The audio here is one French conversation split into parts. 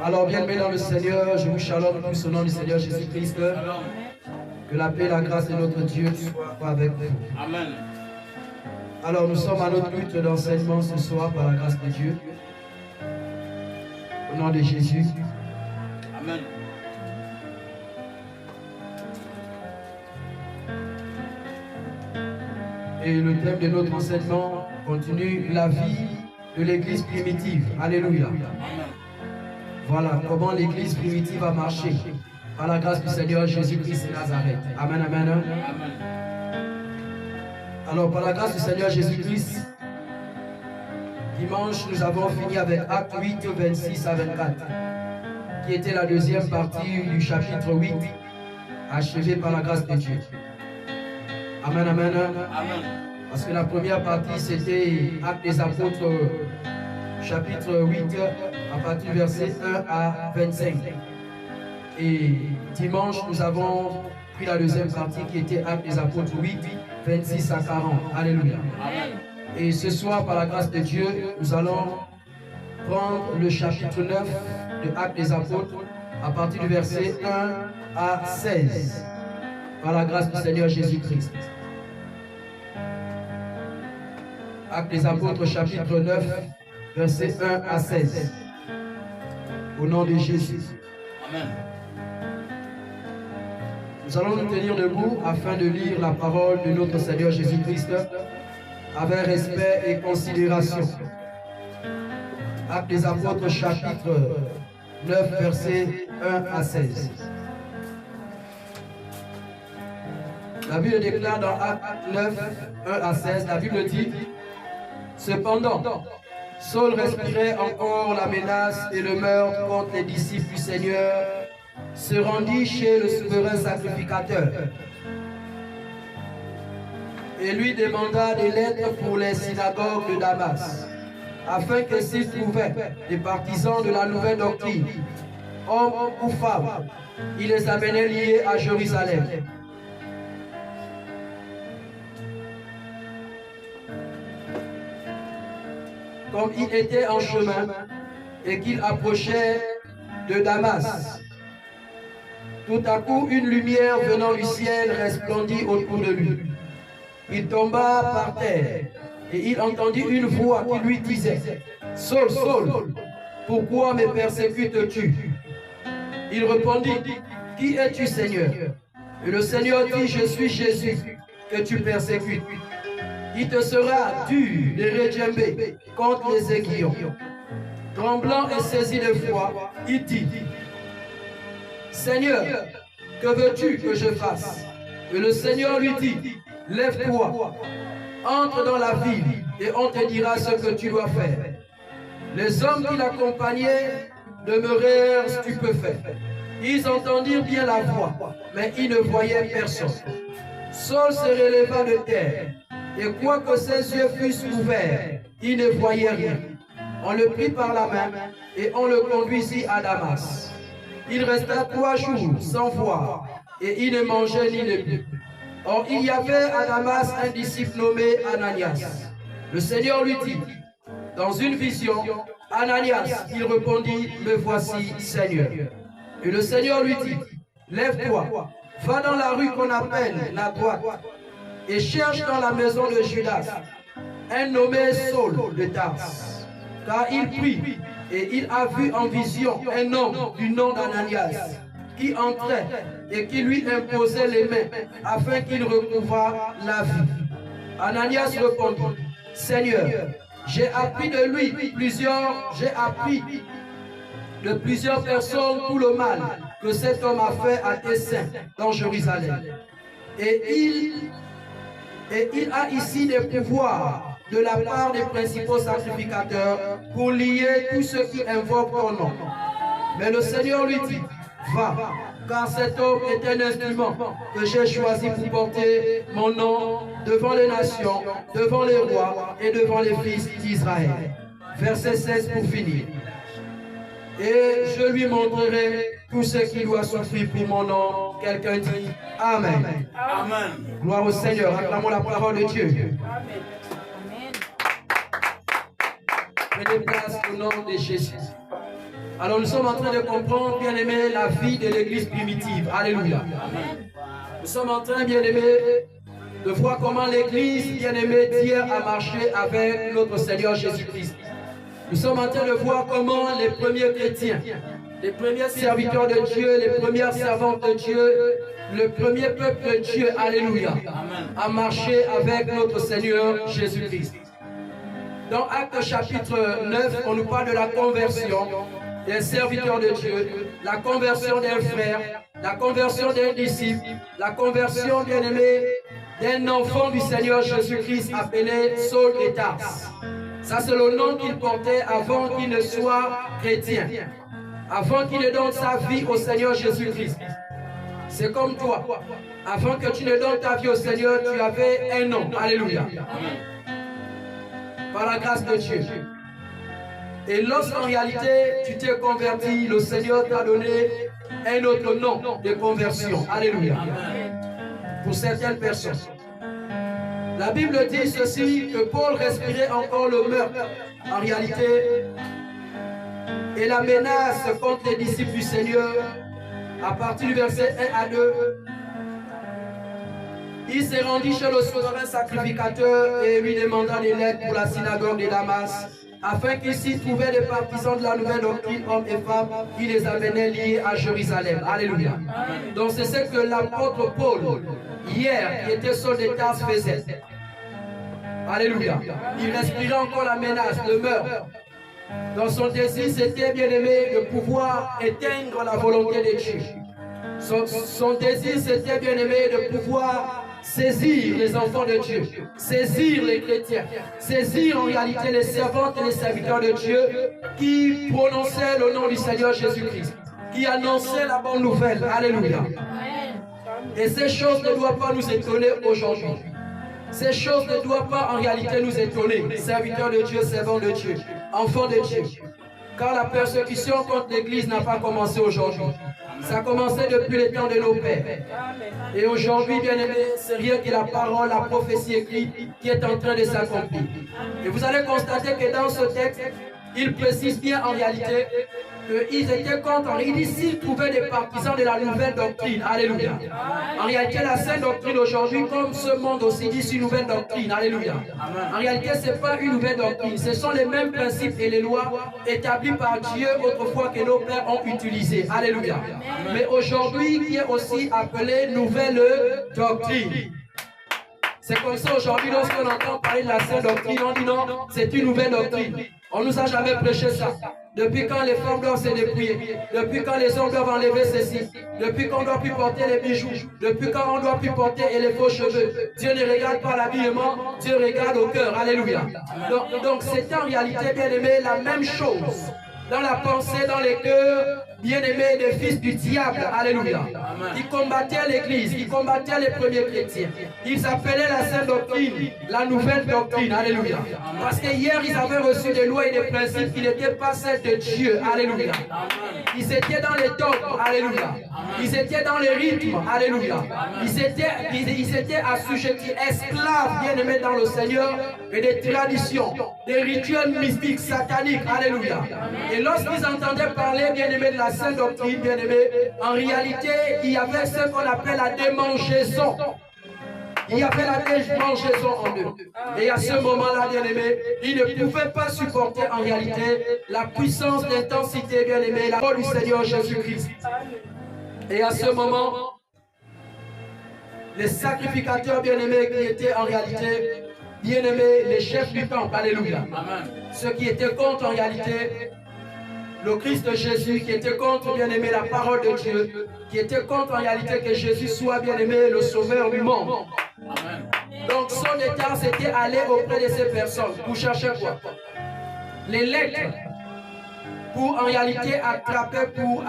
Alors, bien-aimés dans le Seigneur, je vous shalom tous au nom du Seigneur Jésus-Christ. Que la paix et la grâce de notre Dieu soient avec vous. Amen. Alors, nous sommes à notre lutte d'enseignement ce soir par la grâce de Dieu. Au nom de Jésus. Amen. Et le thème de notre enseignement continue la vie de l'église primitive. Alléluia. Amen. Voilà comment l'église primitive a marché par la grâce du Seigneur Jésus-Christ de Nazareth. Amen, amen. Amen. Alors, par la grâce du Seigneur Jésus-Christ, dimanche, nous avons fini avec Actes 8, 26 à 24, qui était la deuxième partie du chapitre 8, achevé par la grâce de Dieu. Amen, amen. Amen. Parce que la première partie, c'était Actes des Apôtres, chapitre 8, à partir du verset 1 à 25. Et dimanche, nous avons pris la deuxième partie qui était Actes des Apôtres 8, 26 à 40. Alléluia. Amen. Et ce soir, par la grâce de Dieu, nous allons prendre le chapitre 9 de Actes des Apôtres à partir du verset 1 à 16. Par la grâce du Seigneur Jésus-Christ. Actes des Apôtres, chapitre 9, verset 1 à 16. Au nom de Jésus. Amen. Nous allons nous tenir debout afin de lire la parole de notre Seigneur Jésus-Christ avec respect et considération. Actes des Apôtres, chapitre 9, versets 1 à 16. La Bible déclare dans Actes 9, 1 à 16, la Bible dit: cependant, Saul respirait encore la menace et le meurtre contre les disciples du Seigneur, se rendit chez le souverain sacrificateur et lui demanda des lettres pour les synagogues de Damas, afin que s'il trouvait des partisans de la nouvelle doctrine, hommes ou femmes, il les amenait liés à Jérusalem. Comme il était en chemin et qu'il approchait de Damas, tout à coup une lumière venant du ciel resplendit autour de lui. Il tomba par terre et il entendit une voix qui lui disait: Saul, Saul, pourquoi me persécutes-tu? Il répondit: Qui es-tu, Seigneur? Et le Seigneur dit: Je suis Jésus que tu persécutes. Il te sera dur de redjember contre les aiguillons. Tremblant et saisi de foi, il dit: Seigneur, que veux-tu que je fasse? Et le Seigneur lui dit: lève-toi, entre dans la ville et on te dira ce que tu dois faire. Les hommes qui l'accompagnaient demeurèrent stupéfaits. Ils entendirent bien la voix, mais ils ne voyaient personne. Saul se releva de terre, et quoique ses yeux fussent ouverts, il ne voyait rien. On le prit par la main et on le conduisit à Damas. Il resta 3 jours sans voir, et il ne mangeait ni ne but. Or il y avait à Damas un disciple nommé Ananias. Le Seigneur lui dit dans une vision: Ananias. Il répondit: me voici, Seigneur. Et le Seigneur lui dit: lève-toi, va dans la rue qu'on appelle la droite, et cherche dans la maison de Judas un nommé Saul de Tarse. Car il prie, et il a vu en vision un homme du nom d'Ananias qui entrait et qui lui imposait les mains afin qu'il recouvrât la vie. Ananias répondit: Seigneur, j'ai appris de plusieurs personnes tout le mal que cet homme a fait à tes saints dans Jérusalem. Et il a ici des pouvoirs de la part des principaux sacrificateurs pour lier tous ceux qui invoquent ton nom. Mais le Seigneur lui dit: va, car cet homme est un instrument que j'ai choisi pour porter mon nom devant les nations, devant les rois et devant les fils d'Israël. Verset 16 pour finir. Et je lui montrerai tout ce qu'il doit souffrir pour mon nom. Quelqu'un dit Amen. Amen. Gloire au Seigneur. Acclamons la parole de Dieu. Prenez place au nom de Jésus. Alors nous sommes en train de comprendre, bien aimé, la vie de l'église primitive. Alléluia. Nous sommes en train, bien aimé, de voir comment l'église, bien aimé, d'hier a marché avec notre Seigneur Jésus-Christ. Nous sommes en train de voir comment les premiers chrétiens, les premiers serviteurs de Dieu, les premières servantes de Dieu, le premier peuple de Dieu, alléluia, a marché avec notre Seigneur Jésus-Christ. Dans Actes chapitre 9, on nous parle de la conversion des serviteurs de Dieu, la conversion d'un frère, la conversion d'un disciple, la conversion, bien aimé, d'un enfant du Seigneur Jésus-Christ appelé Saul de Tarse. Ça, c'est le nom qu'il portait avant qu'il ne soit chrétien, avant qu'il ne donne sa vie au Seigneur Jésus-Christ. C'est comme toi. Avant que tu ne donnes ta vie au Seigneur, tu avais un nom. Alléluia. Par la grâce de Dieu. Et lorsqu'en réalité, tu t'es converti, le Seigneur t'a donné un autre nom de conversion. Alléluia. Pour certaines personnes. La Bible dit ceci, que Paul respirait encore le meurtre, en réalité, et la menace contre les disciples du Seigneur, à partir du verset 1 à 2, il s'est rendu chez le souverain sacrificateur et lui demanda des lettres pour la synagogue de Damas, afin qu'il s'y trouvait des partisans de la nouvelle doctrine, hommes et femmes, qui les amenaient liés à Jérusalem. Alléluia. Donc c'est ce que l'apôtre Paul, hier, qui était Saul de Tarse, faisait. Alléluia. Il respirait encore la menace, le meurtre. Dans son désir, c'était, bien aimé, de pouvoir éteindre la volonté de Dieu. Son désir, c'était, bien aimé, de pouvoir saisir les enfants de Dieu, saisir les chrétiens, saisir en réalité les servantes et les serviteurs de Dieu qui prononçaient le nom du Seigneur Jésus-Christ, qui annonçaient la bonne nouvelle. Alléluia. Et ces choses ne doivent pas nous étonner aujourd'hui. Ces choses ne doivent pas en réalité nous étonner, serviteurs de Dieu, servants de Dieu, enfants de Dieu. Car la persécution contre l'Église n'a pas commencé aujourd'hui. Ça a commencé depuis les temps de nos pères. Et aujourd'hui, bien aimé, c'est rien que la parole, la prophétie écrite qui est en train de s'accomplir. Et vous allez constater que dans ce texte, il précise bien en réalité qu'ils étaient contre. Il dit s'ils trouvaient des partisans de la nouvelle doctrine. Alléluia. En réalité, la sainte doctrine aujourd'hui, comme ce monde aussi dit, c'est une nouvelle doctrine. Alléluia. En réalité, ce n'est pas une nouvelle doctrine. Ce sont les mêmes principes et les lois établis par Dieu autrefois que nos pères ont utilisés. Alléluia. Mais aujourd'hui, qui est aussi appelée nouvelle doctrine. C'est comme ça aujourd'hui, lorsqu'on entend parler de la sainte doctrine, on dit non, c'est une nouvelle doctrine. On ne nous a jamais prêché ça. Depuis quand les femmes doivent se dépouiller? Depuis quand les hommes doivent enlever ceci? Depuis quand on ne doit plus porter les bijoux? Depuis quand on ne doit plus porter les faux cheveux? Dieu ne regarde pas l'habillement, Dieu regarde au cœur. Alléluia. Donc c'est en réalité, bien aimé, la même chose. Dans la pensée, dans les cœurs, bien-aimés des fils du diable. Alléluia. Ils combattaient l'Église, ils combattaient les premiers chrétiens. Ils appelaient la sainte doctrine, la nouvelle doctrine. Alléluia. Parce que hier, ils avaient reçu des lois et des principes qui n'étaient pas celles de Dieu. Alléluia. Ils étaient dans les dogmes. Alléluia. Ils étaient dans les rythmes. Alléluia. Ils étaient assujettis, esclaves, bien-aimés dans le Seigneur, et des traditions, des rituels mystiques, sataniques. Alléluia. Et lorsqu'ils entendaient parler, bien-aimés, de la sainte doctrine, bien-aimés, en réalité, il y avait ce qu'on appelle la démangeaison. Il y avait la démangeaison en eux. Et à ce moment-là, bien-aimés, ils ne pouvaient pas supporter en réalité la puissance, l'intensité, bien-aimés, la parole du Seigneur Jésus-Christ. Et à ce moment, les sacrificateurs, bien-aimés, qui étaient en réalité, bien-aimés, les chefs du temple, alléluia. Ceux qui étaient contre en réalité le Christ Jésus, qui était contre, bien-aimé, la parole de Dieu, qui était contre en réalité que Jésus soit, bien-aimé, le sauveur du monde. Amen. Donc son état s'était allé auprès de ces personnes pour chercher quoi? Les lettres, pour en réalité attraper, pour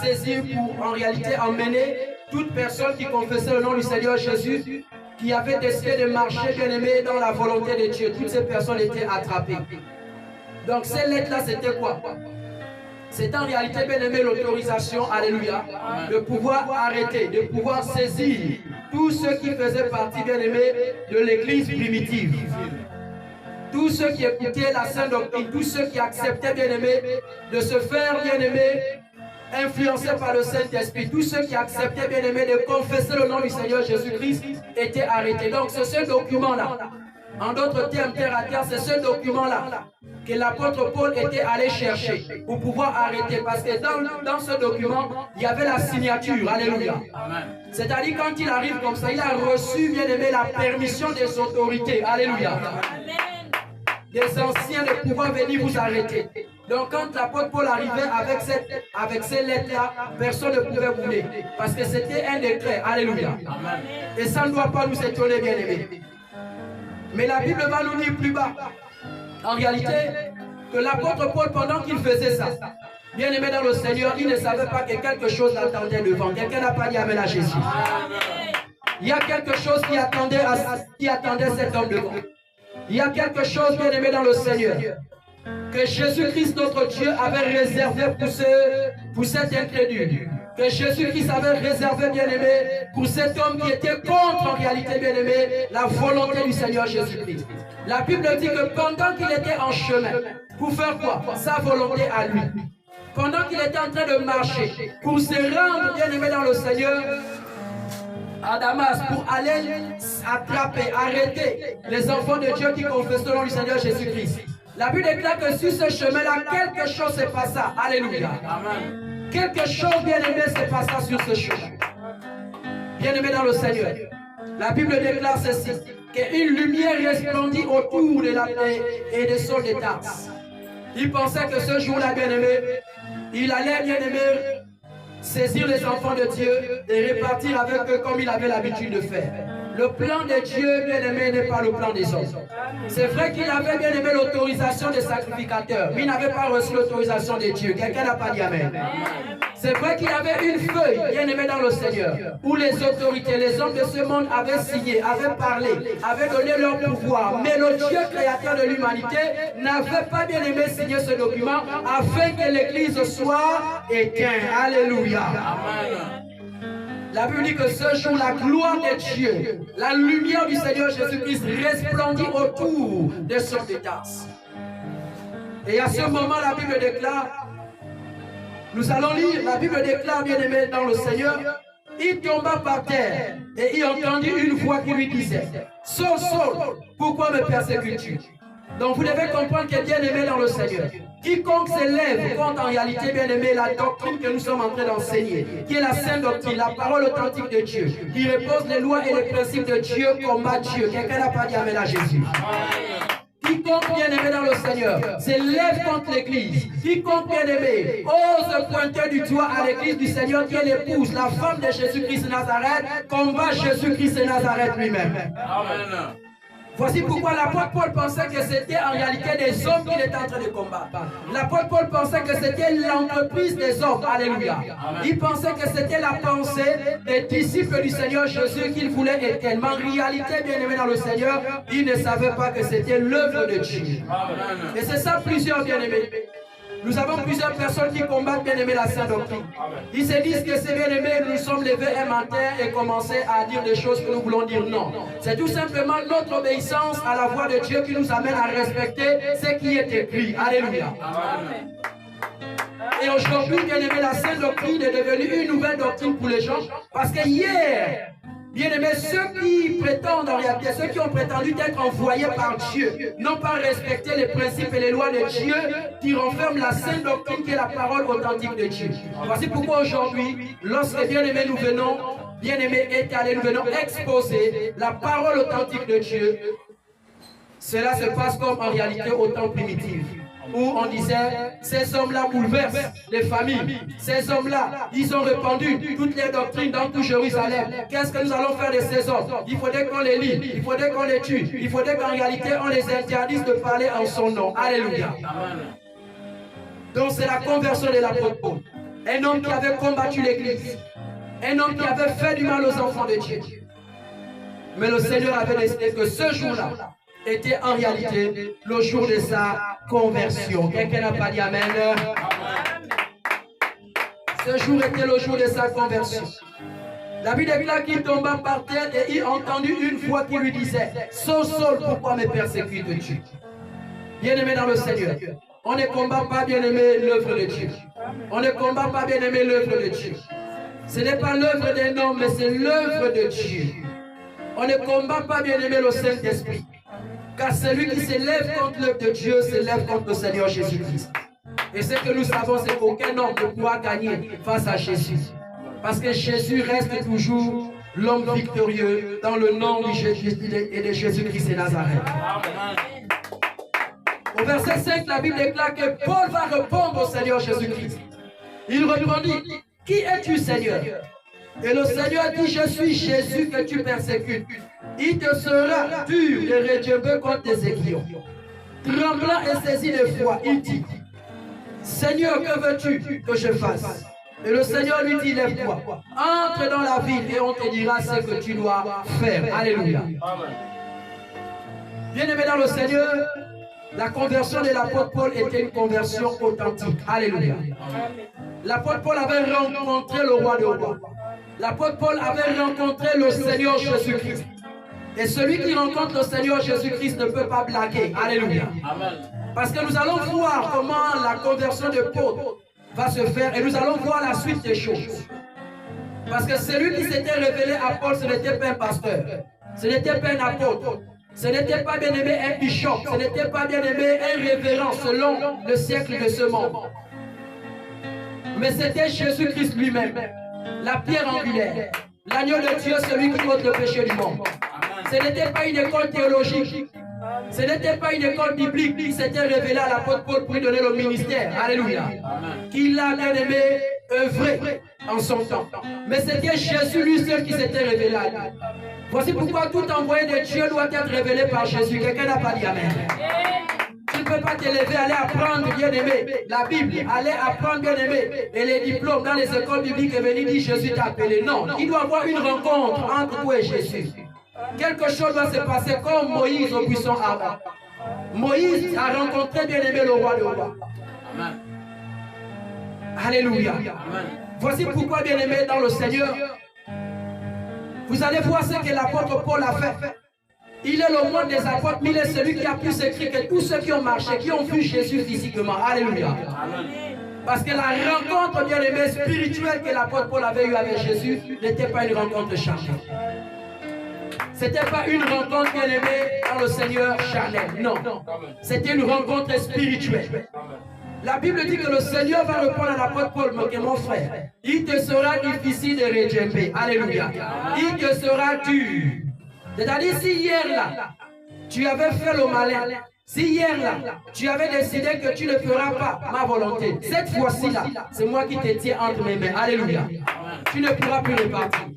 saisir, pour en réalité emmener toute personne qui confessait le nom du Seigneur Jésus, qui avait décidé de marcher, bien-aimé, dans la volonté de Dieu. Toutes ces personnes étaient attrapées. Donc ces lettres-là, c'était quoi? C'est en réalité, bien aimé, l'autorisation, alléluia, de pouvoir arrêter, de pouvoir saisir tous ceux qui faisaient partie, bien aimé, de l'église primitive. tous ceux qui écoutaient la sainte doctrine, tous ceux qui acceptaient, bien-aimés, de se faire, bien-aimés, influencés par le Saint-Esprit, tous ceux qui acceptaient, bien-aimés, de confesser le nom du Seigneur Jésus-Christ étaient arrêtés. Donc c'est ce document-là, en d'autres termes, terre à terre, c'est ce document-là que l'apôtre Paul était allé chercher pour pouvoir arrêter. Parce que dans ce document, il y avait la signature. Alléluia. C'est-à-dire quand il arrive comme ça, il a reçu, bien aimé, la permission des autorités. Alléluia. Amen. Des anciens de pouvoir venir vous arrêter. Donc quand l'apôtre Paul arrivait avec ces lettres-là, personne ne pouvait bouler. Parce que c'était un décret. Alléluia. Amen. Et ça ne doit pas nous étonner, bien aimé. Mais la Bible va nous dire plus bas, en réalité, que l'apôtre Paul, pendant qu'il faisait ça, bien aimé dans le Seigneur, il ne savait pas que quelque chose l'attendait devant. Quelqu'un n'a pas dit Amen à Jésus. Il y a quelque chose qui attendait cet homme devant. Il y a quelque chose, bien aimé dans le Seigneur, que Jésus-Christ, notre Dieu, avait réservé pour cet incrédule. Que Jésus-Christ avait réservé, bien aimé, pour cet homme qui était contre, en réalité, bien aimé, la volonté du Seigneur Jésus-Christ. La Bible dit que pendant qu'il était en chemin, pour faire quoi? Sa volonté à lui. Pendant qu'il était en train de marcher, pour se rendre, bien aimé, dans le Seigneur, à Damas, pour aller attraper, arrêter les enfants de Dieu qui confessent le nom du Seigneur Jésus-Christ. La Bible déclare que sur ce chemin-là, quelque chose se passa. Alléluia. Amen. Quelque chose, bien aimé, se passa sur ce chemin. Bien aimé dans le Seigneur. La Bible déclare ceci, qu'une lumière resplendit autour de la paix et des sols de Tarse. Il pensait que ce jour-là, bien aimé, il allait, bien aimé, saisir les enfants de Dieu et repartir avec eux comme il avait l'habitude de faire. Le plan de Dieu, bien aimé, n'est pas le plan des hommes. C'est vrai qu'il avait, bien aimé, l'autorisation des sacrificateurs, mais il n'avait pas reçu l'autorisation de Dieu. Quelqu'un n'a pas dit Amen. C'est vrai qu'il avait une feuille, bien aimé dans le Seigneur, où les autorités, les hommes de ce monde avaient signé, avaient parlé, avaient donné leur pouvoir. Mais le Dieu créateur de l'humanité n'avait pas, bien aimé, signé ce document afin que l'Église soit éteinte. Alléluia. Amen. La Bible dit que ce jour, la gloire de Dieu, la lumière du Seigneur Jésus-Christ resplendit autour de son Tarse. Et à ce moment, la Bible déclare, nous allons lire, la Bible déclare, bien aimé dans le Seigneur, il tomba par terre et il entendit une voix qui lui disait, Saul, Saul, pourquoi me persécutes-tu? Donc vous devez comprendre que bien aimé dans le Seigneur, quiconque s'élève contre en réalité, bien aimé, la doctrine que nous sommes en train d'enseigner, qui est la sainte doctrine, la parole authentique de Dieu, qui repose les lois et les principes de Dieu, combat Dieu. Quelqu'un n'a pas dit Amen à Jésus. Quiconque bien aimé dans le Seigneur s'élève contre l'Église, quiconque bien aimé ose pointer du doigt à l'Église du Seigneur qui est l'épouse, la femme de Jésus-Christ de Nazareth, combat Jésus-Christ de Nazareth lui-même. Amen. Voici pourquoi l'apôtre Paul pensait que c'était en réalité des hommes qu'il était en train de combattre. L'apôtre Paul pensait que c'était l'entreprise des hommes. Alléluia. Il pensait que c'était la pensée des disciples du Seigneur Jésus qu'il voulait éteindre. Mais en réalité, bien aimé dans le Seigneur, il ne savait pas que c'était l'œuvre de Dieu. Et c'est ça plusieurs bien aimés. Nous avons plusieurs personnes qui combattent bien aimé la sainte doctrine. Ils se disent que c'est bien aimé, nous sommes levés un matin et commencer à dire des choses que nous voulons dire. Non. C'est tout simplement notre obéissance à la voix de Dieu qui nous amène à respecter ce qui est écrit. Alléluia. Amen. Et aujourd'hui, bien aimé, la sainte doctrine est devenue une nouvelle doctrine pour les gens. Parce que hier, bien aimé, ceux qui prétendent en réalité, ceux qui ont prétendu être envoyés par Dieu, n'ont pas respecté les principes et les lois de Dieu qui renferment la sainte doctrine qui est la parole authentique de Dieu. Voici pourquoi aujourd'hui, lorsque bien aimé nous venons, bien aimé étaler, nous venons exposer la parole authentique de Dieu, cela se passe comme en réalité au temps primitif, où on disait, ces hommes-là bouleversent les familles. Ces hommes-là, ils ont répandu toutes les doctrines dans tout Jérusalem. Qu'est-ce que nous allons faire de ces hommes? Il faudrait qu'on les lit, il faudrait qu'on les tue, il faudrait qu'en réalité on les interdise de parler en son nom. Alléluia. Donc c'est la conversion de l'apôtre Paul. Un homme qui avait combattu l'Église. Un homme qui avait fait du mal aux enfants de Dieu. Mais le Seigneur avait décidé que ce jour-là était en réalité le jour de sa conversion. Quelqu'un n'a pas dit Amen. Ce jour était le jour de sa conversion. La Bible déclare qu'il tomba par terre et il entendit une voix qui lui disait, Saul, Saul, pourquoi me persécutes-tu? Bien-aimé dans le Seigneur, on ne combat pas, bien-aimé, l'œuvre de Dieu. On ne combat pas, bien-aimé, l'œuvre de Dieu. Ce n'est pas l'œuvre d'un homme, mais c'est l'œuvre de Dieu. On ne combat pas, bien-aimé, le Saint-Esprit. Car celui qui s'élève contre l'œuvre de Dieu s'élève contre le Seigneur Jésus-Christ. Et ce que nous savons, c'est qu'aucun homme ne pourra gagner face à Jésus. Parce que Jésus reste toujours l'homme victorieux dans le nom de Jésus-Christ et Nazareth. Au verset 5, la Bible déclare que Paul va répondre au Seigneur Jésus-Christ. Il répondit, « Qui es-tu, Seigneur ?» Et le Seigneur dit, « Je suis Jésus que tu persécutes. Il te sera dur de redjember contre tes aiguillons. » Tremblant et saisi de foi, il dit, « Seigneur, que veux-tu que je fasse ?» Et le Seigneur lui dit, « Lève-toi, entre dans la ville et on te dira ce que tu dois faire. » Alléluia. Bien-aimé dans le Seigneur, la conversion de l'apôtre Paul était une conversion authentique. Alléluia. L'apôtre Paul avait rencontré le roi des rois. L'apôtre Paul avait rencontré le Seigneur Jésus-Christ. Et celui qui rencontre le Seigneur Jésus-Christ ne peut pas blaguer. Alléluia. Parce que nous allons voir comment la conversion de Paul va se faire et nous allons voir la suite des choses. Parce que celui qui s'était révélé à Paul, ce n'était pas un pasteur, ce n'était pas un apôtre, ce n'était pas bien aimé un bishop, ce n'était pas bien aimé un révérend selon le siècle de ce monde. Mais c'était Jésus-Christ lui-même, la pierre angulaire, l'agneau de Dieu, celui qui ôte le péché du monde. Ce n'était pas une école théologique, ce n'était pas une école biblique qui s'était révélée à l'apôtre Paul pour lui donner le ministère. Alléluia. Qu'il a bien aimé œuvrer en son temps. Mais c'était Jésus lui seul qui s'était révélé à lui. Voici pourquoi tout envoyé de Dieu doit être révélé par Jésus. Quelqu'un n'a pas dit Amen. Tu ne peux pas t'élever, aller apprendre, bien aimé, la Bible, aller apprendre, bien aimé, et les diplômes dans les écoles bibliques et venir dire Jésus t'a appelé. Non, il doit y avoir une rencontre entre toi et Jésus. Quelque chose doit se passer comme Moïse au buisson ardent. Moïse a rencontré, bien aimé, le roi de rois. Amen. Alléluia. Amen. Voici pourquoi, bien aimé, dans le Seigneur, vous allez voir ce que l'apôtre Paul a fait. Il est le moine des apôtres, mais il est celui qui a pu s'écrire que tous ceux qui ont marché, qui ont vu Jésus physiquement. Alléluia. Amen. Parce que la rencontre, bien aimé, spirituelle que l'apôtre Paul avait eue avec Jésus n'était pas une rencontre charnelle. Ce n'était pas une rencontre, bien aimée, dans le Seigneur charnel. Non. C'était une rencontre spirituelle. La Bible dit que le Seigneur va répondre à l'apôtre Paul, que mon frère, il te sera difficile de redjember. Alléluia. Il te sera dur. C'est-à-dire, si hier là, tu avais fait le malin, si hier là, tu avais décidé que tu ne feras pas ma volonté, cette fois-ci là, c'est moi qui te tiens entre mes mains. Alléluia. Tu ne pourras plus repartir.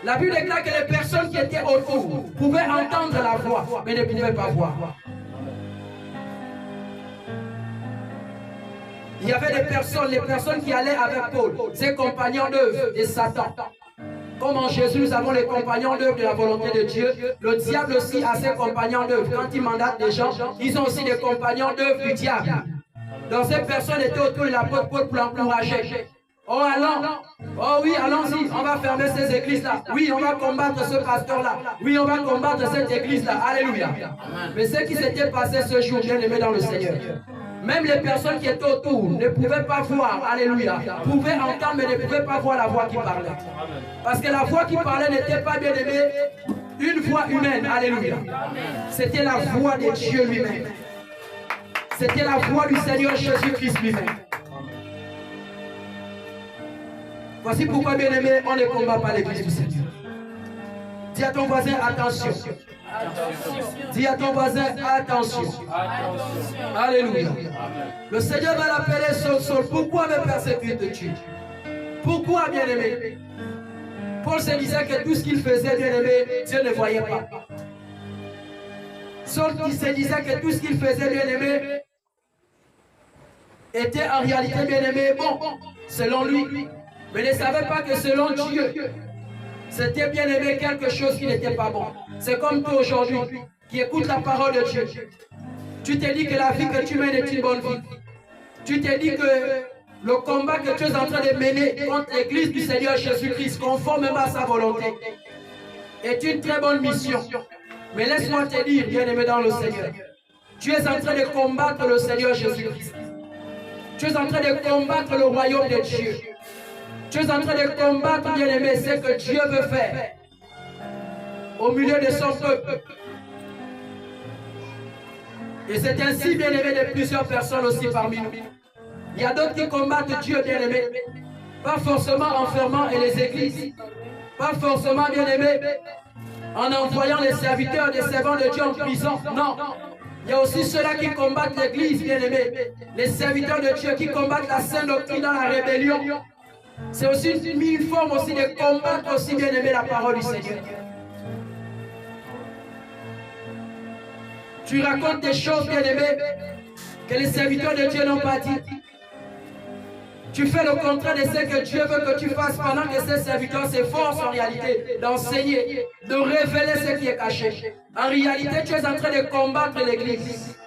La Bible déclare que les personnes qui étaient autour pouvaient entendre la voix, mais ne pouvaient pas voir. Il y avait des personnes, les personnes qui allaient avec Paul, ses compagnons d'œuvre de Satan. Comme en Jésus, nous avons les compagnons d'œuvre de la volonté de Dieu. Le diable aussi a ses compagnons d'œuvre. Quand il mandate des gens, ils ont aussi des compagnons d'œuvre du diable. Donc ces personnes étaient autour de l'apôtre Paul pour l'encourager. Oh allons, oh oui, allons-y, on va fermer ces églises-là. Oui, on va combattre ce pasteur-là. Oui, on va combattre cette église-là. Alléluia. Mais ce qui s'était passé ce jour, bien aimé dans le Seigneur, même les personnes qui étaient autour ne pouvaient pas voir, alléluia, pouvaient entendre mais ne pouvaient pas voir la voix qui parlait. Parce que la voix qui parlait n'était pas, bien aimé, une voix humaine, alléluia. C'était la voix de Dieu lui-même. C'était la voix du Seigneur Jésus-Christ lui-même. Voici pourquoi, bien aimé, on ne combat pas l'église du Seigneur. Dis à ton voisin, attention. Dis à ton voisin, attention. Alléluia. Le Seigneur va l'appeler Saul. Pourquoi me persécutes-tu? Pourquoi, bien aimé? Paul se disait que tout ce qu'il faisait, bien aimé, Dieu ne voyait pas. Saul qui se disait que tout ce qu'il faisait, bien aimé, était en réalité, bien aimé, bon, selon lui. Mais ne savait pas que selon Dieu, c'était bien aimé quelque chose qui n'était pas bon. C'est comme toi aujourd'hui, qui écoute la parole de Dieu. Tu te dis que la vie que tu mènes est une bonne vie. Tu te dis que le combat que tu es en train de mener contre l'église du Seigneur Jésus-Christ, conformément à sa volonté, est une très bonne mission. Mais laisse-moi te dire, bien aimé dans le Seigneur, Tu es en train de combattre le Seigneur Jésus-Christ. Tu es en train de combattre le royaume de Dieu. Tu es en train de combattre, bien-aimé, ce que Dieu veut faire au milieu de son peuple. Et c'est ainsi, bien-aimé, de plusieurs personnes aussi parmi nous. Il y a d'autres qui combattent Dieu, bien-aimé. Pas forcément en fermant les églises. Pas forcément, bien-aimé, en envoyant les serviteurs des servants de Dieu en prison. Non. Il y a aussi ceux-là qui combattent l'église, bien-aimé. Les serviteurs de Dieu qui combattent la sainte doctrine dans la rébellion. C'est aussi une forme aussi de combattre aussi, bien-aimé, la parole du Seigneur. Tu racontes des choses, bien-aimé, que les serviteurs de Dieu n'ont pas dit. Tu fais le contraire de ce que Dieu veut que tu fasses pendant que ces serviteurs s'efforcent en réalité d'enseigner, de révéler ce qui est caché. En réalité, tu es en train de combattre l'Église.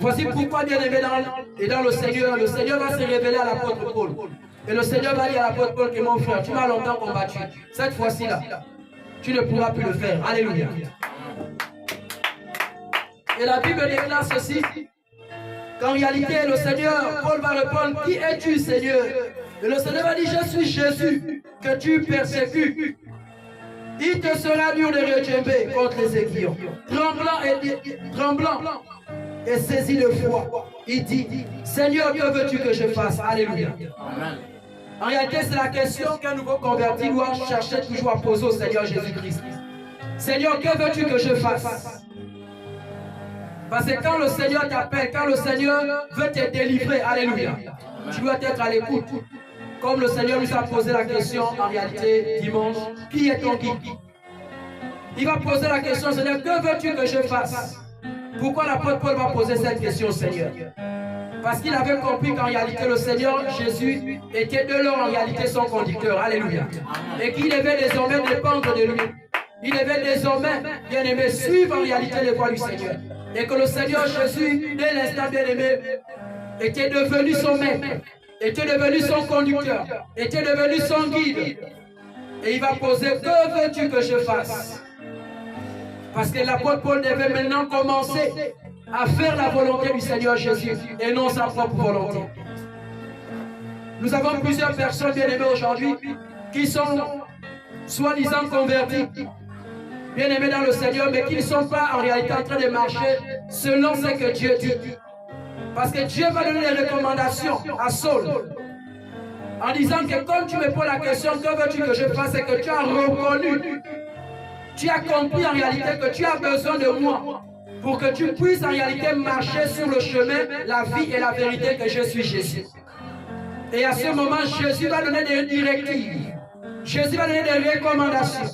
Voici pourquoi, bien-aimé, dans le Seigneur va se révéler à l'apôtre Paul. Et le Seigneur va dire à l'apôtre Paul que mon frère, tu m'as longtemps combattu. Cette fois-ci-là, tu ne pourras plus le faire. Alléluia. Et la Bible déclare ceci, qu'en réalité, le Seigneur, Paul va répondre, qui es-tu, Seigneur? Et le Seigneur va dire, je suis Jésus, que tu persécutes. Il te sera dur de retomber contre les aiguillons. Tremblant et saisi de foi, il dit, Seigneur, que veux-tu que je fasse? Alléluia. Amen. En réalité, c'est la question qu'un nouveau converti doit chercher toujours à poser au Seigneur Jésus-Christ. Seigneur, que veux-tu que je fasse? Parce que quand le Seigneur t'appelle, quand le Seigneur veut te délivrer, alléluia, tu dois être à l'écoute. Comme le Seigneur nous a posé la question en réalité dimanche, qui est ton guide? Il va poser la question, Seigneur, que veux-tu que je fasse? Pourquoi l'apôtre Paul va poser cette question au Seigneur? Parce qu'il avait compris qu'en réalité le Seigneur Jésus était de l'or en réalité son conducteur, alléluia. Et qu'il devait désormais dépendre de lui. Il devait désormais, bien aimé, suivre en réalité les voies du Seigneur. Et que le Seigneur Jésus, dès l'instant bien aimé, était devenu son maître, était devenu son conducteur, était devenu son guide. Et il va poser, que veux-tu que je fasse? Parce que l'apôtre Paul devait maintenant commencer à faire la volonté du Seigneur Jésus et non sa propre volonté. Nous avons plusieurs personnes bien aimées aujourd'hui qui sont soi-disant convertis, bien aimés dans le Seigneur, mais qui ne sont pas en réalité en train de marcher selon ce que Dieu dit. Parce que Dieu va donner des recommandations à Saul en disant que comme tu me poses la question, que veux-tu que je fasse, et que tu as reconnu, tu as compris en réalité que tu as besoin de moi pour que tu puisses en réalité marcher sur le chemin, la vie et la vérité que je suis Jésus. Et à ce moment, Jésus va donner des directives. Jésus va donner des recommandations.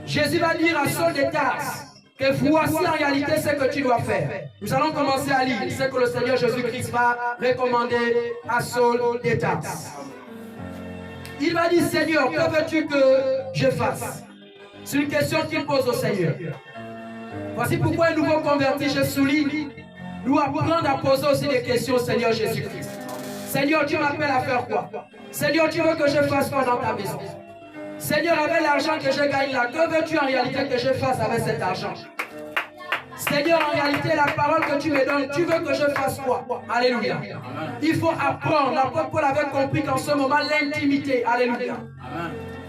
Jésus va dire à Saul de Tarse que voici en réalité ce que tu dois faire. Nous allons commencer à lire ce que le Seigneur Jésus-Christ va recommander à Saul de Tarse. Il va dire, Seigneur, que veux-tu que je fasse? C'est une question qu'il pose au Seigneur. Voici pourquoi un nouveau converti, je souligne, doit apprendre à poser aussi des questions au Seigneur Jésus-Christ. Seigneur, tu m'appelles à faire quoi? Seigneur, tu veux que je fasse quoi dans ta maison? Seigneur, avec l'argent que je gagne là, que veux-tu en réalité que je fasse avec cet argent? Seigneur, en réalité, la parole que tu me donnes, tu veux que je fasse quoi? Alléluia. Il faut apprendre. L'apôtre Paul avait compris qu'en ce moment, l'intimité, alléluia,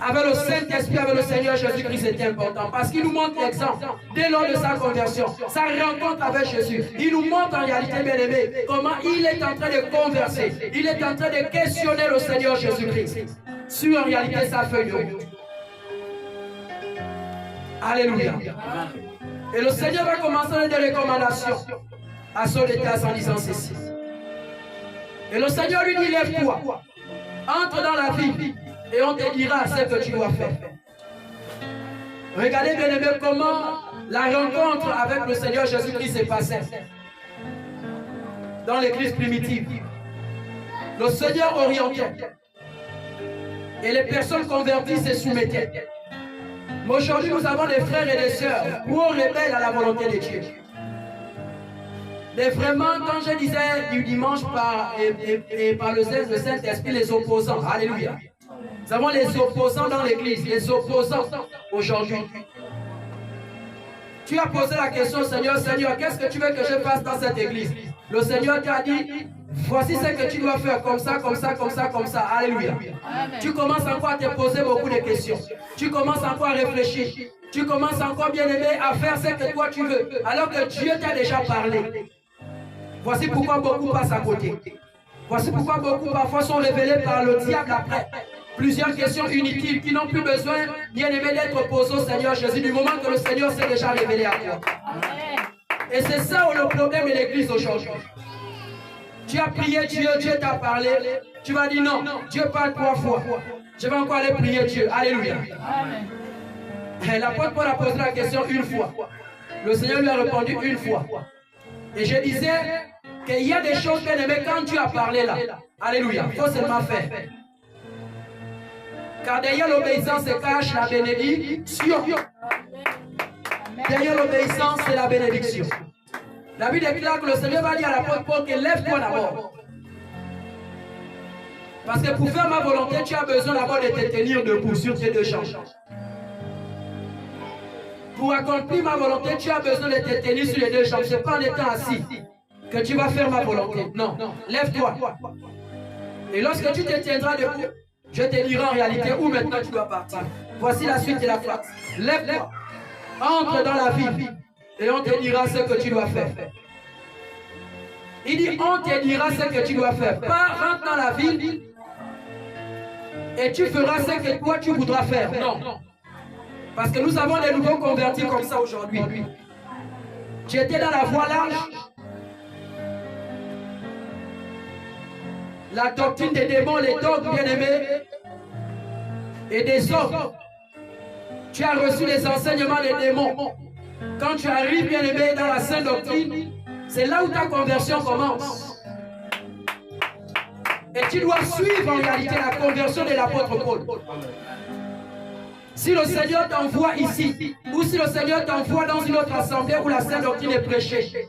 avec le Saint-Esprit, avec le Seigneur Jésus-Christ était important. Parce qu'il nous montre l'exemple dès lors de sa conversion, sa rencontre avec Jésus. Il nous montre en réalité, bien aimé, comment il est en train de converser. Il est en train de questionner le Seigneur Jésus-Christ sur en réalité sa feuille de route. Alléluia. Et le Seigneur va commencer des recommandations à Saul de Tarse en disant ceci. Et le Seigneur lui dit, lève-toi, entre dans la vie et on te dira ce que tu dois faire. Regardez bien aimé comment la rencontre avec le Seigneur Jésus-Christ s'est passée dans l'église primitive. Le Seigneur orientait et les personnes converties se soumettaient. Mais aujourd'hui, nous avons des frères et des sœurs où on rebelle à la volonté de Dieu. Mais vraiment, quand je disais du dimanche par le zèle de Saint-Esprit, les opposants, alléluia. Nous avons les opposants dans l'église, les opposants aujourd'hui. Tu as posé la question au Seigneur, Seigneur, qu'est-ce que tu veux que je fasse dans cette église? Le Seigneur t'a dit, voici ce que tu dois faire, comme ça, comme ça, comme ça, comme ça. Alléluia. Amen. Tu commences encore à te poser beaucoup de questions. Tu commences encore à réfléchir. Tu commences encore, bien aimé, à faire ce que toi tu veux, alors que Dieu t'a déjà parlé. Voici pourquoi beaucoup passent à côté. Voici pourquoi beaucoup parfois sont révélés par le diable après. Plusieurs questions inutiles qui n'ont plus besoin, bien aimé, d'être posées au Seigneur Jésus du moment que le Seigneur s'est déjà révélé à toi. Et c'est ça le problème de l'église aujourd'hui. Tu as prié Dieu, Dieu t'a parlé. Tu vas dire non, Dieu parle 3 fois. Je vais encore aller prier Dieu. Alléluia. Et l'apôtre Paul a posé la question une fois. Le Seigneur lui a répondu une fois. Et je disais qu'il y a des choses, bien aimé, quand tu as parlé là. Alléluia. Il faut seulement faire. Car derrière l'obéissance se cache la bénédiction. Derrière l'obéissance, c'est la bénédiction. La Bible déclare que le Seigneur va dire à l'apôtre Paul que lève-toi d'abord. Parce que pour faire ma volonté, tu as besoin d'abord de te tenir debout sur tes 2 jambes. Pour accomplir ma volonté, tu as besoin de te tenir sur les 2 jambes. Ce n'est pas en étant assis que tu vas faire ma volonté. Non, lève-toi. Et lorsque tu te tiendras debout, je te dirai en réalité où maintenant tu dois partir. Voici la suite de la phrase. Lève-toi, entre dans la vie et on te dira ce que tu dois faire. Il dit on te dira ce que tu dois faire. Pas rentre dans la ville et tu feras ce que toi tu voudras faire. Non. Parce que nous avons des nouveaux convertis comme ça aujourd'hui. Tu étais dans la voie large. La doctrine des démons, les dogmes bien-aimés et des hommes. Tu as reçu les enseignements des démons. Quand tu arrives bien-aimé dans la sainte doctrine, c'est là où ta conversion commence. Et tu dois suivre en réalité la conversion de l'apôtre Paul. Si le Seigneur t'envoie ici, ou si le Seigneur t'envoie dans une autre assemblée où la sainte doctrine est prêchée,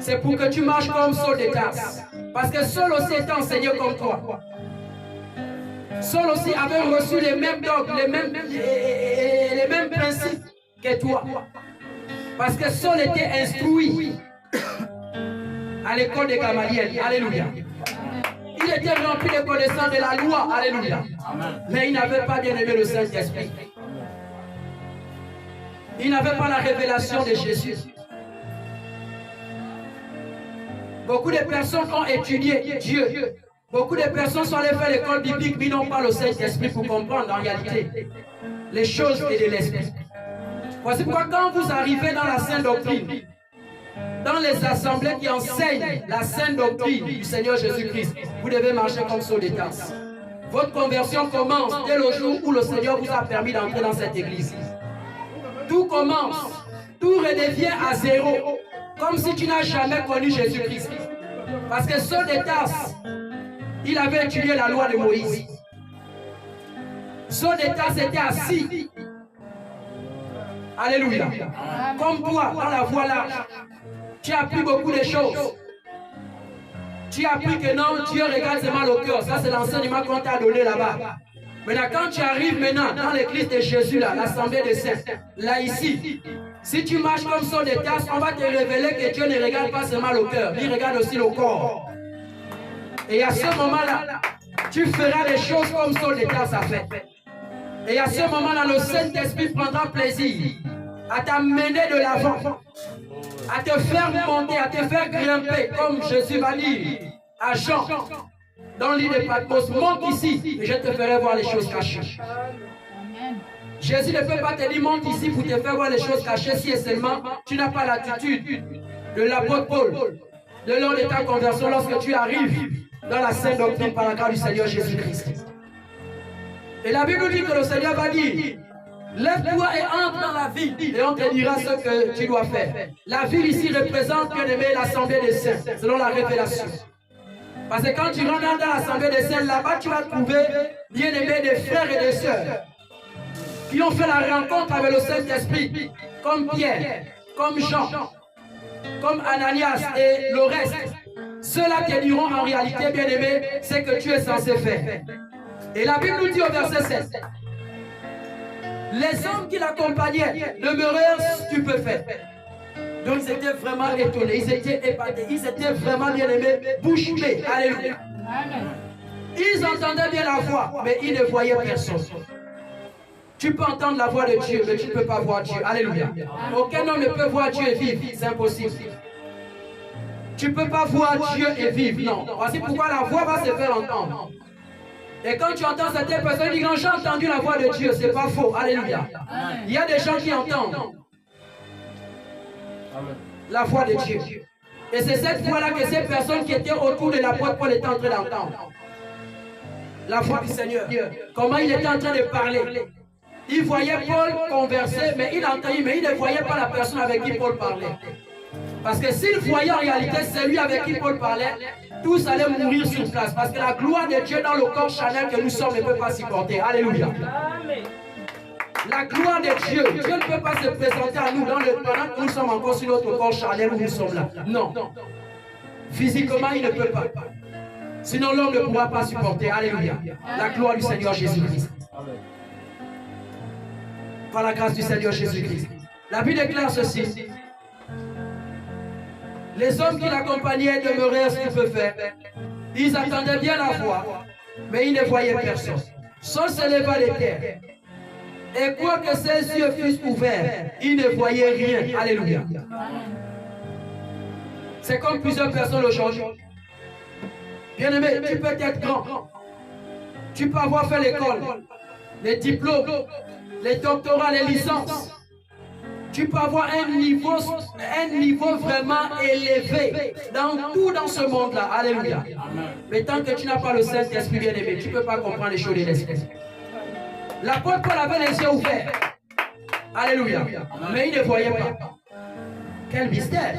c'est pour que tu marches comme Saul de Tarse. Parce que Saul aussi était enseigné comme toi. Saul aussi avait reçu les mêmes dogmes, les mêmes principes que toi. Parce que Saul était instruit à l'école de Gamaliel. Alléluia. Il était rempli de connaissances de la loi. Alléluia. Mais il n'avait pas bien aimé le Saint-Esprit. Il n'avait pas la révélation de Jésus. Beaucoup de personnes ont étudié Dieu. Beaucoup de personnes sont allées faire l'école biblique, mais n'ont pas le Saint-Esprit pour comprendre en réalité les choses et de l'Esprit. Voici pourquoi quand vous arrivez dans la Sainte Doctrine, dans les assemblées qui enseignent la Sainte Doctrine du Seigneur Jésus-Christ, vous devez marcher comme Saul de Tarse. Votre conversion commence dès le jour où le Seigneur vous a permis d'entrer dans cette église. Tout commence, tout redevient à zéro, comme si tu n'as jamais connu Jésus-Christ. Parce que Saul de Tarse, il avait étudié la loi de Moïse. Saul de Tarse était assis. Alléluia. Comme toi, dans la voie large, tu as appris beaucoup de choses. Tu as appris que non, Dieu regarde seulement le cœur. Ça, c'est l'enseignement qu'on t'a donné là-bas. Maintenant, quand tu arrives maintenant dans l'église de Jésus, là, l'assemblée des saints, là, ici, si tu marches comme Saul de Tarse, on va te révéler que Dieu ne regarde pas seulement le cœur, il regarde aussi le corps. Et à ce moment-là, tu feras des choses comme Saul de Tarse a fait. Et à ce moment-là, le Saint-Esprit prendra plaisir à t'amener de l'avant, à te faire monter, à te faire grimper, comme Jésus va dire à Jean, dans l'île de Patmos, monte ici et je te ferai voir les choses cachées. Jésus ne peut pas te dire monte ici pour te faire voir les choses cachées si et seulement tu n'as pas l'attitude de l'apôtre Paul, le long de ta conversion lorsque tu arrives dans la sainte doctrine par la grâce du Seigneur Jésus-Christ. Et la Bible nous dit que le Seigneur va dire, lève-toi et entre dans la ville et on te dira ce que tu dois faire. La ville ici représente, bien aimé, l'assemblée des saints, selon la révélation. Parce que quand tu rentres dans l'assemblée des saints, là-bas tu vas trouver, bien aimé, des frères et des sœurs qui ont fait la rencontre avec le Saint-Esprit, comme Pierre, comme Jean, comme Ananias et le reste. Ceux-là te diront en réalité, bien aimé, ce que tu es censé faire. Et la Bible nous dit au verset 7, Les hommes qui l'accompagnaient demeurèrent stupéfaits. Donc ils étaient vraiment étonnés, ils étaient épatés, ils étaient vraiment bien aimés, bouche bée. Alléluia. Ils entendaient bien la voix, mais ils ne voyaient personne. Tu peux entendre la voix de Dieu, mais tu ne peux pas voir Dieu. Alléluia. Aucun homme ne peut voir Dieu et vivre, c'est impossible. Tu ne peux pas voir Dieu et vivre, non. Voici pourquoi la voix va se faire entendre. Et quand tu entends certaines personnes, ils disent, j'ai entendu la voix de Dieu, ce n'est pas faux. Alléluia. Il y a des gens qui entendent la voix de Dieu. Et c'est cette voix-là que ces personnes qui étaient autour de la porte, Paul était en train d'entendre. La voix du Seigneur. Comment il était en train de parler. Il voyait Paul converser, mais il entendait, mais il ne voyait pas la personne avec qui Paul parlait. Parce que s'il voyait en réalité celui avec qui Paul parlait, tous allaient mourir sur place. Parce que la gloire de Dieu dans le corps charnel que nous sommes ne peut pas supporter. Alléluia. La gloire de Dieu, Dieu ne peut pas se présenter à nous pendant que nous sommes encore sur notre corps charnel où nous sommes là. Non. Physiquement, il ne peut pas. Sinon, l'homme ne pourra pas supporter. Alléluia. La gloire du Seigneur Jésus-Christ. Par la grâce du Seigneur Jésus-Christ. La Bible déclare ceci. Les hommes qui l'accompagnaient demeurèrent stupéfaits. Ils attendaient bien la voix, mais ils ne voyaient personne. Saul se leva de terre. Et quoique ses yeux fussent ouverts, ils ne voyaient rien. Alléluia. C'est comme plusieurs personnes aujourd'hui. Bien-aimé, tu peux être grand. Tu peux avoir fait l'école, les diplômes, les doctorats, les licences. Tu peux avoir un niveau vraiment élevé dans ce monde-là. Alléluia. Mais tant que tu n'as pas le Saint-Esprit bien-aimé, tu ne peux pas comprendre les choses de l'Esprit. L'apôtre Paul avait les yeux ouverts. Alléluia. Mais il ne voyait pas. Quel mystère.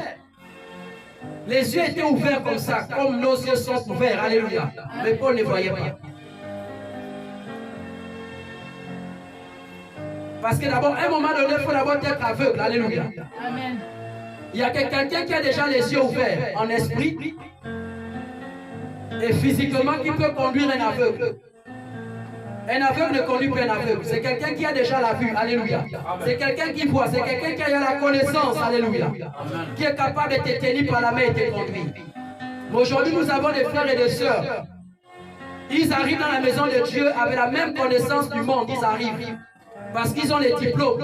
Les yeux étaient ouverts comme ça, comme nos yeux sont ouverts. Alléluia. Mais Paul ne voyait pas. Parce que d'abord, à un moment donné, il faut d'abord être aveugle. Alléluia. Amen. Il y a quelqu'un qui a déjà les yeux ouverts en esprit et physiquement qui peut conduire un aveugle. Un aveugle ne conduit pas un aveugle. C'est quelqu'un qui a déjà la vue. Alléluia. C'est quelqu'un qui voit. C'est quelqu'un qui a la connaissance. Alléluia. Amen. Qui est capable de te tenir par la main et te conduire. Mais aujourd'hui, nous avons des frères et des sœurs. Ils arrivent dans la maison de Dieu avec la même connaissance du monde. Ils arrivent. Parce qu'ils ont les diplômes,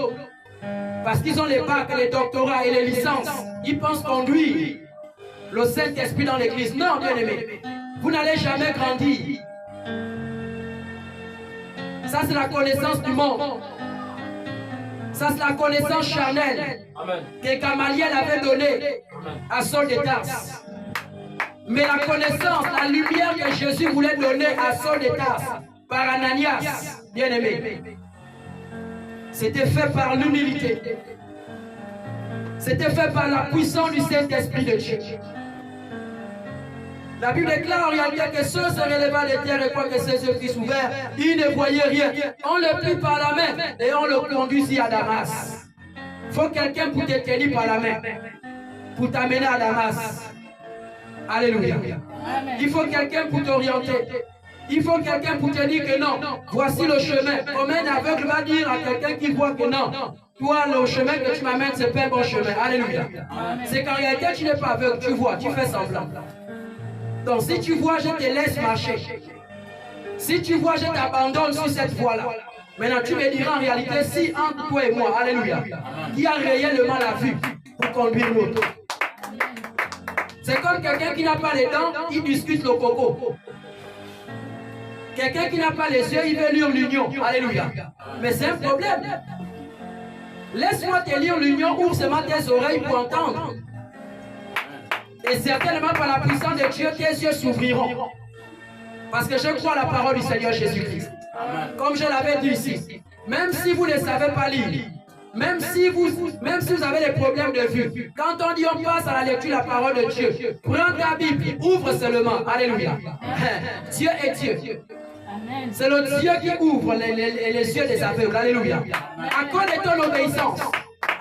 parce qu'ils ont les bacs, les doctorats et les licences. Ils pensent conduire le Saint-Esprit dans l'église. Non, bien-aimé, vous n'allez jamais grandir. Ça, c'est la connaissance du monde. Ça, c'est la connaissance charnelle que Gamaliel avait donnée à Saul de Tarse. Mais la connaissance, la lumière que Jésus voulait donner à Saul de Tarse par Ananias, bien-aimé, c'était fait par l'humilité. C'était fait par la puissance du Saint-Esprit de Dieu. La Bible déclare en réalité que ceux se releva de terre et quoique ses yeux fussent ouverts, ils ne voyaient rien. On le prit par la main et on le conduisit à Damas. Il faut quelqu'un pour te tenir par la main, pour t'amener à Damas. Alléluia. Il faut quelqu'un pour t'orienter. Il faut quelqu'un pour te dire que non, voici le chemin. Comme un aveugle va dire à quelqu'un qui voit que non, toi, le chemin que tu m'amènes, c'est pas un bon chemin. Alléluia. C'est qu'en réalité, tu n'es pas aveugle, tu vois, tu fais semblant. Donc, si tu vois, je te laisse marcher. Si tu vois, je t'abandonne sur cette voie-là. Maintenant, tu me diras en réalité, si entre toi et moi, alléluia, qui a réellement la vue pour conduire l'auto. C'est comme quelqu'un qui n'a pas les dents, il discute le coco. Quelqu'un qui n'a pas les yeux, il veut lire l'union. Alléluia. Mais c'est un problème. Laisse-moi te lire l'union, ouvre seulement tes oreilles pour entendre. Et certainement par la puissance de Dieu, tes yeux s'ouvriront. Parce que je crois à la parole du Seigneur Jésus-Christ. Comme je l'avais dit ici, même si vous ne savez pas lire, même si vous avez des problèmes de vue, quand on dit on passe à la lecture de la parole de Dieu, prends ta Bible, ouvre seulement. Alléluia. Dieu est Dieu. C'est le Dieu qui ouvre les yeux des aveugles. Alléluia. Accorde ton obéissance.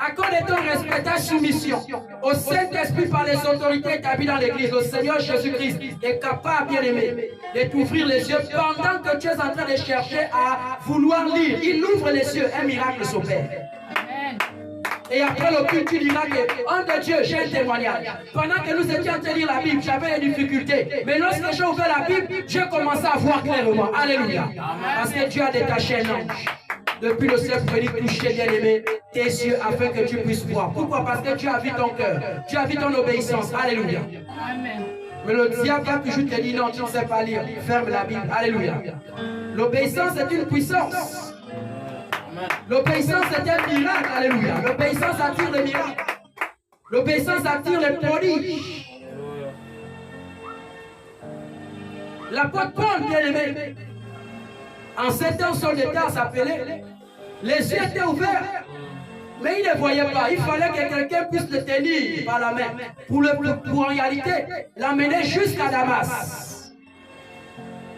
accorde ton respect, ta soumission au Saint-Esprit par les autorités établies dans l'Église. Le Seigneur Jésus-Christ est capable, bien aimé, de t'ouvrir les yeux pendant que tu es en train de chercher à vouloir lire. Il ouvre les yeux, un miracle s'opère. Et après le culte, tu diras que, oh de Dieu, j'ai un témoignage. Pendant que nous étions en train de lire la Bible, j'avais des difficultés. Mais lorsque j'ai ouvert la Bible, j'ai commencé à voir clairement. Alléluia. Parce que Dieu a détaché un ange. Depuis le ciel pour venir toucher, bien aimé, tes yeux afin que tu puisses voir. Pourquoi? Parce que tu as vu ton cœur. Tu as vu ton obéissance. Alléluia. Amen. Mais le diable va toujours te dire non, tu ne sais pas lire. Ferme la Bible. Alléluia. L'obéissance est une puissance. L'obéissance est un miracle, alléluia. L'obéissance attire les miracles. L'obéissance attire les prodiges. L'apôtre Paul, bien aimé, en 7 ans, son état s'appelait. Les yeux étaient ouverts, mais il ne voyait pas. Il fallait que quelqu'un puisse le tenir par la main pour en réalité l'amener jusqu'à Damas.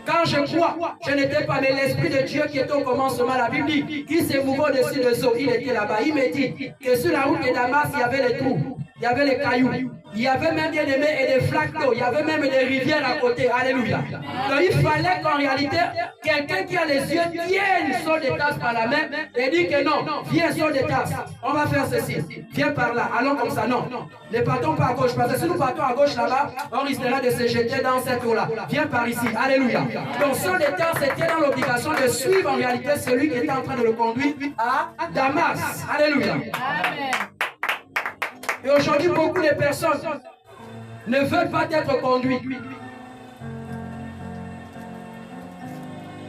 Quand je crois, je n'étais pas, mais l'Esprit de Dieu qui est au commencement, la Bible dit, qui s'est mouvé au-dessus des eaux, il était là-bas. Il me dit que sur la route de Damas, il y avait les trous, il y avait les cailloux, il y avait même bien aimé et des flaques d'eau, il y avait même des rivières à côté. Alléluia. Donc il fallait qu'en réalité, quelqu'un qui a les yeux tienne son des tasses par la main et dit que non, viens sur des tasses, on va faire ceci, viens par là, allons comme ça. Non, ne partons pas à gauche, parce que si nous partons à gauche là-bas, on risquera de se jeter dans cette eau-là. Viens par ici, alléluia. Donc son des tasses était dans l'obligation de suivre en réalité celui qui était en train de le conduire à Damas. Alléluia. Amen. Et aujourd'hui, beaucoup de personnes ne veulent pas être conduites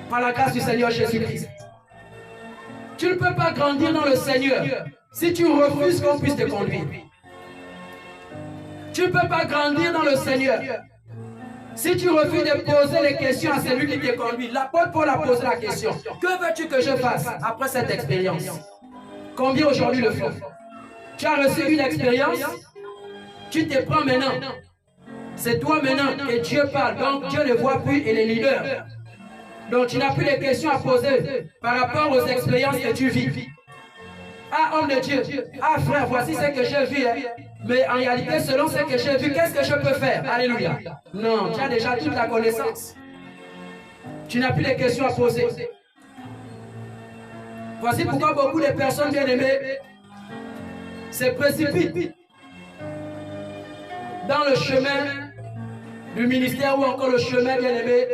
par la grâce du Seigneur Jésus-Christ. Tu ne peux pas grandir dans le Seigneur si tu refuses qu'on puisse te conduire. Tu ne peux pas grandir dans le Seigneur si tu refuses de poser les questions à celui qui te conduit. L'apôtre Paul a posé la question. Que veux-tu que je fasse après cette expérience? Combien aujourd'hui le font? Tu as reçu une expérience, tu te prends maintenant. C'est toi maintenant que Dieu parle. Donc Dieu ne voit plus et les leaders. Donc tu n'as plus de questions à poser par rapport aux expériences que tu vis. Ah, homme de Dieu, ah frère, voici ce que j'ai vu. Hein. Mais en réalité, selon ce que j'ai vu, qu'est-ce que je peux faire? Alléluia. Non, tu as déjà toute la connaissance. Tu n'as plus de questions à poser. Voici pourquoi beaucoup de personnes bien aimées se précipitent dans le chemin du ministère ou encore le chemin bien aimé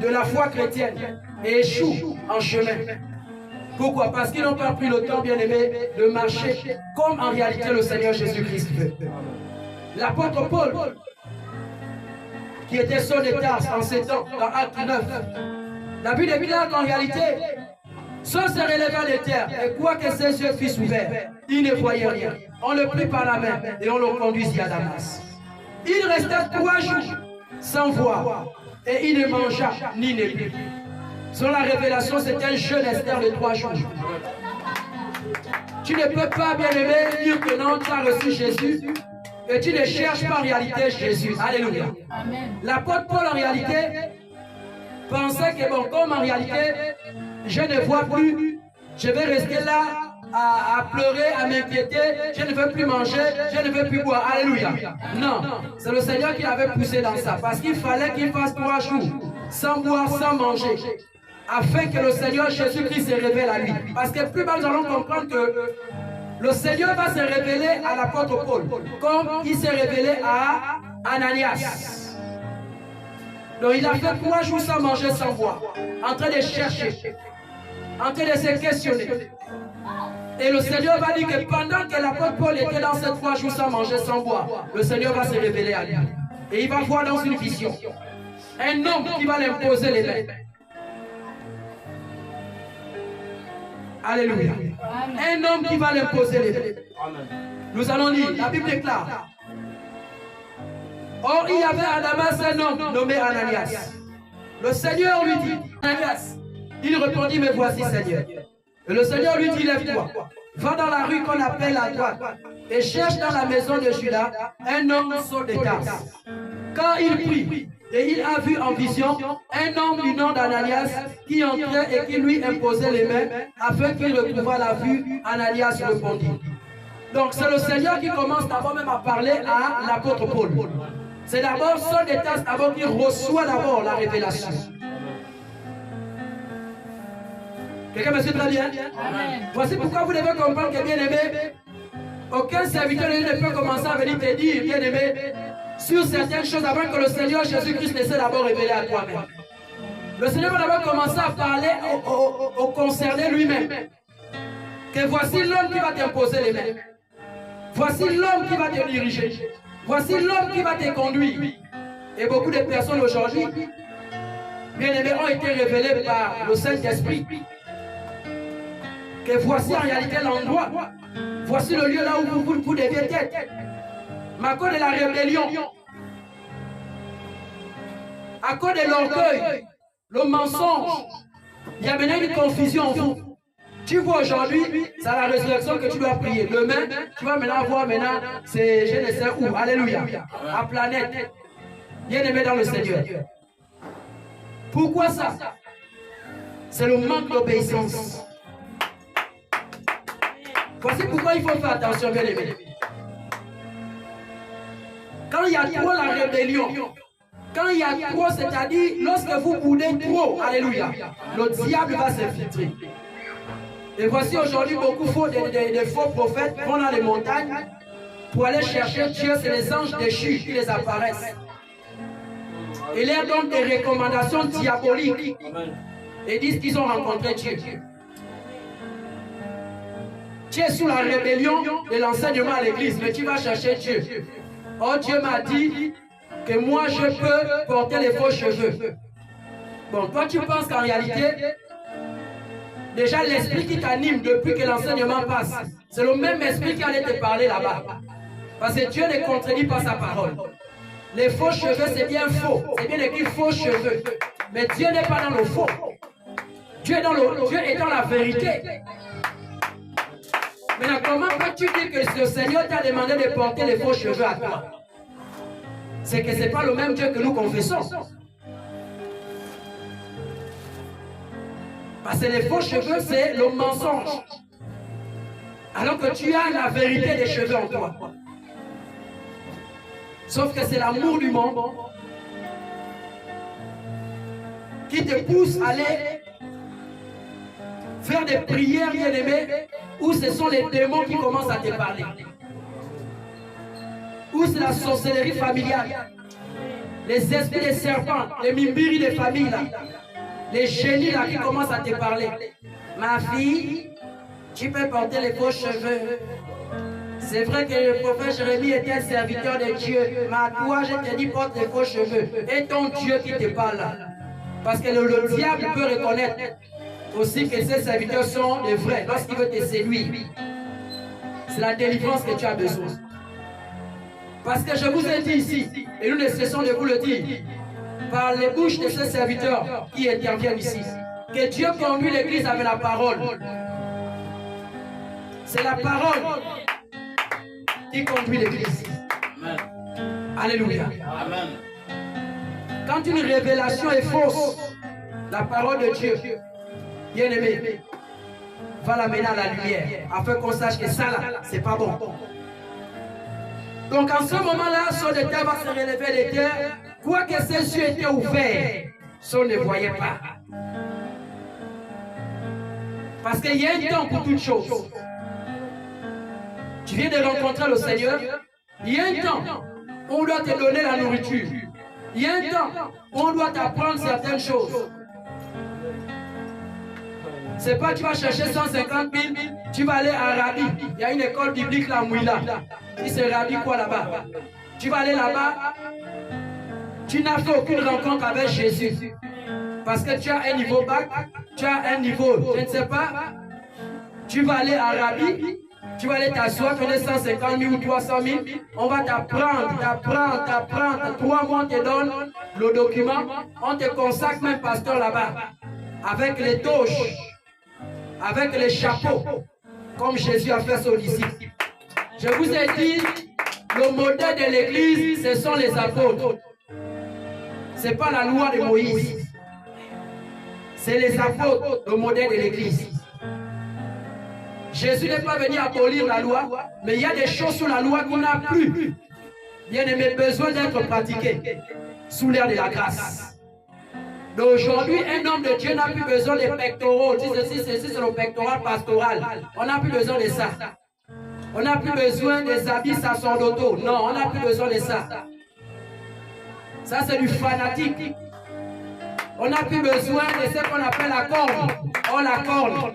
de la foi chrétienne et échouent en chemin. Pourquoi? Parce qu'ils n'ont pas pris le temps bien aimé de marcher comme en réalité le Seigneur Jésus-Christ veut. L'apôtre Paul, qui était son état en ces temps, dans Acte 9, la Bible dit qu'en réalité, Saul se releva de terre, et quoique ses yeux fussent ouverts, il ne voyait rien. On le prit par la main et on le conduisit à Damas. Il resta 3 jours sans voir, et il ne mangea ni ne but. Selon la révélation, c'est un jeûne Esther de 3 jours. Tu ne peux pas, bien aimé, dire que non, tu as reçu Jésus, et tu ne cherches pas en réalité Jésus. Alléluia. L'apôtre Paul, en réalité, pensait que bon, comme en réalité, je ne vois plus, je vais rester là à pleurer, à m'inquiéter, je ne veux plus manger, je ne veux plus boire. Alléluia. Non, c'est le Seigneur qui l'avait poussé dans ça, parce qu'il fallait qu'il fasse 3 jours sans boire, sans manger, afin que le Seigneur Jésus-Christ se révèle à lui. Parce que plus bas, nous allons comprendre que le Seigneur va se révéler à l'apôtre Paul, comme il s'est révélé à Ananias. Donc il a fait 3 jours sans manger, sans boire, en train de chercher, en train de se questionner. Et le Seigneur va dire que pendant que l'apôtre Paul était dans ces 3 jours sans manger, sans boire, le Seigneur va se révéler à lui. Et il va voir dans une vision un homme qui va l'imposer les mains. Alléluia. Un homme qui va l'imposer les mains. Nous allons lire, la Bible déclare. Or, il y avait à Damas un homme nommé Ananias. Le Seigneur lui dit, Ananias. Il répondit, me voici, Seigneur. Et le Seigneur lui dit, lève-toi, va dans la rue qu'on appelle à droite, et cherche dans la maison de Judas un homme saut de Tarse. Quand il prit, Et il a vu en vision un homme du nom d'Ananias qui entrait et qui lui imposait les mains afin qu'il recouvre la vue. Ananias répondit. Donc c'est le Seigneur qui commence d'abord même à parler à l'apôtre Paul. C'est d'abord son état d'abord qui reçoit d'abord la révélation. Quelqu'un me suit très bien? Amen. Voici pourquoi vous devez comprendre que, bien aimé, aucun serviteur ne peut commencer à venir te dire, bien aimé, sur certaines choses avant que le Seigneur Jésus-Christ ne s'est d'abord révélé à toi-même. Le Seigneur va d'abord commencer à parler au concerné lui-même. Que voici l'homme qui va t'imposer les mains. Voici l'homme qui va te diriger. Voici l'homme qui va te conduire. Et beaucoup de personnes aujourd'hui, bien aimés, ont été révélées par le Saint-Esprit. Que voici en réalité l'endroit. Voici le lieu là où vous deviez être. Mais à cause de la rébellion, à cause de l'orgueil, le mensonge, il y a maintenant une confusion en vous. Tu vois aujourd'hui, c'est à la résurrection que tu dois prier. Demain, tu vas maintenant voir maintenant, c'est je ne sais où. Alléluia. À planète. Bien aimé dans le Seigneur. Pourquoi ça? C'est le manque d'obéissance. Voici pourquoi il faut faire attention, bien aimé. Quand il y a trop la rébellion, quand il y a trop, c'est-à-dire lorsque vous boudez trop, alléluia, le diable va s'infiltrer. Et voici aujourd'hui beaucoup de faux prophètes vont dans les montagnes pour aller chercher Dieu. C'est les anges déchus qui les apparaissent. Ils leur donnent des recommandations diaboliques et disent qu'ils ont rencontré Dieu. Tu es sous la rébellion de l'enseignement à l'église, mais tu vas chercher Dieu. Oh, Dieu m'a dit que moi je peux porter les faux cheveux. Bon, toi tu penses qu'en réalité, déjà l'esprit qui t'anime depuis que l'enseignement passe, c'est le même esprit qui allait te parler là-bas. Parce que Dieu ne contredit pas sa parole. Les faux cheveux, c'est bien faux. C'est bien écrit faux cheveux. Mais Dieu n'est pas dans le faux. Dieu est dans la vérité. Maintenant, comment peux-tu dire que le Seigneur t'a demandé de porter les faux cheveux à toi? C'est que ce n'est pas le même Dieu que nous confessons. Parce que les faux cheveux, c'est le mensonge. Alors que tu as la vérité des cheveux en toi. Sauf que c'est l'amour du monde qui te pousse à aller faire des prières bien-aimées où ce sont les démons qui commencent à te parler. Où c'est la sorcellerie familiale. Les esprits des serpents, les mimbiri des familles là. Les génies là qui commencent à te parler. Ma fille, tu peux porter les faux cheveux. C'est vrai que le prophète Jérémie était un serviteur de Dieu. Mais toi, je te dis, porte les faux cheveux. Et ton Dieu qui te parle là. Parce que le diable peut reconnaître aussi que ces serviteurs sont les vrais lorsqu'il veut te séduire. C'est la délivrance que tu as besoin. Parce que je vous ai dit ici, et nous ne cessons de vous le dire, par les bouches de ces serviteurs qui interviennent ici, que Dieu conduit l'église avec la parole. C'est la parole qui conduit l'église. Alléluia. Amen. Quand une révélation est fausse, la parole de Dieu, bien aimé, va l'amener à la lumière, afin qu'on sache que ça là, c'est pas bon. Donc en ce moment-là, son état va se relever de terre, quoique ses yeux étaient ouverts, son ne voyait pas. Parce qu'il y a un temps pour toutes choses. Tu viens de rencontrer le Seigneur, il y a un temps où on doit te donner la nourriture. Il y a un temps où on doit t'apprendre certaines choses. C'est pas que tu vas chercher 150 000, tu vas aller à Rabi. Il y a une école biblique là, Mouila. Il c'est Rabi quoi là-bas. Tu vas aller là-bas, tu n'as fait aucune rencontre avec Jésus. Parce que tu as un niveau bac, tu as un niveau, je ne sais pas. Tu vas aller à Rabi, tu vas aller t'asseoir, tu as 150 000 ou 300 000. On va t'apprendre. 3 mois, on te donne le document. On te consacre même pasteur là-bas. Avec les toches, avec les chapeaux, comme Jésus a fait aux disciples. Je vous ai dit, le modèle de l'église, ce sont les apôtres. Ce n'est pas la loi de Moïse. C'est les apôtres, le modèle de l'Église. Jésus n'est pas venu abolir la loi, mais il y a des choses sur la loi qu'on n'a plus. Bien aimé, besoin d'être pratiquées sous l'ère de la grâce. Donc aujourd'hui, un homme de Dieu n'a plus besoin des pectoraux. Ceci, c'est le pectoral pastoral. On n'a plus besoin de ça. On n'a plus besoin des habits sacerdotaux. Non, on n'a plus besoin de ça. Ça, c'est du fanatique. On n'a plus besoin de ce qu'on appelle la corne. Oh, la corne.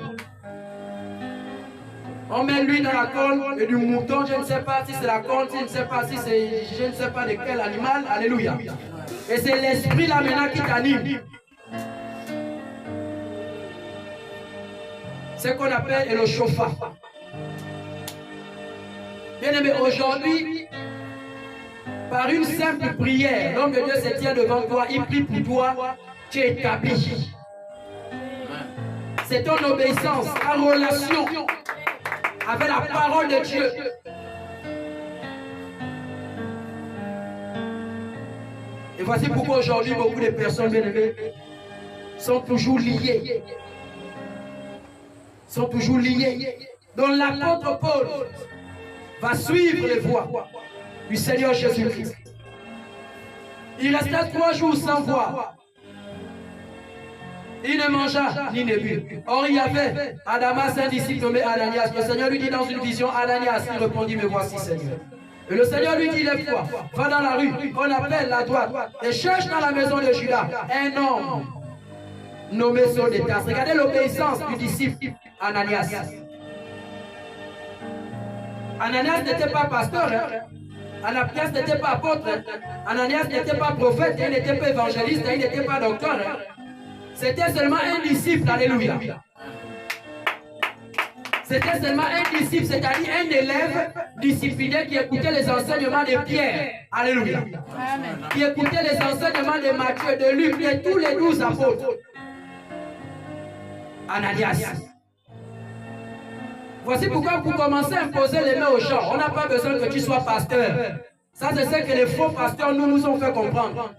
On met l'huile dans la corne et du mouton. Je ne sais pas si c'est la corne, je ne sais pas si c'est, je ne sais pas de quel animal. Alléluia. Et c'est l'esprit là maintenant qui t'anime. Ce qu'on appelle le chauffard. Bien aimé, aujourd'hui, par une simple prière, l'homme de Dieu se tient devant toi, il prie pour toi, tu es établi. C'est ton obéissance, ta relation avec la parole de Dieu. Et voici pourquoi aujourd'hui beaucoup de personnes bien aimées sont toujours liées. Sont toujours liées. Donc l'apôtre Paul va suivre les voies du Seigneur Jésus-Christ. Il resta 3 jours sans voir. Il ne mangea ni ne but. Or il y avait à Damas un disciple nommé Ananias. Le Seigneur lui dit dans une vision, Ananias, il répondit, me voici Seigneur. Et le Seigneur lui dit, lève-toi, va dans la rue qu'on appelle la droite et cherche dans la maison de Judas un homme nommé Saul de Tarse. Regardez l'obéissance du disciple Ananias. Ananias n'était pas pasteur, Ananias n'était pas apôtre, Ananias n'était pas prophète, il n'était pas évangéliste, il n'était pas docteur. C'était seulement un disciple, alléluia. C'était seulement un disciple, c'est-à-dire un élève discipliné qui écoutait les enseignements de Pierre, alléluia. Amen. Qui écoutait les enseignements de Matthieu, de Luc, de tous les 12 apôtres. Ananias. Voici pourquoi vous commencez à imposer les mains aux gens. On n'a pas besoin que tu sois pasteur. Ça, c'est ce que les faux pasteurs nous ont fait comprendre.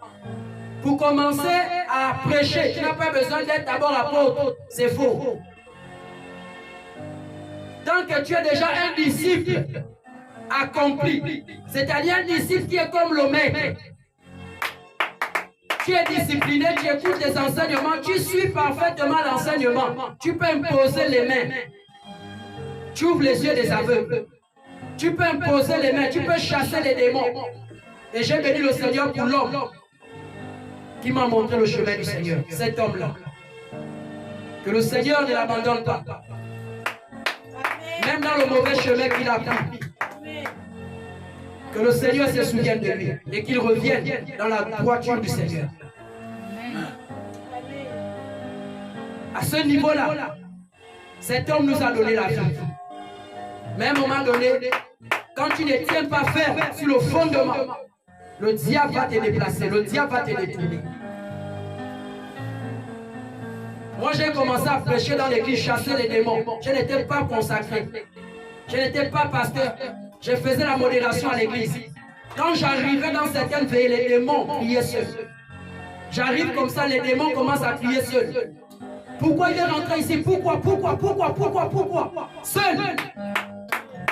Pour commencer à prêcher, tu n'as pas besoin d'être d'abord apôtre. C'est faux. Tant que tu es déjà un disciple accompli, c'est-à-dire un disciple qui est comme le maître. Tu es discipliné, tu écoutes les enseignements, tu suis parfaitement l'enseignement. Tu peux imposer les mains. Tu ouvres les yeux des aveugles. Tu peux imposer les mains, tu peux chasser les démons. Et j'ai béni le Seigneur pour l'homme qui m'a montré le chemin du Seigneur, cet homme-là. Que le Seigneur ne l'abandonne pas. Même dans le mauvais chemin qu'il a pris. Que le Seigneur se souvienne de lui et qu'il revienne dans la droiture du Seigneur. À ce niveau-là, cet homme nous a donné la vie. Mais à un moment donné, quand tu ne tiens pas ferme sur le fondement, le diable va te déplacer, le diable va te détourner. Moi, j'ai commencé à prêcher dans l'église, chasser les démons. Je n'étais pas consacré. Je n'étais pas pasteur. Je faisais la modération à l'église. Quand j'arrivais dans certaines veillées, les démons criaient seuls. J'arrive comme ça, les démons commencent à crier seuls. Pourquoi il est rentré ici? Pourquoi? Seul.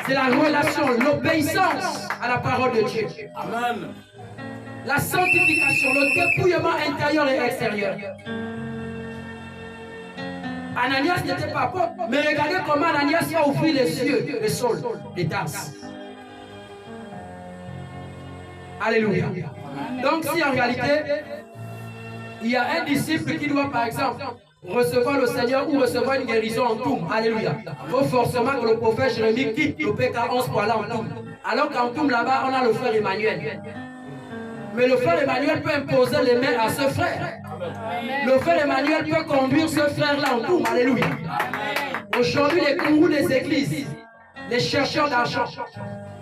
C'est la relation, l'obéissance à la parole de Dieu. Amen. La sanctification, le dépouillement intérieur et extérieur. Ananias n'était pas apôtre, mais regardez comment Ananias va ouvrir les cieux de Saul, de Tarse. Alléluia. Donc si en réalité, il y a un disciple qui doit par exemple recevoir le Seigneur ou recevoir une guérison en Toum. Alléluia. Il faut forcément que le prophète Jérémie quitte le PK11 pour aller en Toum. Alors qu'en Toum là-bas, on a le frère Emmanuel. Mais le frère Emmanuel peut imposer les mains à ce frère. Le frère Emmanuel peut conduire ce frère-là en Toum. Alléluia. Aujourd'hui, les gourous des églises, les chercheurs d'argent,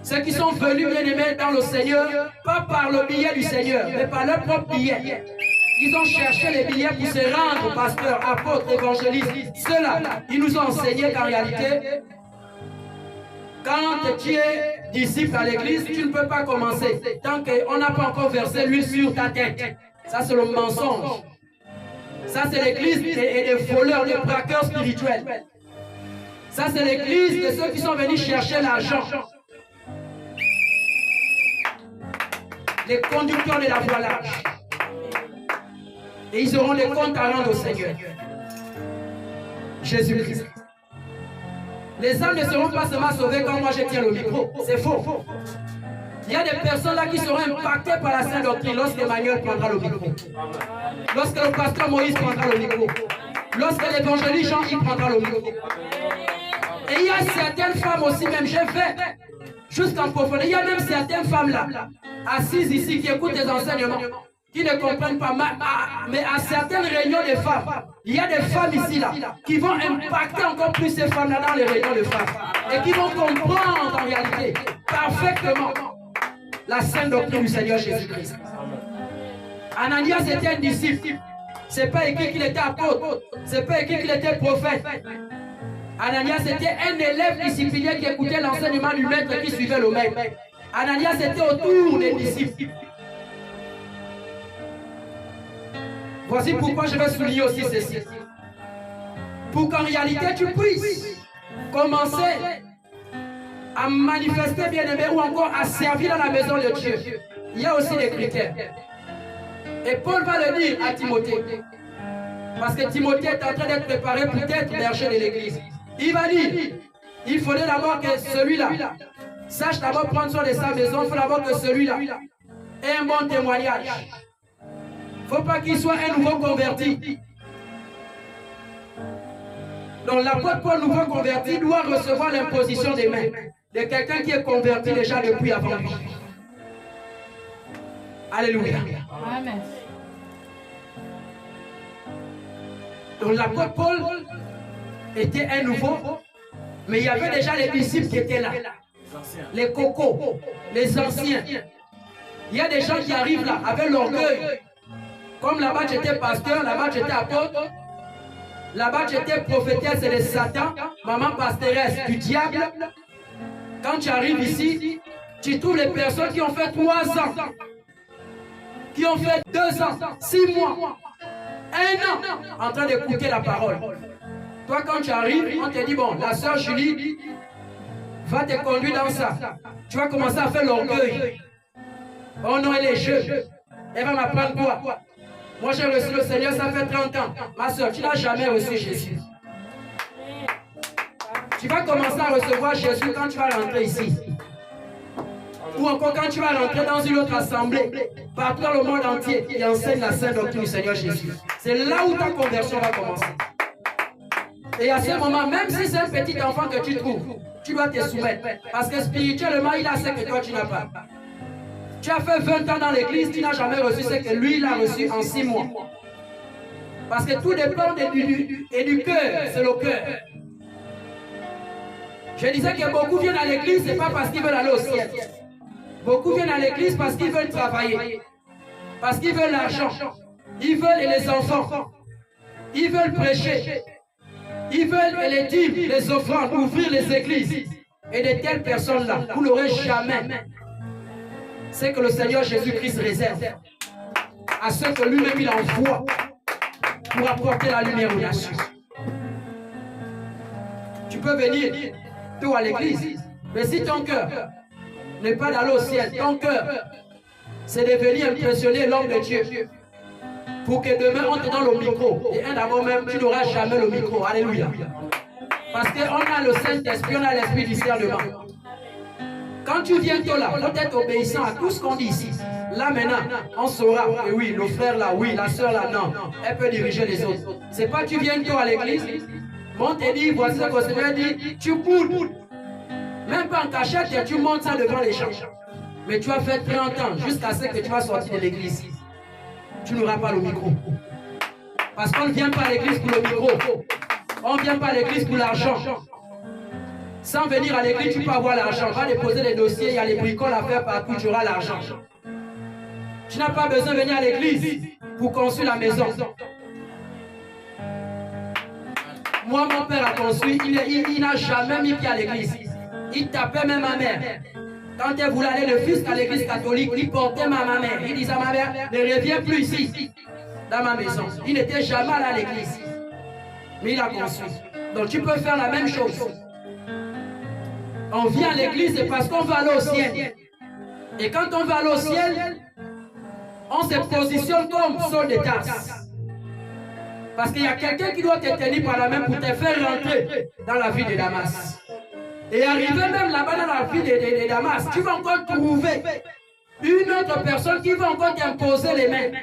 ceux qui sont venus bien aimés dans le Seigneur, pas par le billet du Seigneur, mais par leur propre billet. Ils ont cherché les billets pour se rendre pasteur, apôtre, évangéliste. Ceux-là, ils nous ont enseigné qu'en réalité, quand tu es disciple à l'église, tu ne peux pas commencer tant qu'on n'a pas encore versé l'huile sur ta tête. Ça, c'est le mensonge. Ça, c'est l'église des voleurs, des braqueurs spirituels. Ça, c'est l'église de ceux qui sont venus chercher l'argent. Les conducteurs de la voilage. Et ils auront des comptes à rendre au Seigneur. Jésus-Christ. Les âmes ne seront pas seulement sauvées quand moi je tiens le micro. C'est faux. Il y a des personnes là qui seront impactées par la sainte doctrine lorsque Emmanuel prendra le micro. Lorsque le pasteur Moïse prendra le micro. Lorsque l'évangéliste Jean prendra le micro. Et il y a certaines femmes aussi, même j'ai fait jusqu'en profondeur. Il y a même certaines femmes là, assises ici, qui écoutent les enseignements, qui ne comprennent pas. Mais à certaines réunions de femmes, il y a des femmes ici là, qui vont impacter encore plus ces femmes là dans les réunions de femmes. Et qui vont comprendre en réalité parfaitement la sainte doctrine du Seigneur Jésus-Christ. Ananias était un disciple. Ce n'est pas écrit qu'il était apôtre. Ce n'est pas écrit qu'il était prophète. Ananias était un élève disciplinaire qui écoutait l'enseignement du maître et qui suivait le maître. Ananias était autour des disciples. Voici pourquoi je vais souligner aussi ceci. Pour qu'en réalité tu puisses commencer à manifester bien-aimé ou encore à servir dans la maison de Dieu, il y a aussi des critères. Et Paul va le dire à Timothée. Parce que Timothée est en train d'être préparé pour être berger de l'église. Il va dire, il faudrait d'abord que celui-là sache d'abord prendre soin de sa maison. Il faut d'abord que celui-là ait un bon témoignage. Il ne faut pas qu'il soit un nouveau converti. Donc l'apôtre Paul, nouveau converti, doit recevoir l'imposition des mains de quelqu'un qui est converti déjà depuis avant lui. Alléluia. Amen. Donc l'apôtre Paul était un nouveau, mais il y avait déjà les disciples qui étaient là. Les cocos, les anciens. Il y a des gens qui arrivent là avec l'orgueil. Comme là-bas j'étais pasteur, là-bas j'étais apôtre, là-bas j'étais prophétesse de Satan, maman pastoresse du diable. Quand tu arrives ici, tu trouves les personnes qui ont fait 3 ans, qui ont fait 2 ans, 6 mois, 1 an en train d'écouter la parole. Toi, quand tu arrives, on te dit, bon, la sœur Julie va te conduire dans ça. Tu vas commencer à faire l'orgueil. Oh non, elle est jeune. Elle va m'apprendre quoi? Moi, j'ai reçu le Seigneur, ça fait 30 ans. Ma soeur, tu n'as jamais reçu Jésus. Tu vas commencer à recevoir Jésus quand tu vas rentrer ici. Ou encore quand tu vas rentrer dans une autre assemblée, partout dans le monde entier, qui enseigne la sainte doctrine du Seigneur Jésus. C'est là où ta conversion va commencer. Et à ce moment, même si c'est un petit enfant que tu trouves, tu dois te soumettre. Parce que spirituellement, il a ce que toi, tu n'as pas. Tu as fait 20 ans dans l'église, tu n'as jamais reçu ce que lui, il a reçu en 6 mois. Parce que tout dépend du cœur, c'est le cœur. Je disais que beaucoup viennent à l'église, ce n'est pas parce qu'ils veulent aller au ciel. Beaucoup viennent à l'église parce qu'ils veulent travailler. Parce qu'ils veulent l'argent. Ils veulent les enfants. Ils veulent prêcher. Ils veulent les dîmes, les offrandes, ouvrir les églises. Et de telles personnes-là, vous n'aurez jamais ce que le Seigneur Jésus-Christ réserve à ceux que lui-même il envoie pour apporter la lumière aux nations. Tu peux venir tôt à l'église, mais si ton cœur n'est pas d'aller au ciel, ton cœur, c'est de venir impressionner l'homme de Dieu. Pour que demain on te donne le micro. Et un d'abord même, tu n'auras jamais le micro. Alléluia. Parce qu'on a le Saint-Esprit, on a l'Esprit du discernement. Quand tu viens tôt là, faut être obéissant à tout ce qu'on dit ici. Là maintenant, on saura que oui, le frère là, oui, la soeur là, non. Elle peut diriger les autres. C'est pas tu viens tôt à l'église, on te dit, voici ce que le Seigneur dit, tu boudes. Même pas en cachette, tu montes ça devant les gens. Mais tu as fait 30 ans jusqu'à ce que tu vas sortir de l'église. Tu n'auras pas le micro. Parce qu'on ne vient pas à l'église pour le micro. On ne vient pas à l'église pour l'argent. Sans venir à l'église, tu peux avoir l'argent. Va déposer les dossiers, il y a les bricoles à faire partout, tu auras l'argent. Tu n'as pas besoin de venir à l'église pour construire la maison. Moi, mon père a construit, il n'a jamais mis pied à l'église. Il tapait même ma mère. Quand elle voulait aller le fils à l'église catholique, il portait ma mère. Il disait à ma mère, ne reviens plus ici, dans ma maison. Il n'était jamais allé à l'église. Mais il a construit. Donc tu peux faire la même chose. On vient à l'église parce qu'on va aller au ciel. Et quand on va aller au ciel, on se positionne comme Saul de Tarse. Parce qu'il y a quelqu'un qui doit te tenir par la main pour te faire rentrer dans la vie de Damas. Et arriver même là-bas dans la vie de Damas, tu vas encore trouver une autre personne qui va encore t'imposer les mains.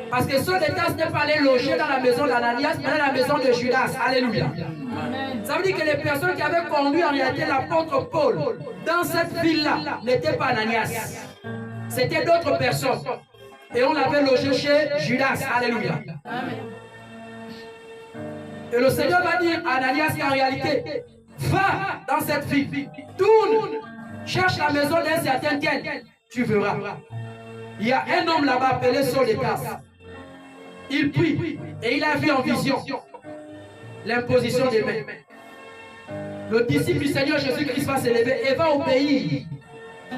Parce que Saul de Tarse n'est pas allé loger dans la maison d'Ananias, mais dans la maison de Judas. Alléluia. Ça veut dire que les personnes qui avaient conduit en réalité l'apôtre Paul dans cette ville-là n'étaient pas Ananias. C'était d'autres personnes. Et on l'avait logé chez Judas. Alléluia. Et le Seigneur va dire à Ananias qu'en réalité, va dans cette ville, tourne, cherche la maison d'un certain tel, tu verras. Il y a un homme là-bas appelé Saul de Tarse. Il prie et il a vu en vision l'imposition des mains. Le disciple du Seigneur Jésus-Christ va s'élever et va obéir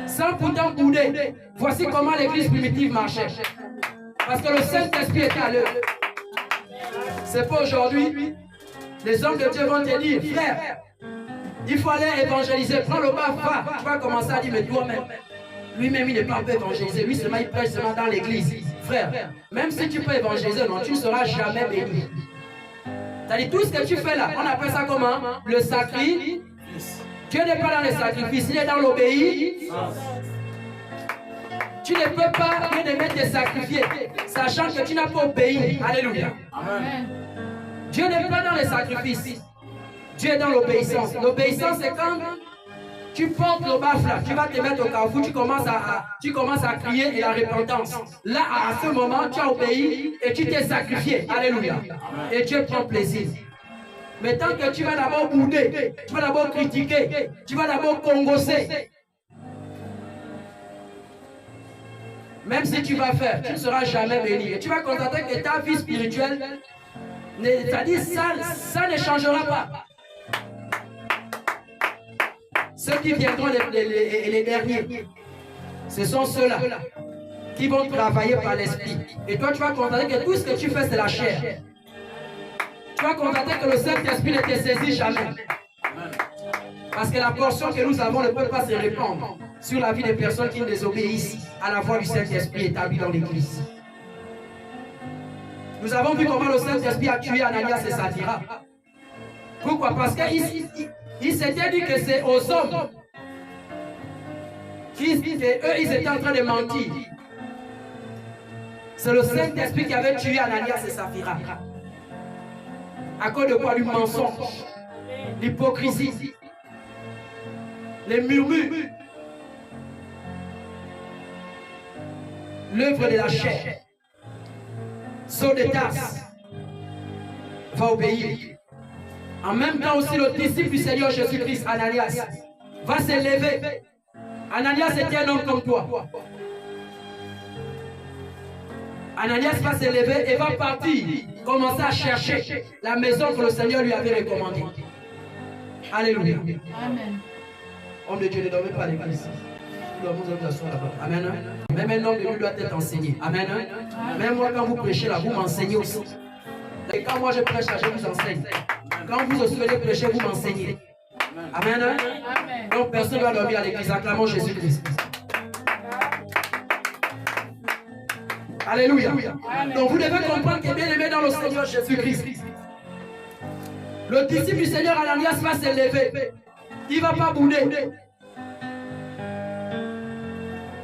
sans pourtant bouder. Voici comment l'église primitive marchait. Parce que le Saint-Esprit est à l'œuvre. C'est pas aujourd'hui. Les hommes de Dieu vont te dire, frère, il faut aller évangéliser. Prends le bas, va. Tu vas commencer à dire, mais toi-même, lui-même, il n'est pas peu évangéliser. Lui seulement, il prêche seulement dans l'église. Frère, même si tu peux évangéliser, non, tu ne seras jamais béni. C'est-à-dire, tout ce que tu fais là, on appelle ça comment? Le sacrifice. Dieu n'est pas dans le sacrifice, il est dans l'obéissance. Tu ne peux pas, bien aimé, te sacrifier, sachant que tu n'as pas obéi. Alléluia. Amen. Dieu n'est pas dans le sacrifice. Dieu est dans l'obéissance. L'obéissance, c'est quand tu portes le baffe là, tu vas te mettre au carrefour, tu commences à crier et la repentance. Là, à ce moment, tu as obéi et tu t'es sacrifié. Alléluia. Et Dieu prend plaisir. Mais tant que tu vas d'abord bouder, tu vas d'abord critiquer, tu vas d'abord congosser. Même si tu vas faire, tu ne seras jamais béni. Et tu vas constater que ta vie spirituelle, c'est-à-dire ça ne changera pas. Ceux qui viendront les derniers, ce sont ceux-là qui vont travailler par l'esprit. Et toi, tu vas constater que tout ce que tu fais, c'est la chair. Tu vas constater que le Saint-Esprit ne te saisit jamais. Parce que la portion que nous avons ne peut pas se répandre sur la vie des personnes qui désobéissent à la voix du Saint-Esprit établi dans l'Église. Nous avons vu comment le Saint-Esprit a tué Ananias et Saphira. Pourquoi? Parce qu'il s'était dit que c'est aux hommes eux, ils étaient en train de mentir. C'est le Saint-Esprit qui avait tué Ananias et Saphira. À cause de quoi? Du mensonge, l'hypocrisie, les murmures, l'œuvre de la chair. Saul de Tarse va obéir. En même temps aussi, le disciple du Seigneur Jésus-Christ, Ananias, va s'élever. Ananias était un homme comme toi. Ananias va s'élever et va partir, commencer à chercher la maison que le Seigneur lui avait recommandée. Alléluia. Amen. Homme de Dieu, ne dormez pas à l'église. Amen. Même un homme de Dieu doit être enseigné. Amen. Même moi, quand vous prêchez là, vous m'enseignez aussi. Et quand moi je prêche là, je vous enseigne. Quand vous aussi venez prêcher, vous m'enseignez. Amen. Donc personne ne doit dormir à l'église. Acclamons Jésus-Christ. Alléluia. Donc vous devez comprendre que bien aimé dans le Seigneur Jésus-Christ, le disciple du Seigneur Ananias va s'élever. Il ne va pas bouder.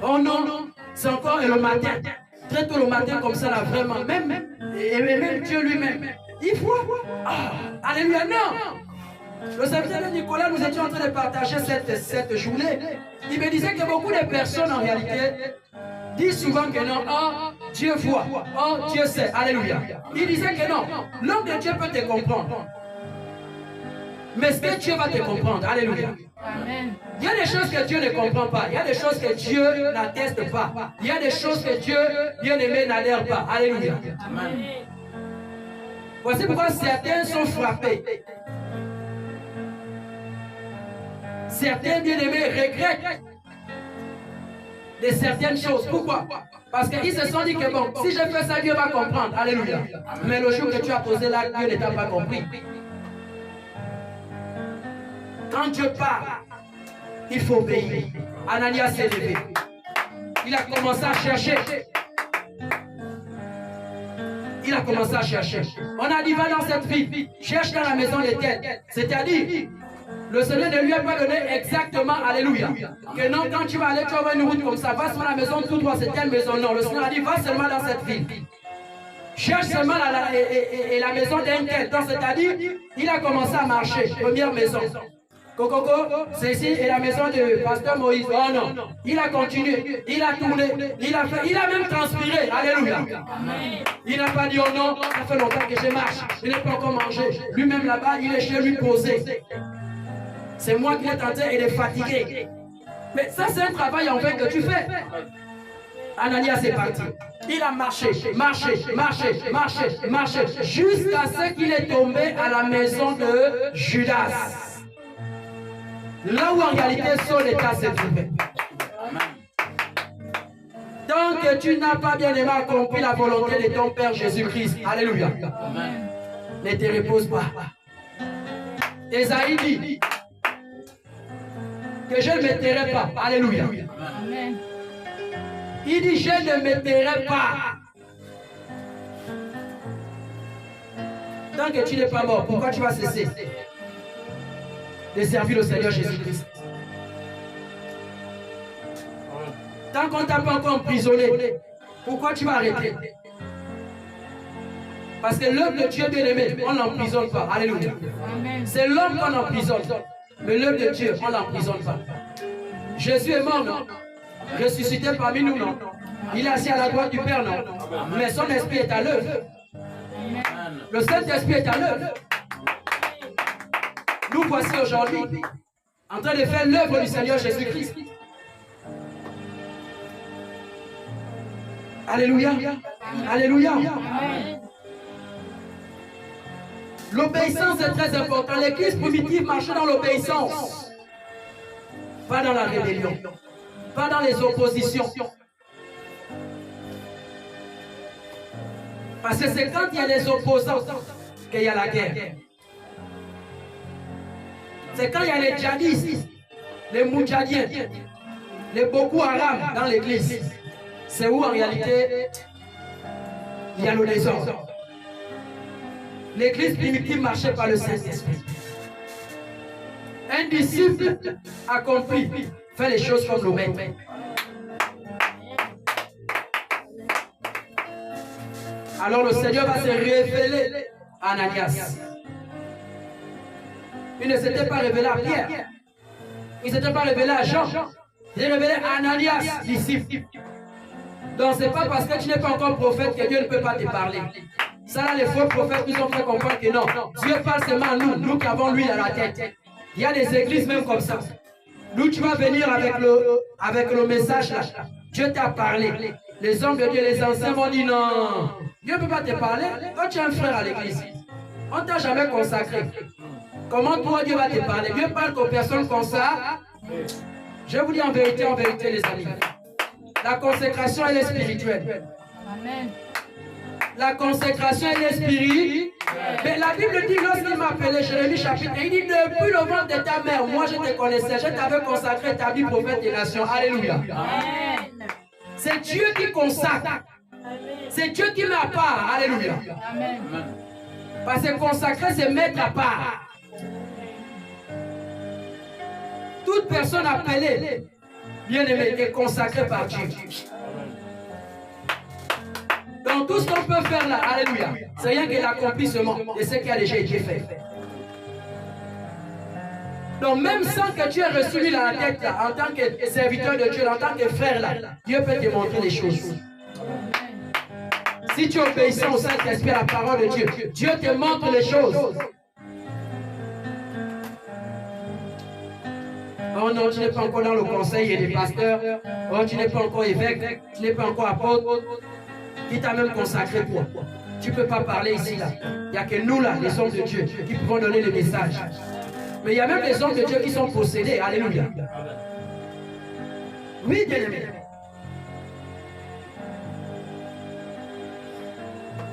Oh non, c'est encore le matin. Très tôt le matin comme ça là, vraiment. Même Dieu lui-même. Il faut. Alléluia, non. Le serviteur de Nicolas, nous étions en train de partager cette journée. Il me disait que beaucoup de personnes en réalité disent souvent que non, oh Dieu voit, oh Dieu sait, alléluia. Il disait que non, l'homme de Dieu peut te comprendre. Mais ce que Dieu va te comprendre, alléluia. Amen. Il y a des choses que Dieu ne comprend pas. Il y a des choses que Dieu n'atteste pas. Il y a des choses que Dieu, bien aimé, n'adhère pas. Alléluia. Amen. Voici pourquoi certains sont frappés. certains bien-aimés regrettent de certaines choses. Pourquoi? Parce qu'ils se sont dit que bon, si je fais ça, Dieu va comprendre. Alléluia. Mais le jour que tu as posé là, Dieu ne t'a pas compris. Quand Dieu parle, il faut obéir. Ananias s'est levé. Il a commencé à chercher. Il a commencé à chercher. On a dit, va dans cette ville, cherche dans la maison d'Étienne. C'est-à-dire, le Seigneur ne lui a pas donné exactement, alléluia, que non, quand tu vas aller, tu vas avoir une route comme ça, va sur la maison tout droit, c'est telle maison. Non, le Seigneur a dit, va seulement dans cette ville. Cherche seulement la maison d'un tel. Donc, c'est-à-dire, il a commencé à marcher. Première maison. Coco, c'est ici, et la maison de pasteur Moïse. Oh non, il a continué, il a tourné, il a fait, il a même transpiré. Alléluia. Il n'a pas dit, oh non, ça fait longtemps que je marche, je n'ai pas encore mangé. Lui-même là-bas, il est chez lui posé. C'est moi qui l'ai tenté et il est fatigué. Mais ça, c'est un travail en fait que tu fais. Ananias est parti. Il a marché, marché, jusqu'à ce qu'il est tombé à la maison de Judas. Là où en réalité son état s'est trouvé. Tant que tu n'as pas bien aimé accompli la volonté de ton Père Jésus-Christ, alléluia, ne te repose pas. Ésaïe dit que je ne me tairai pas, alléluia. Il dit je ne me tairai pas. Tant que tu n'es pas mort, pourquoi tu vas cesser de servir le Seigneur Jésus-Christ? Tant qu'on ne t'a pas encore emprisonné, pourquoi tu vas arrêter? Parce que l'œuvre de Dieu bien-aimé, on ne l'emprisonne pas. Alléluia. C'est l'homme qu'on emprisonne. Mais l'œuvre de Dieu, on ne l'emprisonne pas. Jésus est mort, non? Ressuscité parmi nous, non? Il est assis à la droite du Père, non? Mais son esprit est à l'œuvre. Le Saint-Esprit est à l'œuvre. Nous voici aujourd'hui en train de faire l'œuvre du Seigneur Jésus-Christ. Alléluia. Alléluia. L'obéissance est très importante. L'Église primitive marchait dans l'obéissance. Pas dans la rébellion. Pas dans les oppositions. Parce que c'est quand il y a les opposants qu'il y a la guerre. C'est quand il y a les djihadistes, les moudjahdiens, les Boko Haram dans l'église. C'est où en réalité il y a le désordre. L'église primitive marchait par le Saint-Esprit. Un disciple accompli fait les choses comme le maître. Alors le Seigneur va se révéler à Ananias. Il ne s'était pas révélé à Pierre. Il ne s'était pas révélé à Jean. Il s'est révélé à Ananias, disciple. Donc ce n'est pas parce que tu n'es pas encore prophète que Dieu ne peut pas te parler. Ça là, les faux prophètes nous ont fait comprendre que non. Dieu parle seulement à nous, nous qui avons lui dans la tête. Il y a des églises même comme ça. D'où tu vas venir avec le message là. Dieu t'a parlé. Les hommes de Dieu, les anciens vont dire non. Dieu ne peut pas te parler. Toi tu es un frère à l'église. On ne t'a jamais consacré. Comment toi Dieu va te parler? Dieu parle qu'aux personnes comme ça. Je vous dis en vérité, les amis. La consécration, elle est spirituelle. Amen. La consécration, elle est spirituelle. Mais la Bible dit, lorsqu'il m'a appelé, Jérémie chapitre, il dit, depuis le ventre de ta mère, moi je te connaissais, je t'avais consacré ta vie prophète des nations. Alléluia. C'est Dieu qui consacre. C'est Dieu qui met à part. Alléluia. Amen. Parce que consacrer, c'est mettre à part. Toute personne appelée, bien-aimée, est consacrée par Dieu. Donc tout ce qu'on peut faire là, alléluia, c'est rien que l'accomplissement de ce qui a déjà été fait. Donc même sans que tu aies reçu lui dans la tête là, en tant que serviteur de Dieu, en tant que frère là, Dieu peut te montrer les choses. Si tu es obéissant au Saint-Esprit à la parole de Dieu, Dieu te montre les choses. Oh non, tu n'es pas encore dans le conseil et des pasteurs. Oh, tu n'es pas encore évêque, tu n'es pas encore apôtre. Qui t'a même consacré pour. Tu ne peux pas parler ici là. Il n'y a que nous là, les hommes de Dieu, qui pouvons donner le message. Mais il y a même des hommes de Dieu qui sont possédés. Alléluia. Oui, bien aimé.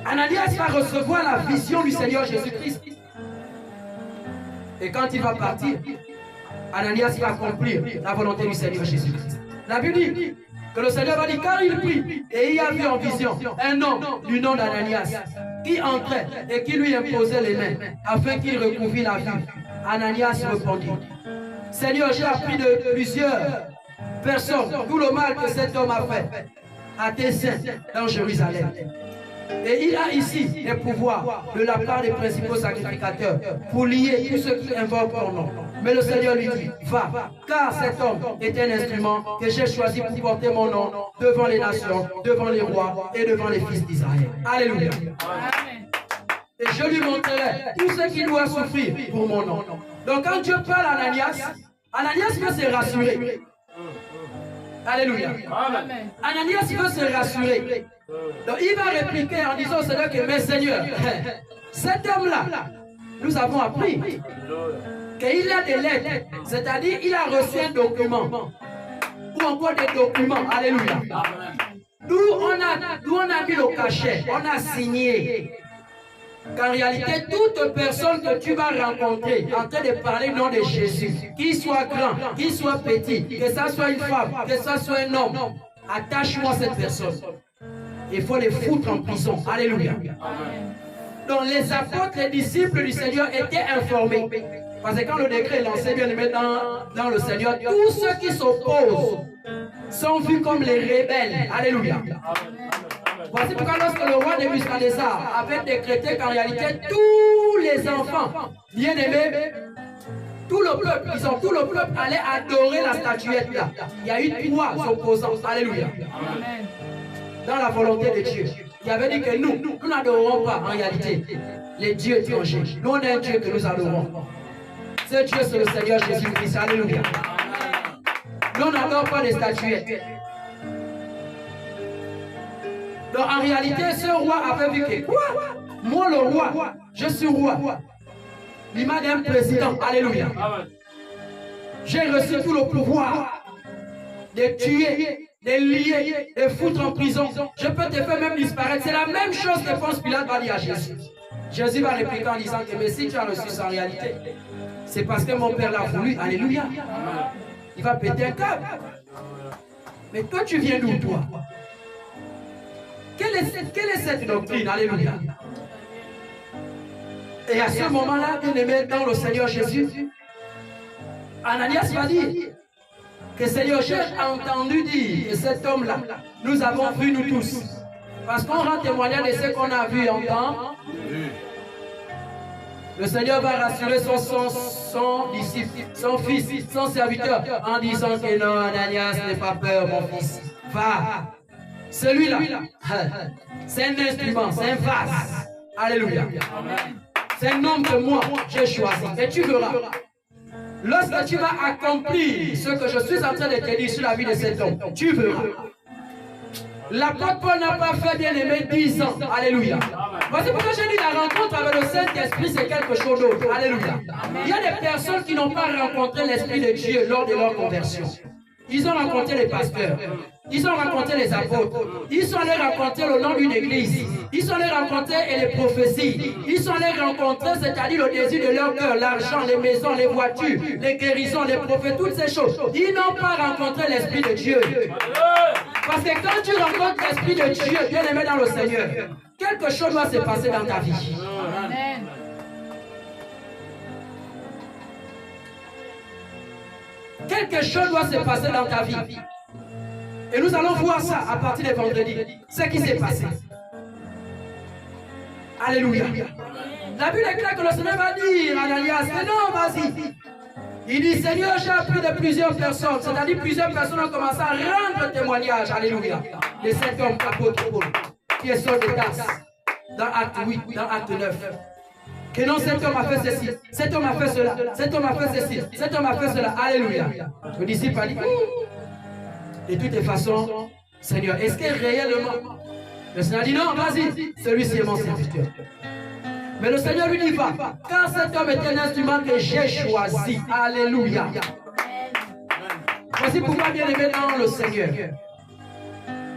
Ananias va recevoir la vision du Seigneur Jésus-Christ. Et quand il va partir, Ananias va accomplir la volonté du Seigneur Jésus-Christ. La Bible dit que le Seigneur va dire, car il prie, et il a vu en vision un homme du nom d'Ananias qui entrait et qui lui imposait les mains afin qu'il recouvrit la vue. Ananias répondit, Seigneur, j'ai appris de plusieurs personnes tout le mal que cet homme a fait à tes saints dans Jérusalem. Et il a ici les pouvoirs de la part des principaux sacrificateurs pour lier tous ceux qui invoquent ton nom. Mais le Seigneur lui dit, va, car cet homme est un instrument que j'ai choisi pour porter mon nom devant les nations, devant les rois et devant les fils d'Israël. Alléluia. Et je lui montrerai tout ce qu'il doit souffrir pour mon nom. Donc quand Dieu parle à Ananias, Ananias veut se rassurer. Alléluia. Ananias veut se rassurer. Donc il va répliquer en disant au Seigneur que, mais Seigneur, cet homme-là, nous avons appris qu'il a des lettres, c'est-à-dire il a reçu un document, ou encore des documents. Alléluia. D'où on a mis le cachet, on a signé qu'en réalité, toute personne que tu vas rencontrer en train de parler au nom de Jésus, qu'il soit grand, qu'il soit petit, que ça soit une femme, que ça soit un homme, attache-moi cette personne. Il faut les foutre en prison. Alléluia. Donc les apôtres, les disciples du Seigneur étaient informés. Parce que quand le décret est lancé, bien aimé dans le Seigneur, tous ceux qui s'opposent sont vus comme les rebelles. Alléluia. Voici pourquoi lorsque le roi Nebuchadnezzar avait décrété qu'en réalité tous les enfants bien-aimés, tout le peuple, disons, tout le peuple allait adorer la statuette là. Il y a eu trois opposants. Alléluia. Dans la volonté de Dieu. Il avait dit que nous n'adorons pas en réalité les dieux étrangers. Nous, on a un Dieu que nous adorons. Ce Dieu, c'est le Seigneur Jésus-Christ. Alléluia. Nous, on n'adore pas les statuettes. Donc, en réalité, ce roi avait vu que, quoi? Moi, le roi, je suis roi. L'image d'un président. Alléluia. J'ai reçu tout le pouvoir de tuer, de lier, de foutre en prison. Je peux te faire même disparaître. C'est la même chose que Ponce Pilate va dire à Jésus. Jésus va répliquer en disant que, mais si tu as reçu ça en réalité, c'est parce que mon Père l'a voulu. Alléluia. Il va péter un câble. Mais toi, tu viens d'où, toi? Quelle est cette doctrine? Alléluia. Et à ce moment-là, bien aimé dans le Seigneur Jésus, Ananias va dire que Seigneur, j'ai entendu dire que cet homme-là, nous avons vu nous tous. Parce qu'on rend témoignage de ce qu'on a vu et entend. Le Seigneur va rassurer son disciple, son fils, son serviteur, en disant que non, Ananias, n'aie pas peur, mon fils. Va. Celui-là, c'est un instrument, c'est un vase. Alléluia. C'est un homme que moi, j'ai choisi. Et tu verras. Lorsque tu vas accomplir ce que je suis en train de te dire sur la vie de cet homme, tu verras. L'apôtre Paul n'a pas fait, bien aimé, 10 ans. Alléluia. Voici pourquoi j'ai dit la rencontre avec le Saint-Esprit, c'est quelque chose d'autre. Alléluia. Il y a des personnes qui n'ont pas rencontré l'Esprit de Dieu lors de leur conversion. Ils ont rencontré les pasteurs. Ils ont rencontré les apôtres. Ils sont allés rencontrer le nom d'une église. Ils sont allés rencontrer les prophéties. Ils sont allés rencontrer, c'est-à-dire le désir de leur cœur, l'argent, les maisons, les voitures, les guérisons, les prophètes, toutes ces choses. Ils n'ont pas rencontré l'Esprit de Dieu. Parce que quand tu rencontres l'Esprit de Dieu, bien aimé dans le Seigneur, quelque chose doit se passer dans ta vie. Amen. Quelque chose doit se passer dans ta vie. Et nous allons voir ça à partir de vendredi. Ce qui s'est passé. Alléluia. La Bible est claire que le Seigneur va dire à Ananias, mais non, vas-y. Il dit, Seigneur, j'ai appris de plusieurs personnes. C'est-à-dire plusieurs personnes ont commencé à rendre témoignage. Alléluia. De cet homme apôtre Paul, qui est Saul de Tarse. Dans Acte 8, dans Acte 9. Que non, cet homme a fait ceci, cet homme a fait cela, cet homme a fait ceci, cet homme a fait cela. Alléluia. Le disciple a dit, de toutes façons, Seigneur, est-ce que réellement, le Seigneur a dit, non, vas-y, celui-ci est mon serviteur. Mais le Seigneur lui dit, va, car cet homme est un instrument que j'ai choisi. Alléluia. Voici pourquoi, bien aimé dans le Seigneur,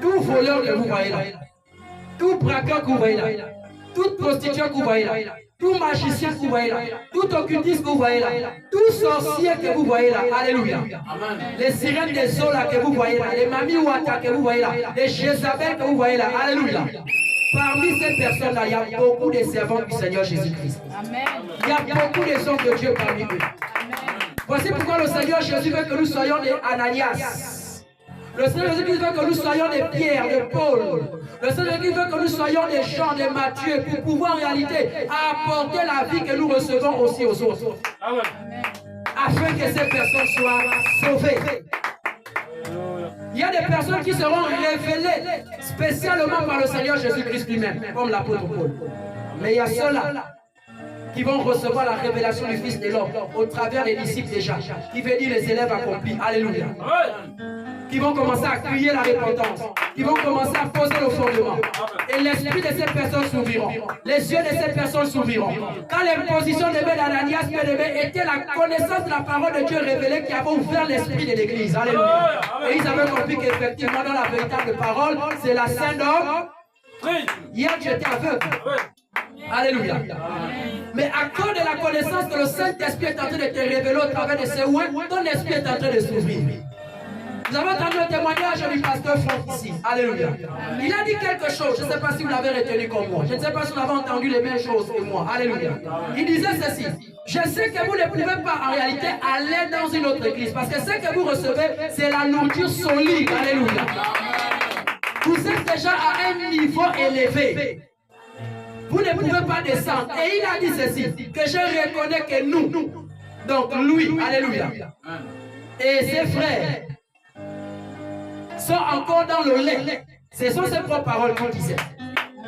tout voleur que vous voyez là, tout braqueur que vous voyez là, toute prostituée que vous voyez là, tout magicien que vous voyez là, tout occultiste que vous voyez là, tout sorcier que vous voyez là, alléluia. Les sirènes des eaux là que vous voyez là, les Mami Wata que vous voyez là, les Jézabel que vous voyez là, alléluia. Parmi ces personnes-là, il y a beaucoup de servants du Seigneur Jésus-Christ. Il y a beaucoup de hommes de Dieu parmi eux. Voici pourquoi le Seigneur Jésus veut que nous soyons des Ananias. Le Seigneur Jésus veut que nous soyons des Pierre, des Paul. Le Seigneur Jésus veut que nous soyons des Jean, des Matthieu, pour pouvoir en réalité apporter la vie que nous recevons aussi aux autres. Amen. Afin que ces personnes soient sauvées. Il y a des personnes qui seront révélées spécialement par le Seigneur Jésus-Christ lui-même, comme l'apôtre Paul. Mais il y a ceux-là qui vont recevoir la révélation du Fils de l'homme au travers des disciples déjà, qui veut dire les élèves accomplis. Alléluia. Qui vont commencer à crier la repentance, qui vont commencer à poser le fondement. Et l'esprit de ces personnes s'ouvriront. Les yeux de ces personnes s'ouvriront. Quand l'imposition de d'Ananias était la connaissance de la parole de Dieu révélée qui avait ouvert l'esprit de l'église. Alléluia. Et ils avaient compris qu'effectivement, dans la véritable parole, c'est la sainte d'homme. Hier, j'étais aveugle. Alléluia. Mais à cause de la connaissance que le Saint-Esprit est en train de te révéler au travers de ces ouïes, ton esprit est en train de s'ouvrir. Vous avez entendu le témoignage du pasteur Franck ici. Alléluia. Il a dit quelque chose. Je ne sais pas si vous l'avez retenu comme moi. Je ne sais pas si vous avez entendu les mêmes choses que moi. Alléluia. Il disait ceci. Je sais que vous ne pouvez pas en réalité aller dans une autre église. Parce que ce que vous recevez, c'est la nourriture solide. Alléluia. Vous êtes déjà à un niveau élevé. Vous ne pouvez pas descendre. Et il a dit ceci. Que je reconnais que nous, donc lui, alléluia, et ses frères, sont encore dans le lait. Ce sont ses propres paroles qu'il disait.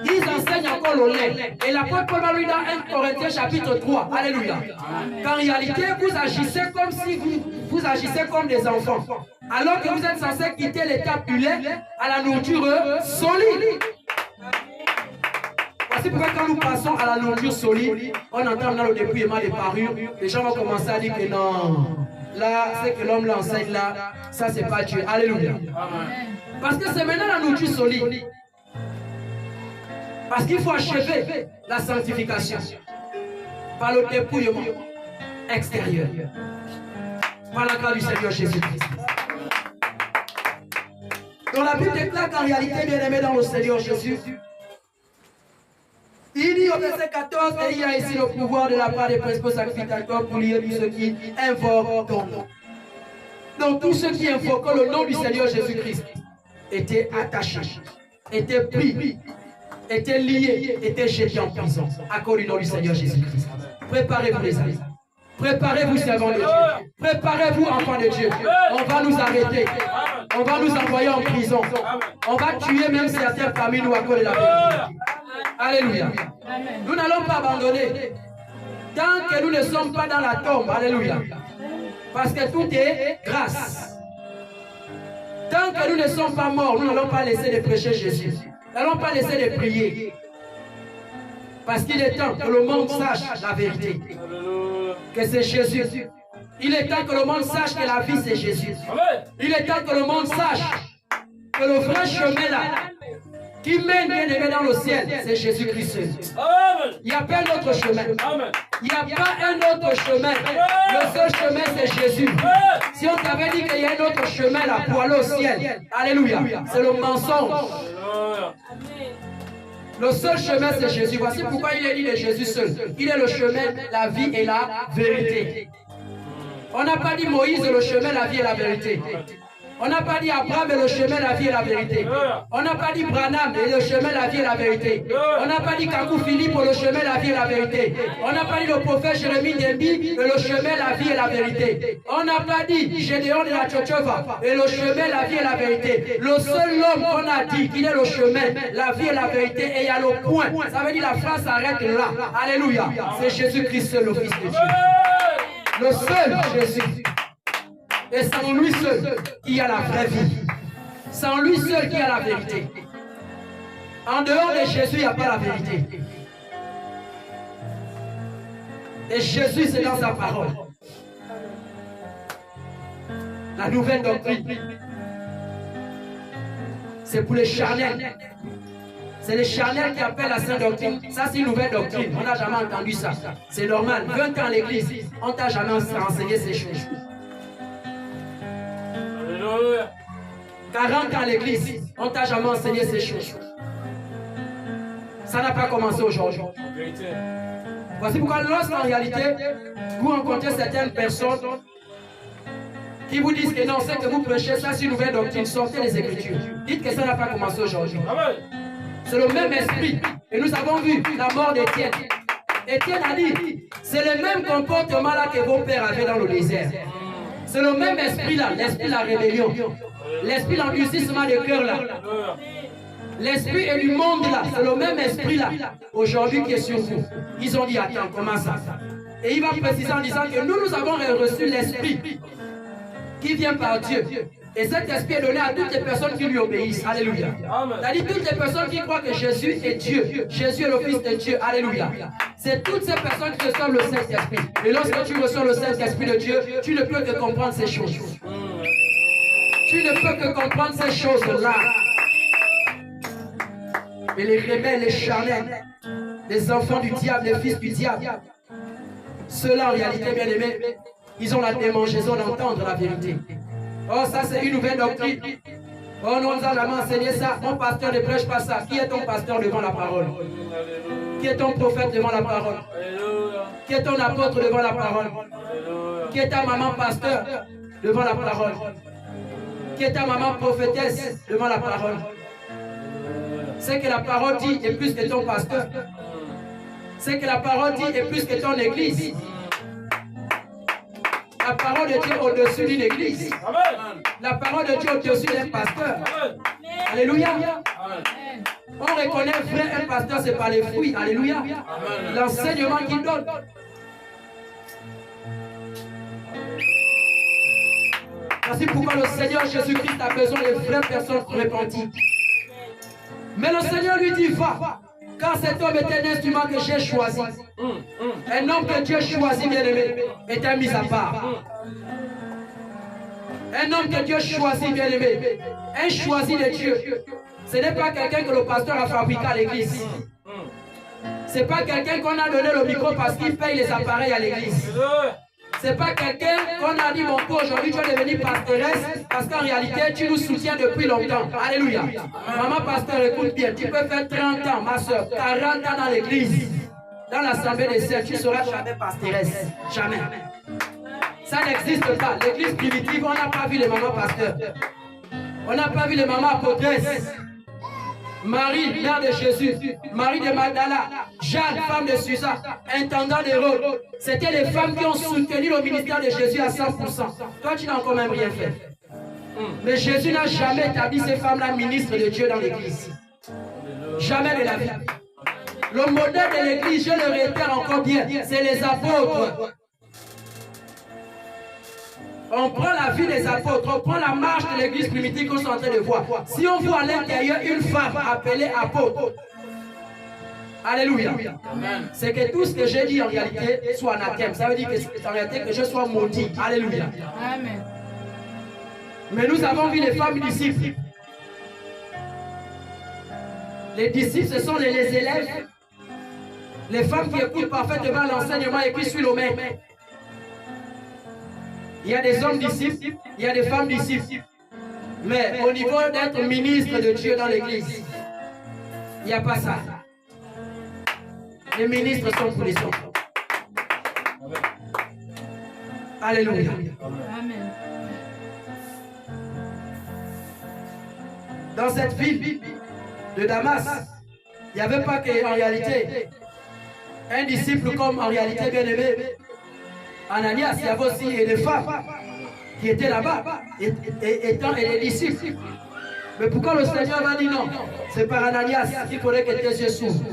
Ils enseignent encore le lait. Et l'apôtre Paul va lui dans 1 Corinthiens chapitre 3. Alléluia. Qu'en réalité, vous agissez comme si vous agissez comme des enfants. Alors que vous êtes censé quitter l'étape du lait à la nourriture solide. Voici pourquoi quand nous passons à la nourriture solide, on entend dans le dépouillement des parures, les gens vont commencer à dire que non. Là, ce que l'homme l'enseigne là, ça c'est pas Dieu. Alléluia. Parce que c'est maintenant la nourriture solide. Parce qu'il faut achever la sanctification par le dépouillement extérieur. Par la grâce du Seigneur Jésus-Christ. Donc la Bible déclare qu'en réalité, bien aimé dans le Seigneur Jésus, il dit au verset 14, et il y a ici le pouvoir de la part des principaux sacrificateurs pour lier tous ceux qui invoquent ton nom. Donc tous ceux qui invoquent le nom du Seigneur Jésus-Christ étaient attachés, étaient pris, étaient liés, étaient jetés en prison à cause du nom du Seigneur Jésus-Christ. Préparez-vous les amis. Préparez-vous servants de Dieu. Préparez-vous enfants de Dieu. On va nous arrêter. On va nous envoyer en prison. On va tuer même certains parmi nous à cause de la vérité. Alléluia. Nous n'allons pas abandonner. Tant que nous ne sommes pas dans la tombe. Alléluia. Parce que tout est grâce. Tant que nous ne sommes pas morts, nous n'allons pas laisser de prêcher Jésus. Nous n'allons pas laisser de prier. Parce qu'il est temps que le monde sache la vérité. Que c'est Jésus. Il est temps que le monde sache que la vie c'est Jésus. Il est temps que le monde sache que le vrai chemin là, qui mène bien aimé dans le ciel, c'est Jésus-Christ. Il n'y a pas un autre chemin. Il n'y a pas un autre chemin. Le seul chemin c'est Jésus. Si on t'avait dit qu'il y a un autre chemin là pour aller au ciel, alléluia, c'est le mensonge. Le seul chemin c'est Jésus. Voici pourquoi il est dit de Jésus seul. Il est le chemin, la vie et la vérité. On n'a pas dit Moïse le chemin, la vie et la vérité. On n'a pas dit Abraham et le chemin, la vie et la vérité. On n'a pas dit Branham et le chemin, la vie et la vérité. On n'a pas dit Kakou Philippe et le chemin, la vie et la vérité. On n'a pas dit le prophète Jérémie Dembi et le chemin, la vie et la vérité. On n'a pas dit Gédéon de la Tchotchova et le chemin, la vie et la vérité. Le seul homme qu'on a dit qu'il est le chemin, la vie et la vérité, et il y a le point. Ça veut dire la phrase s'arrête là. Alléluia. C'est Jésus-Christ, le Fils de Dieu. Le seul Jésus. Et sans lui seul, il y a la vraie vie. Sans lui seul, il y a la vérité. En dehors de Jésus, il n'y a pas la vérité. Et Jésus, c'est dans sa parole. La nouvelle doctrine, c'est pour les charnels. C'est les charnels qui appellent la sainte doctrine. Ça, c'est une nouvelle doctrine. On n'a jamais entendu ça. C'est normal. 20 ans à l'église, on ne t'a jamais enseigné ces choses. Alléluia. 40 ans à l'église, on ne t'a jamais enseigné ces choses. Ça n'a pas commencé aujourd'hui. Voici pourquoi lorsqu'en réalité, vous rencontrez certaines personnes qui vous disent que non, c'est que vous prêchez, ça c'est une nouvelle doctrine, sortez les Écritures. Dites que ça n'a pas commencé aujourd'hui. C'est le même esprit. Et nous avons vu la mort d'Étienne. Étienne a dit, c'est le même comportement là que vos pères avaient dans le désert. C'est le même esprit là, l'esprit de la rébellion. L'esprit de l'endurcissement des cœurs là. L'esprit et du monde là, c'est le même esprit là, aujourd'hui qui est sur vous. Ils ont dit, attends, comment ça? Et il va préciser en disant que nous avons reçu l'esprit qui vient par Dieu. Et cet esprit est donné à toutes les personnes qui lui obéissent. Alléluia. C'est-à-dire toutes les personnes qui croient que Jésus est Dieu. Jésus est le Fils de Dieu. Alléluia. C'est toutes ces personnes qui reçoivent le Saint-Esprit. Et lorsque tu reçois le Saint-Esprit de Dieu, tu ne peux que comprendre ces choses. Tu ne peux que comprendre ces choses-là. Et les rebelles, les charnels, les enfants du diable, les fils du diable, ceux-là en réalité, bien aimés, ils ont la démangeaison d'entendre la vérité. Oh, ça c'est une nouvelle doctrine. Oh, nous nous avons enseigné ça. Mon pasteur ne prêche pas ça. Qui est ton pasteur devant la parole? Qui est ton prophète devant la parole? Qui est ton apôtre devant la parole? Qui est ta maman pasteur devant la parole? Qui est ta maman prophétesse devant la parole? C'est que la parole dit est plus que ton pasteur. C'est que la parole dit est plus que ton église. La parole de Dieu au-dessus d'une église. La parole de Dieu au-dessus d'un pasteur. Alléluia. On reconnaît vrai un pasteur, c'est par les fruits. Alléluia. L'enseignement qu'il donne. Voici pourquoi le Seigneur Jésus-Christ a besoin de vraies personnes repenties. Mais le Seigneur lui dit, va, car cet homme est un instrument que j'ai choisi. Un homme que Dieu choisit, bien-aimé, est un mis à part. Un homme que Dieu choisit, bien-aimé, un choisi de Dieu. Ce n'est pas quelqu'un que le pasteur a fabriqué à l'église. Ce n'est pas quelqu'un qu'on a donné le micro parce qu'il paye les appareils à l'église. Ce n'est pas quelqu'un qu'on a dit, mon cours, aujourd'hui tu es devenu pastoresse parce qu'en réalité tu nous soutiens depuis longtemps. Alléluia. Maman pasteur, écoute bien, tu peux faire 30 ans, ma soeur, 40 ans dans l'église, dans l'assemblée des cieux, tu ne seras jamais pastoresse. Jamais. Ça n'existe pas. L'église primitive, on n'a pas vu les mamans pasteurs. On n'a pas vu les mamans apôtresses. Marie, mère de Jésus, Marie de Magdala, Jeanne, femme de Susa, intendant d'Hérode. C'était les femmes qui ont soutenu le ministère de Jésus à 100%. Toi, tu n'as quand même rien fait. Mais Jésus n'a jamais établi ces femmes-là ministres de Dieu dans l'église. Jamais de la vie. Le modèle de l'église, je le réitère encore bien, c'est les apôtres. On prend la vie des apôtres, on prend la marche de l'église primitive qu'on est en train de voir. Si on voit à l'intérieur une femme appelée apôtre, alléluia, c'est que tout ce que j'ai dit en réalité soit anathème. Ça veut dire que, en réalité que je sois maudit. Alléluia. Amen. Mais nous avons vu les femmes disciples. Les disciples, ce sont les élèves, les femmes qui écoutent parfaitement l'enseignement et qui suivent le maître. Il y a des hommes disciples, il y a des femmes disciples. Mais au niveau d'être ministre de Dieu dans l'église, il n'y a pas ça. Les ministres sont pour les autres. Alléluia. Amen. Dans cette ville de Damas, il n'y avait pas qu'en réalité un disciple comme en réalité bien-aimé Ananias, il y avait aussi des femmes qui étaient là-bas, étant les disciples. Mais pourquoi le Seigneur va dire non? C'est par Ananias qu'il faudrait que tes yeux s'ouvrent.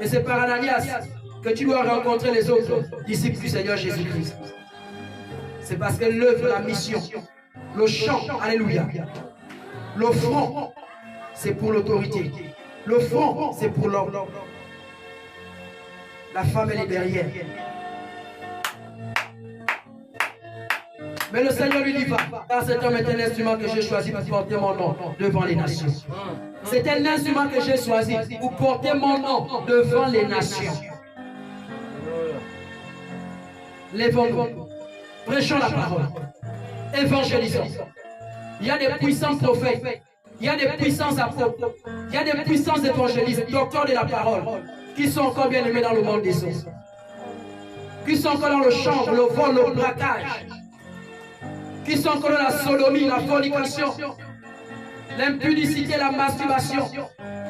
Et c'est par Ananias que tu dois rencontrer les autres disciples du Seigneur Jésus-Christ. C'est parce que l'œuvre, la mission, le chant, alléluia. Le front, c'est pour l'autorité. Le front, c'est pour l'homme. La femme, elle est derrière. Mais le Seigneur lui dit, va, car cet homme est un instrument que j'ai choisi pour porter mon nom devant les nations. C'est un instrument que j'ai choisi pour porter mon nom devant les nations. Lèvons-nous, prêchons la parole, évangélisons. Il y a des puissants prophètes, il y a des puissants apôtres, il y a des puissants évangélistes, docteurs de la parole, qui sont encore bien aimés dans le monde des eaux, qui sont encore dans le chanvre, le vol, le braquage, qui sont encore dans la sodomie, la fornication, l'impudicité, la masturbation,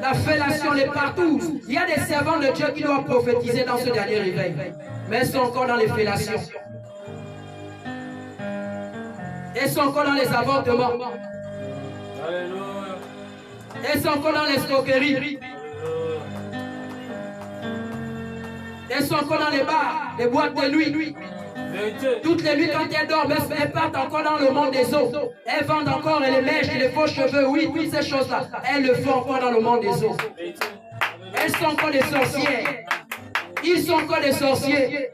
la fellation, les partout. Il y a des servants de Dieu qui doivent prophétiser dans ce dernier réveil, mais ils sont encore dans les fellations. Ils sont encore dans les avortements. Ils sont encore dans l'escroquerie. Ils sont encore dans les bars, les boîtes de nuit. Toutes les nuits quand elles dorment, elles partent encore dans le monde des eaux. Elles vendent encore les mèches, les faux cheveux, oui, toutes ces choses-là. Elles le font encore dans le monde des eaux. Elles sont encore des sorcières. Ils sont encore des sorciers.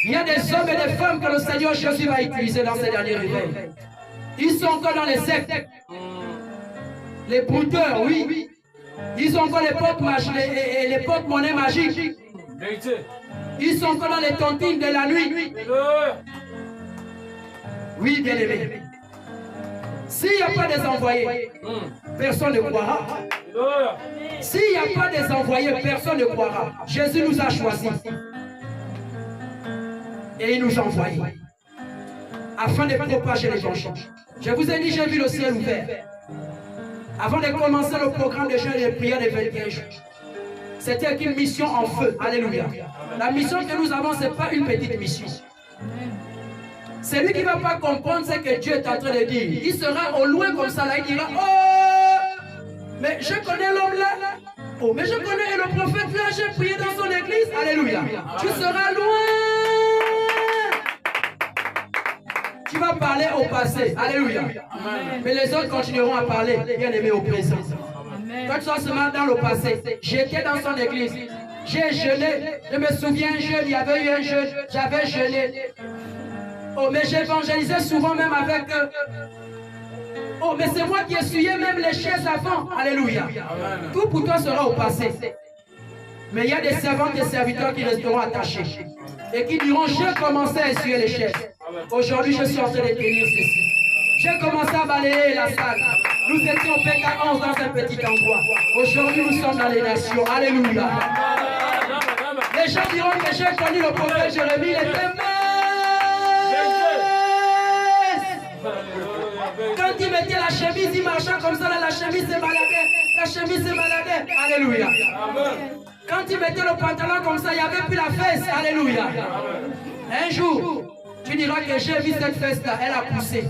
Il y a des hommes et des femmes que le Seigneur Jésus va utiliser dans ces derniers réveils. Ils sont encore dans les sectes. Les brouteurs, oui. Ils sont encore les porte-monnaies magiques. Ils sont encore dans les tontines de la nuit. Oui, bien aimé. S'il n'y a pas des envoyés, personne ne croira. S'il n'y a pas des envoyés, personne ne croira. Jésus nous a choisis. Et il nous a envoyés. Afin de propager l'évangile. Je vous ai dit, j'ai vu le ciel ouvert. Avant de commencer le programme de jeûne et de prière des 21 jours. C'était une mission en feu. Alléluia. La mission que nous avons, ce n'est pas une petite mission. Celui qui ne va pas comprendre ce que Dieu est en train de dire. Il sera au loin comme ça, là, il dira, oh, mais je connais l'homme là. Oh, mais je connais le prophète là, j'ai prié dans son église. Alléluia. Tu seras loin. Tu vas parler au passé. Alléluia. Mais les autres continueront à parler, bien aimé, au présent. Toi, tu seras seulement dans le passé. J'étais dans son église. J'ai jeûné. Je me souviens, un jeûne, il y avait eu un jeûne. J'avais jeûné. Oh, mais j'évangélisais souvent même avec... Oh, mais c'est moi qui essuyais même les chaises avant. Alléluia. Tout pour toi sera au passé. Mais il y a des servantes et serviteurs qui resteront attachés. Et qui diront, j'ai commencé à essuyer les chaises. Aujourd'hui, je suis en train de tenir ceci. J'ai commencé à balayer la salle. Nous étions au PK11 dans un petit endroit. Aujourd'hui, nous sommes dans les nations. Alléluia. Les gens diront que j'ai connu le prophète Jérémie. Il était mince. Quand il mettait la chemise, il marchait comme ça. Là, la chemise se baladait. La chemise se baladait. Alléluia. Quand il mettait le pantalon comme ça, il n'y avait plus la fesse. Alléluia. Un jour, tu diras que j'ai vu cette fesse-là. Elle a poussé.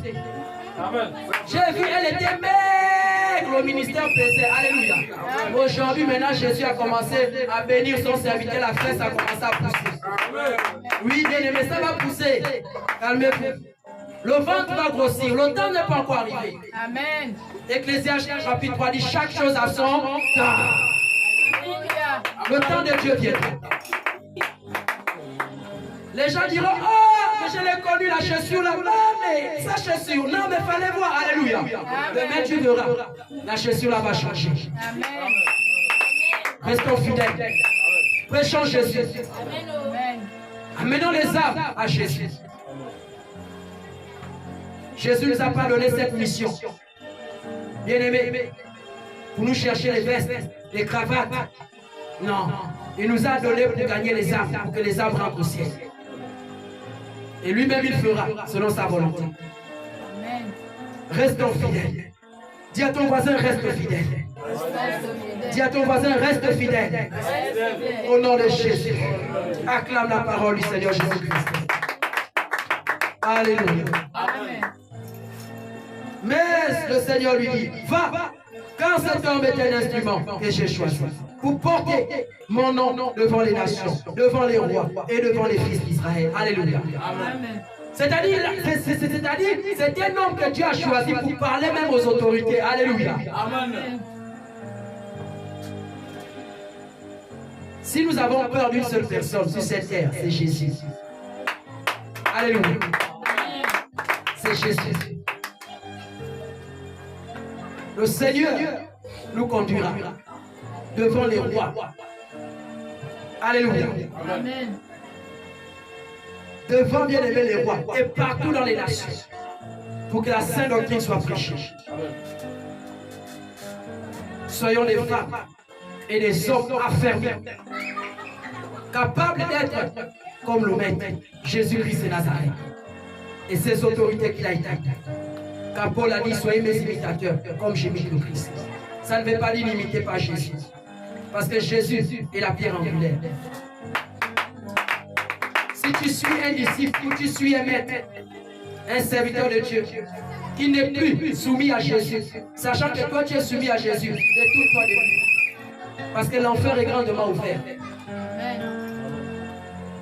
J'ai vu, elle était maigre, le ministère pesait. Alléluia. Aujourd'hui, maintenant, Jésus a commencé à bénir son serviteur. La fesse a commencé à pousser. Oui, bien aimé, ça va pousser. Calmez-vous. Le ventre va grossir. Le temps n'est pas encore arrivé. Amen. Ecclésiaste chapitre 3 dit chaque chose a son temps. Le temps de Dieu viendra. Les gens diront, oh, mais je l'ai connu la chaussure là-bas, mais sa chaussure, non, mais fallait voir, alléluia. Demain tu verras, la chaussure là va changer. Amen. Restons fidèles. Prêchons Jésus. Amen. Amenons les âmes à Jésus. Jésus ne nous a pas donné cette mission. Bien-aimés, pour nous chercher les vestes, les cravates. Non, il nous a donné pour gagner les âmes, pour que les âmes rentrent au ciel. Et lui-même il fera selon sa volonté. Amen. Restons fidèles. Dis à ton voisin, reste fidèle. Dis à ton voisin, reste fidèle. Au nom de Jésus. Acclame la parole du Seigneur Jésus-Christ. Alléluia. Amen. Mais le Seigneur lui dit, va, car cet homme est un instrument que j'ai choisi pour porter mon nom devant les nations, devant les rois et devant les fils d'Israël. Alléluia. Amen. C'est-à-dire, c'est un homme que Dieu a choisi pour parler même aux autorités. Alléluia. Amen. Si nous avons peur d'une seule personne sur cette terre, c'est Jésus. Alléluia. C'est Jésus. Le Seigneur nous conduira devant les rois. Alléluia. Amen. Devant, bien aimé, les rois et partout dans les nations, pour que la sainte doctrine soit prêchée. Soyons des femmes et des hommes affermis, capables d'être comme le Maître, Jésus-Christ de Nazareth, et ses autorités qu'il a établies. Car Paul a dit, soyez mes imitateurs, comme j'imite le Christ. Ça ne veut pas dire n'imiter pas Jésus, parce que Jésus est la pierre angulaire. Si tu suis un disciple ou tu suis un maître, un serviteur de Dieu, qui n'est plus soumis à Jésus, sachant que toi tu es soumis à Jésus, détourne-toi de lui. Parce que l'enfer est grandement ouvert.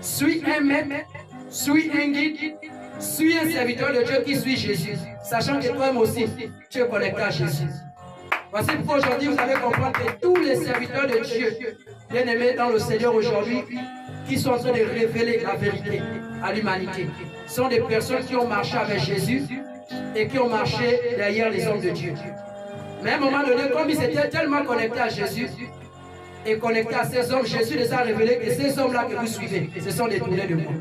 Suis un maître, suis un guide, suis un serviteur de Dieu qui suit Jésus, sachant que toi-même aussi, tu es connecté à Jésus. Voici pourquoi aujourd'hui vous allez comprendre que tous les serviteurs de Dieu, bien aimés dans le Seigneur aujourd'hui, qui sont en train de révéler la vérité à l'humanité, sont des personnes qui ont marché avec Jésus et qui ont marché derrière les hommes de Dieu. Mais à un moment donné, comme ils étaient tellement connectés à Jésus et connectés à ces hommes, Jésus les a révélés que ces hommes-là que vous suivez, ce sont des tournés de moi.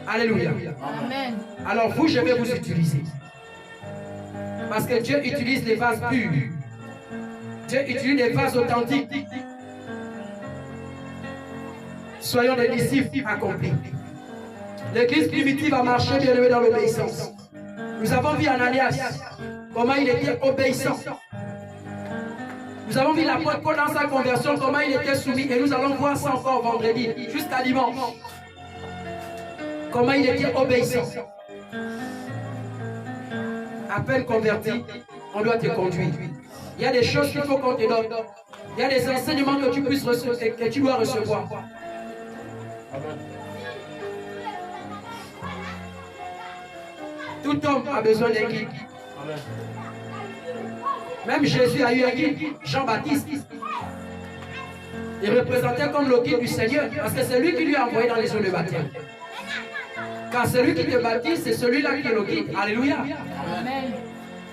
Alléluia. Amen. Alors vous, je vais vous utiliser. Parce que Dieu utilise les vases purs. Dieu utilise les vases authentiques. Soyons des disciples accomplis. L'église primitive a marché bien aimé dans l'obéissance. Nous avons vu Ananias, comment il était obéissant. Nous avons vu l'apôtre Paul dans sa conversion, comment il était soumis. Et nous allons voir ça encore vendredi, jusqu'à dimanche. Comment il était obéissant. À peine converti, on doit te conduire. Il y a des choses qu'il faut qu'on te donne. Il y a des enseignements que tu puisses recevoir, que tu dois recevoir. Tout homme a besoin d'un guide. Même Jésus a eu un guide, Jean-Baptiste. Il représentait comme le guide du Seigneur, parce que c'est lui qui lui a envoyé dans les eaux de baptême. Car celui qui te baptise, c'est celui-là qui est le guide. Alléluia. Amen.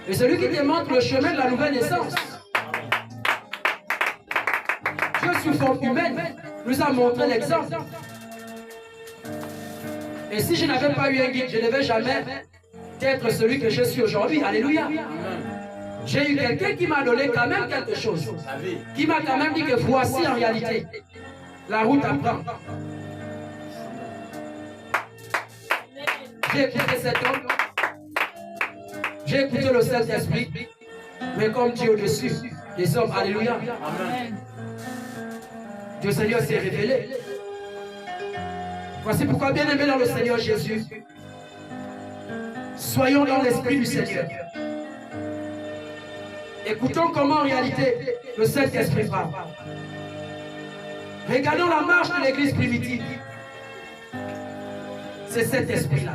Et celui qui te montre le chemin de la nouvelle naissance. Dieu sous forme humaine nous a montré l'exemple. Et si je n'avais pas eu un guide, je ne devais jamais être celui que je suis aujourd'hui. Alléluia. J'ai eu quelqu'un qui m'a donné quand même quelque chose. Qui m'a quand même dit que voici en réalité la route à prendre. J'ai écouté cet homme. J'ai écouté le Saint-Esprit. Mais comme Dieu au-dessus des hommes. Alléluia. Amen. Dieu Seigneur s'est révélé. Voici pourquoi, bien aimé dans le Seigneur Jésus, soyons dans l'esprit du Seigneur. Écoutons comment en réalité le Saint-Esprit parle. Regardons la marche de l'église primitive. C'est cet esprit-là.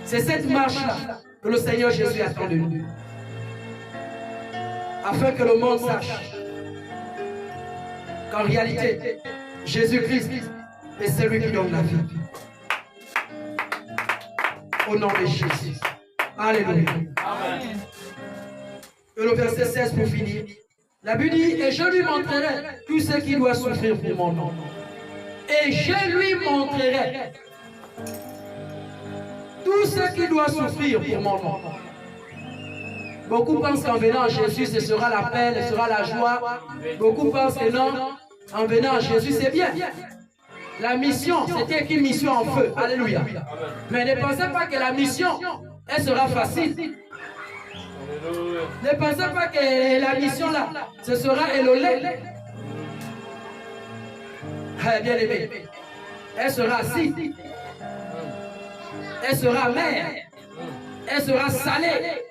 C'est cette marche-là que le Seigneur Jésus attend de nous. Afin que le monde sache qu'en réalité, Jésus-Christ est celui qui donne la vie. Au nom de Jésus. Alléluia. Amen. Et le verset 16 pour finir. La Bible dit, et je lui montrerai tout ce qu'il doit souffrir pour mon nom. Et je lui montrerai tout ce qu'il doit souffrir pour mon nom. Beaucoup pensent qu'en venant à Jésus, ce sera la paix, ce sera la joie. Beaucoup pensent que non, en venant à Jésus, c'est bien. La mission, c'était une mission en feu. Alléluia. Mais ne pensez pas que la mission, elle sera facile. Ne pensez pas que la mission là, ce sera élolé. Bien aimé. Elle sera acide. Elle sera amère. Elle sera salée.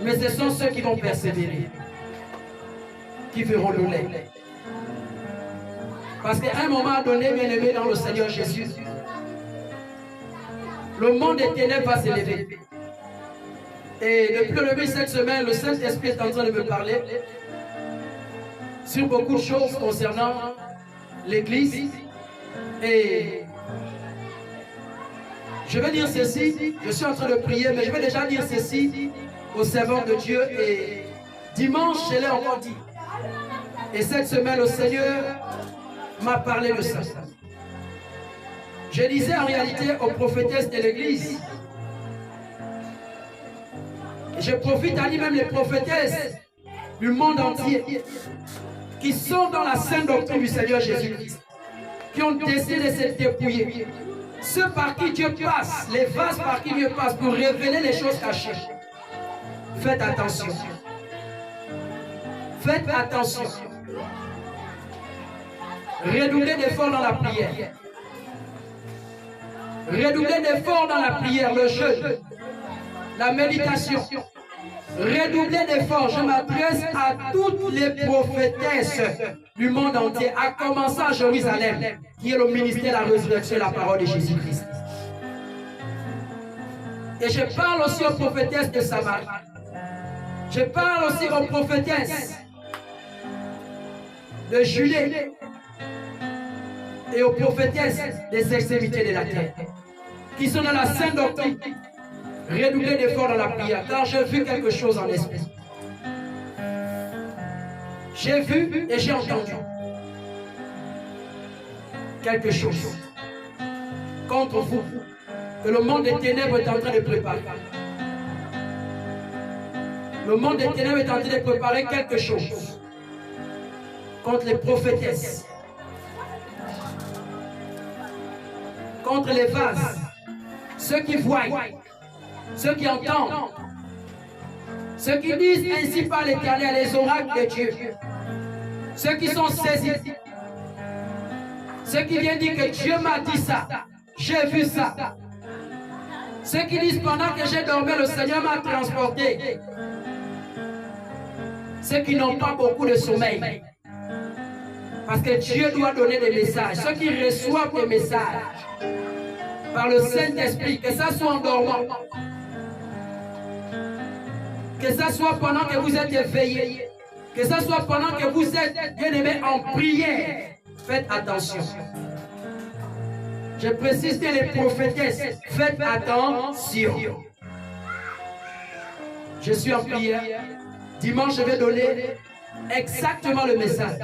Mais ce sont ceux qui vont persévérer qui verront le lait. Parce qu'à un moment donné, bien aimé dans le Seigneur Jésus, le monde des ténèbres va s'élever. Et depuis le début de cette semaine, le Saint-Esprit est en train de me parler sur beaucoup de choses concernant l'Église Et je vais dire ceci, je suis en train de prier, mais je vais déjà dire ceci aux servants de Dieu. Et dimanche, je l'ai encore dit. Et cette semaine, le Seigneur m'a parlé de ça. Je disais en réalité aux prophétesses de l'Église, et je profite à dire même les prophétesses du monde entier, qui sont dans la sainte doctrine du Seigneur Jésus-Christ, qui ont décidé de se dépouiller. Ceux par qui Dieu passe, les vases par qui Dieu passe pour révéler les choses cachées. Faites attention. Faites attention. Redoublez d'efforts dans la prière. Redoublez d'efforts dans la prière, le jeûne, la méditation. Redoublez d'efforts. Je m'adresse à toutes les prophétesses du monde entier, à commencer à Jérusalem, qui est le ministère de la résurrection et la parole de Jésus-Christ. Et je parle aussi aux prophétesses de Samarie. Je parle aussi aux prophétesses de Judée et aux prophétesses des extrémités de la terre, qui sont dans la sainte doctrine. Redoublez d'efforts dans la prière, car j'ai vu quelque chose en esprit. J'ai vu et j'ai entendu quelque chose contre vous, que le monde des ténèbres est en train de préparer. Le monde des ténèbres est en train de préparer quelque chose contre les prophétesses, contre les vases, ceux qui voient, ceux qui entendent, ceux qui disent ainsi par l'Éternel, les oracles de Dieu, ceux qui sont saisis, ceux qui viennent dire que Dieu m'a dit ça, j'ai vu ça, ceux qui disent pendant que j'ai dormi, le Seigneur m'a transporté, ceux qui n'ont pas beaucoup de sommeil, parce que Dieu doit donner des messages, ceux qui reçoivent des messages par le Saint-Esprit, que ça soit en dormant, que ça soit pendant que vous êtes éveillés, que ça soit pendant que vous êtes bien-aimés en prière. Faites attention. Je précise que les prophétesses, faites attention. Je suis en prière. Dimanche, je vais donner exactement le message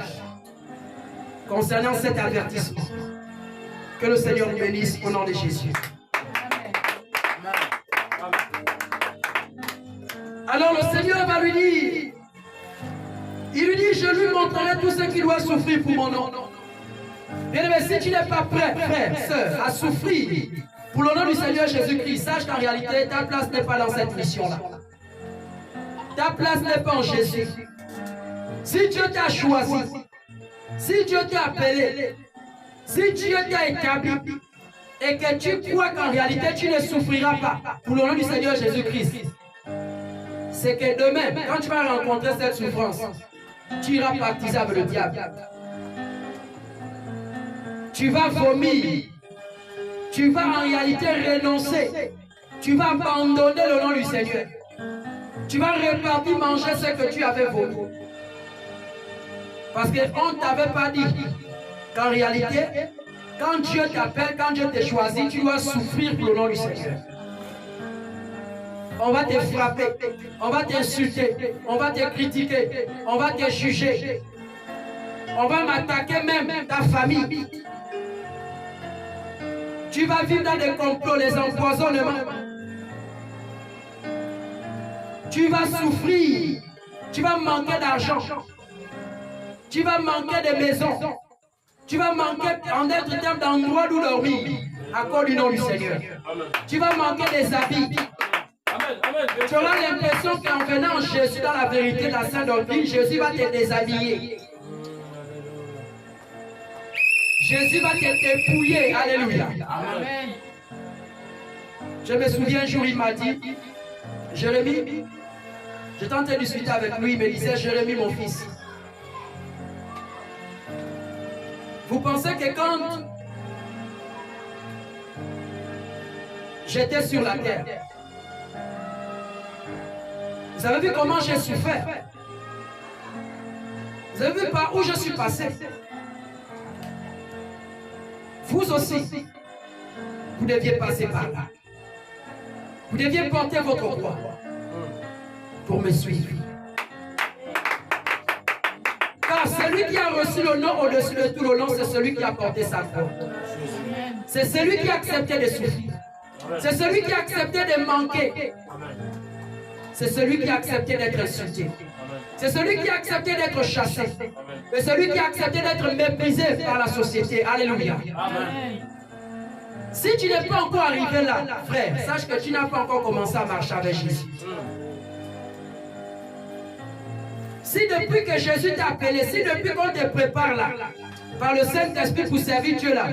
concernant cet avertissement. Que le Seigneur nous bénisse au nom de Jésus. Alors le Seigneur va lui dire, il lui dit, je lui montrerai tout ce qu'il doit souffrir pour mon nom. Bien aimé, si tu n'es pas prêt, frère, sœur, à souffrir pour le nom du Seigneur Jésus-Christ, sache qu'en réalité, ta place n'est pas dans cette mission-là. Ta place n'est pas en Jésus. Si Dieu t'a choisi, si Dieu t'a appelé, si Dieu t'a établi, et que tu crois qu'en réalité, tu ne souffriras pas pour le nom du Seigneur Jésus-Christ, c'est que demain, quand tu vas rencontrer cette souffrance, tu iras baptiser avec le diable. Tu vas vomir. Tu vas en réalité renoncer. Tu vas abandonner le nom du Seigneur. Tu vas repartir manger ce que tu avais vomi. Parce qu'on ne t'avait pas dit qu'en réalité, quand Dieu t'appelle, quand Dieu t'a choisi, tu dois souffrir pour le nom du Seigneur. On va te frapper, on va t'insulter, on va te critiquer, on va te juger. On va m'attaquer même ta famille. Tu vas vivre dans des complots, les empoisonnements. Tu vas souffrir. Tu vas manquer d'argent. Tu vas manquer de maisons. Tu vas manquer en d'autres termes d'endroits où dormir à cause du nom du Seigneur. Tu vas manquer des habits. Tu auras l'impression qu'en venant Jésus dans la vérité de la Sainte Doctrine, Jésus va te déshabiller. Jésus va te dépouiller. Alléluia. Amen. Je me souviens un jour, il m'a dit, Jérémie, j'étais en train de discuter avec lui, il me disait, Jérémie, mon fils, vous pensez que quand j'étais sur la terre, vous avez vu comment j'ai souffert? Vous avez vu par où je suis passé? vous aussi, vous deviez passer par là. Vous deviez porter votre croix pour me suivre. Car celui qui a reçu le nom au-dessus de tout le nom, c'est celui qui a porté sa croix. C'est celui qui a accepté de souffrir. C'est celui qui a accepté de manquer. C'est celui qui a accepté d'être insulté. C'est celui qui a accepté d'être chassé. C'est celui qui a accepté d'être méprisé par la société. Alléluia. Amen. Si tu n'es pas encore arrivé là, frère, sache que tu n'as pas encore commencé à marcher avec Jésus. Si depuis que Jésus t'a appelé, si depuis qu'on te prépare là, par le Saint-Esprit pour servir Dieu là,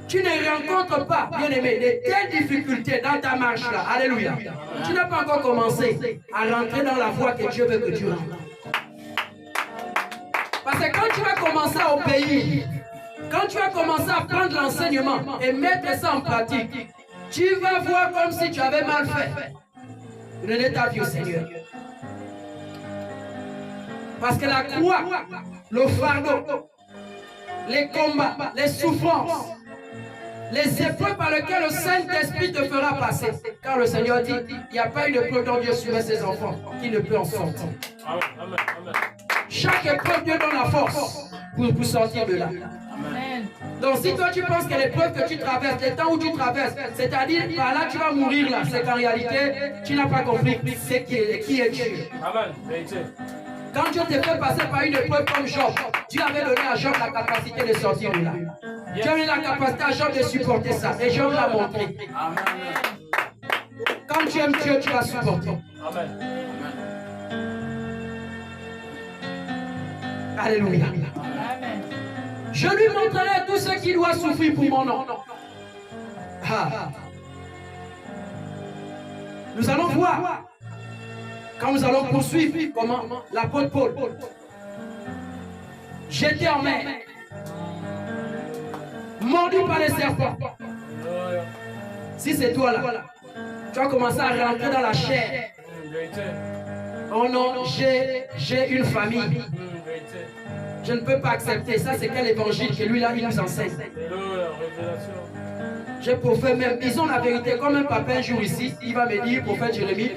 tu ne rencontres pas, bien aimé, de telles difficultés dans ta marche là, alléluia, tu n'as pas encore commencé à rentrer dans la voie que Dieu veut que tu rentres. Parce que quand tu vas commencer à obéir, quand tu vas commencer à prendre l'enseignement et mettre ça en pratique, tu vas voir comme si tu avais mal fait. Donnez ta vie au Seigneur. Parce que la croix, le fardeau, les combats, les souffrances, les épreuves par lesquelles le Saint-Esprit te fera passer. Car le Seigneur dit, il n'y a pas une épreuve dont Dieu soumet ses enfants qui ne peut en sortir. Chaque épreuve, Dieu donne la force pour sortir de là. Amen. Donc si toi tu penses que l'épreuve que tu traverses, le temps où tu traverses, c'est-à-dire par là tu vas mourir là, c'est qu'en réalité, tu n'as pas compris qui est Dieu. Amen. Quand Dieu te fait passer par une épreuve comme Job, Dieu avait donné à Job la capacité de sortir de là. Dieu a donné la capacité à Job de supporter ça. Et Job l'a montré. Quand tu aimes Dieu, tu vas supporter. Amen. Alléluia. Amen. Je lui montrerai tout ce qu'il doit souffrir pour mon nom. Ah. Nous allons voir. Quand nous allons poursuivre, comment l'apôtre Paul, jeté en mer, mordu par les serpents. Si c'est toi là, tu vas commencer à rentrer dans la chair. Oh non, j'ai une famille. Je ne peux pas accepter. Ça, c'est quel évangile que lui là, il nous enseigne. J'ai prophète même. Ils ont la vérité. Comme un papa un jour ici, il va me dire, prophète Jérémie,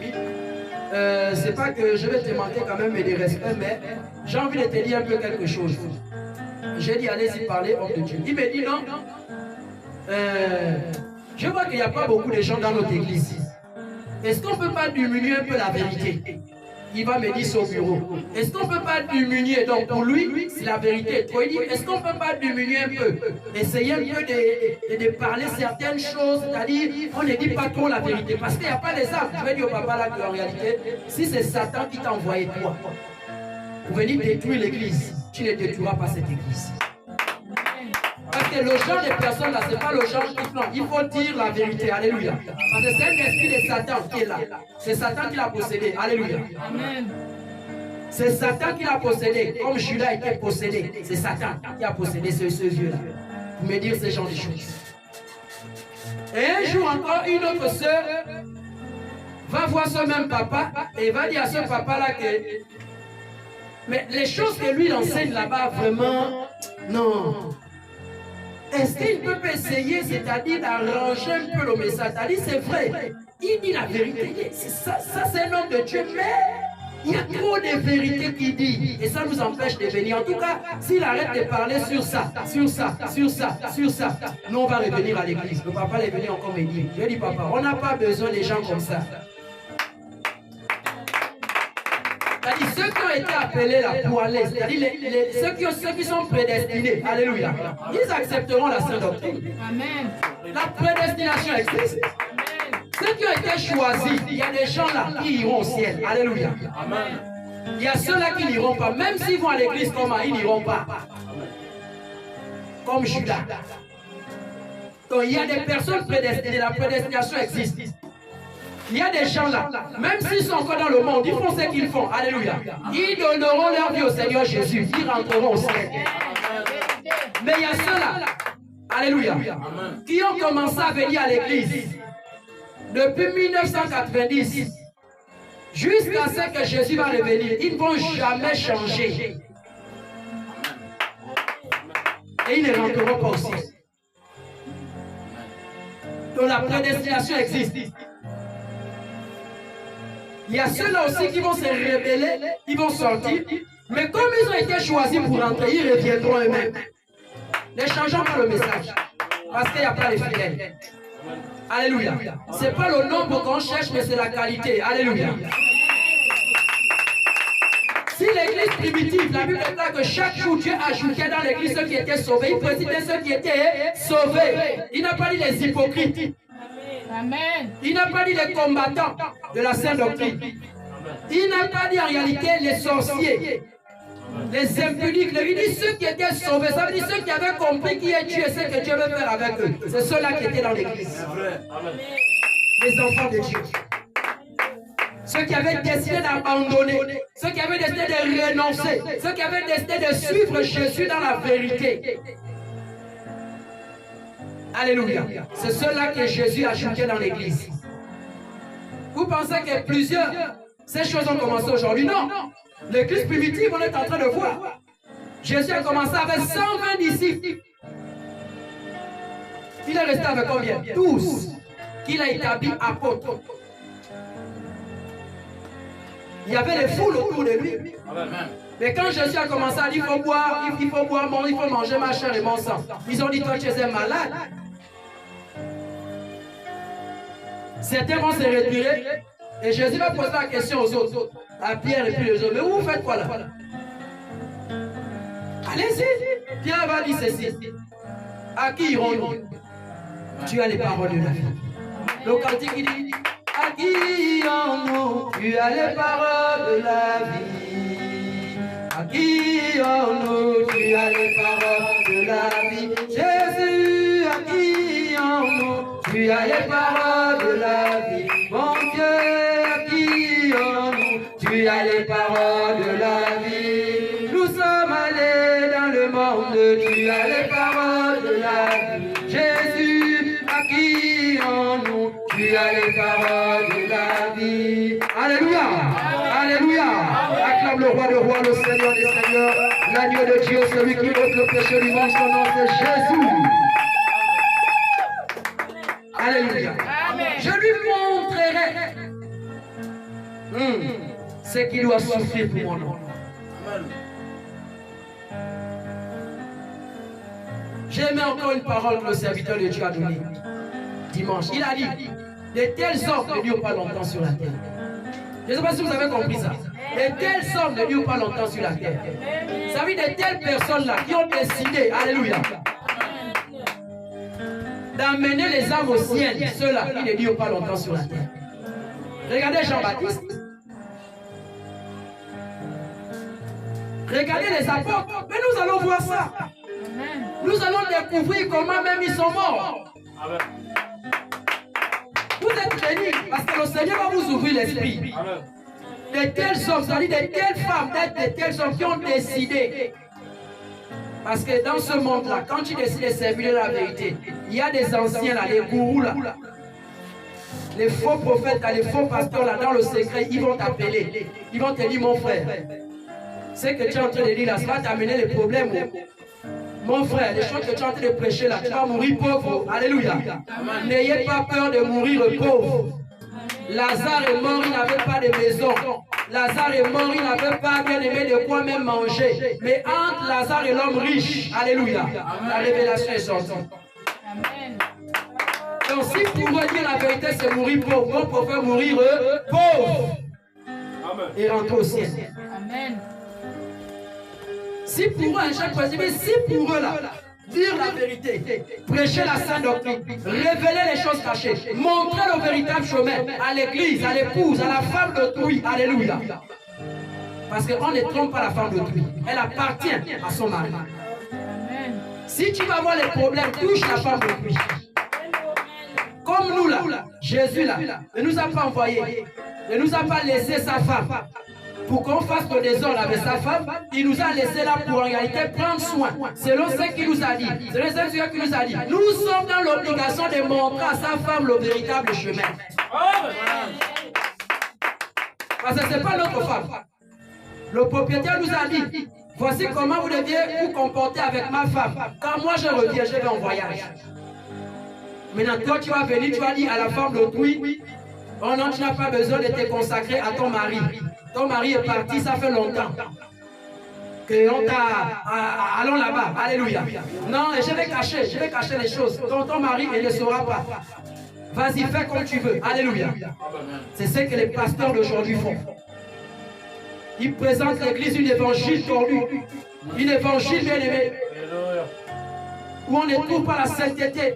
c'est pas que je vais te manquer quand même de respect, mais j'ai envie de te dire un peu quelque chose. J'ai dit, allez-y parler, homme de Dieu. Il me dit, non, je vois qu'il n'y a pas beaucoup de gens dans notre église. Est-ce qu'on ne peut pas diminuer un peu la vérité? Il va me dire ça au bureau. Est-ce qu'on ne peut pas diminuer? Donc pour lui, c'est la vérité. Il dit, est-ce qu'on ne peut pas diminuer un peu? Essayer un peu de parler certaines choses, c'est-à-dire, on ne dit pas trop la vérité. Parce qu'il n'y a pas les âmes. Je vais dire au papa là qu'en réalité, si c'est Satan qui t'a envoyé toi, pour venir détruire l'église, tu ne détruiras pas cette église. Parce que le genre de personnes là, ce n'est pas le genre qui flanque. Il faut dire la vérité. Alléluia. Parce que c'est un esprit de Satan qui est là. C'est Satan qui l'a possédé. Alléluia. Amen. C'est Satan qui l'a possédé. Comme Judas était possédé. C'est Satan qui a possédé ce vieux-là. Pour me dire ce genre de choses. Et un jour encore, une autre sœur va voir ce même papa et va dire à ce papa-là que... Mais les choses que lui enseigne là-bas, vraiment, non. Est-ce qu'il peut essayer, c'est-à-dire d'arranger un peu le message? C'est-à-dire, c'est vrai, il dit la vérité. Ça c'est un homme de Dieu, mais il y a trop de vérité qu'il dit. Et ça nous empêche de venir. En tout cas, s'il arrête de parler sur ça, nous on va revenir à l'église. Le papa est venu encore me dire. Je dis, papa, on n'a pas besoin des gens comme ça. C'est-à-dire ceux qui ont été appelés là pour aller, c'est-à-dire ceux qui sont prédestinés, alléluia, ils accepteront la sainte doctrine. Amen. La prédestination existe. Amen. Ceux qui ont été choisis, il y a des gens là qui iront au ciel, alléluia. Amen. Il y a ceux-là qui n'iront pas, même s'ils vont à l'église comment, ils n'iront pas. Comme Judas. Donc il y a des personnes prédestinées, la prédestination existe. Il y a des gens là, même s'ils sont encore dans le monde, ils font ce qu'ils font. Alléluia. Ils donneront leur vie au Seigneur Jésus. Ils rentreront au ciel. Mais il y a ceux-là, alléluia, qui ont commencé à venir à l'église depuis 1990 jusqu'à ce que Jésus va revenir. Ils ne vont jamais changer. Et ils ne rentreront pas au ciel. dont la prédestination existe. Il y a ceux-là aussi qui vont se révéler, ils vont sortir, mais comme ils ont été choisis pour entrer, ils reviendront eux-mêmes. Ne changeons pas le message, parce qu'il n'y a pas les fidèles. Alléluia. Ce n'est pas le nombre qu'on cherche, mais c'est la qualité. Alléluia. Si l'église primitive, la Bible dit que chaque jour Dieu ajoutait dans l'église ceux qui étaient sauvés, il précisait ceux qui étaient sauvés. Il n'a pas dit les hypocrites. Amen. Il n'a pas dit les combattants de la sainte doctrine. Il n'a pas dit en réalité les sorciers, les impudiques. Il dit ceux qui étaient sauvés. Ça veut dire ceux qui avaient compris qui est Dieu et ce que Dieu veut faire avec eux. C'est ceux-là qui étaient dans l'église. Les enfants de Dieu. Ceux qui avaient décidé d'abandonner, ceux qui avaient décidé de renoncer, ceux qui avaient décidé de suivre Jésus dans la vérité. Alléluia. C'est ceux-là que Jésus a ajoutés dans l'église. Vous pensez que plusieurs, ces choses ont commencé aujourd'hui? Non. L'église primitive, on est en train de voir. Jésus a commencé avec 120 disciples. Il est resté avec combien? 12. Qu'il a établi apôtres. Il y avait les foules autour de lui. Mais quand Jésus a commencé à dire, il faut boire, il faut manger ma chair et mon sang. Ils ont dit, toi tu es un malade. Certains vont se retirer. Et Jésus va poser la question aux autres. À Pierre et puis les autres. Mais vous faites quoi là? Allez-y. Pierre va dire ceci. À qui irons-nous? Tu as les paroles de la vie. Le cantique il dit, à qui irons-nous? Tu as les paroles de la vie. À qui irons-nous? Tu as les paroles de la vie. Jésus, à qui irons-nous? Tu as les paroles de la vie. Mon Dieu, à qui irons-nous? Tu as les paroles de la vie. Nous sommes allés dans le monde. Tu as les paroles de la vie. Jésus, à qui irons-nous? Tu as les paroles de la vie. Alléluia. Alléluia. Acclame le roi de rois, le Seigneur des seigneurs, l'agneau de Dieu, celui qui ôte le péché du monde. Son nom c'est Jésus. Alléluia. Amen. Je lui montrerai ce qu'il doit souffrir pour mon nom. J'aimais encore une parole que le serviteur de Dieu a donnée dimanche. Il a dit, de tels hommes ne durent pas longtemps sur la terre. Je ne sais pas si vous avez compris ça. De tels hommes ne durent pas longtemps sur la terre. Ça veut dire de telles personnes-là qui ont décidé, alléluia, d'amener les âmes au ciel, ceux-là qui ne durent pas longtemps sur la terre. Regardez Jean-Baptiste. Regardez les apôtres. Mais nous allons voir ça. Nous allons découvrir comment même ils sont morts. Vous êtes bénis parce que le Seigneur va vous ouvrir l'esprit. De tels hommes, c'est-à-dire de telles femmes, de tels hommes qui ont décidé. Parce que dans ce monde-là, quand tu décides de servir la vérité, il y a des anciens là, les gourous là, les faux prophètes là, les faux pasteurs là, dans le secret, ils vont t'appeler. Ils vont te dire, mon frère, ce que tu es en train de dire là, ça va t'amener les problèmes. Mon frère, les choses que tu es en train de prêcher là, tu vas mourir pauvre. Alléluia. N'ayez pas peur de mourir pauvre. Lazare est mort, il n'avait pas de maison. Lazare est mort, il n'avait pas bien aimé de quoi même manger. Mais entre Lazare et l'homme riche, alléluia, la révélation est sortie. Amen. Donc si pour eux dire la vérité, c'est mourir pauvre, on peut mourir pauvre et rentrer au ciel. Amen. Si pour eux, chaque fois, si pour eux là, dire la vérité, prêcher la sainte doctrine, révéler les choses cachées, montrer le véritable chemin à l'église, à l'épouse, à la femme d'autrui, alléluia. Parce qu'on ne trompe pas la femme d'autrui, elle appartient à son mari. Amen. Si tu vas voir les problèmes, touche la femme d'autrui. Comme nous là, Jésus là, ne nous a pas envoyés, ne nous a pas laissé sa femme pour qu'on fasse le désordre avec sa femme. Il nous a laissé là pour en réalité prendre soin, selon ce qu'il nous a dit. Selon ce qu'il nous a dit. Nous sommes dans l'obligation de montrer à sa femme le véritable chemin. Parce que ce n'est pas notre femme. Le propriétaire nous a dit, voici comment vous deviez vous comporter avec ma femme. Quand moi je reviens, je vais en voyage. Maintenant, toi, tu vas venir, tu vas dire à la femme d'autrui, oh non, tu n'as pas besoin de te consacrer à ton mari. Ton mari est parti, ça fait longtemps. Que on t'a... Allons là-bas, alléluia. Non, je vais cacher les choses. Ton mari, il ne saura pas. Vas-y, fais comme tu veux, alléluia. C'est ce que les pasteurs d'aujourd'hui font. Ils présentent l'église une évangile tordu. Une évangile bien aimée. Où on ne trouve pas la sainteté.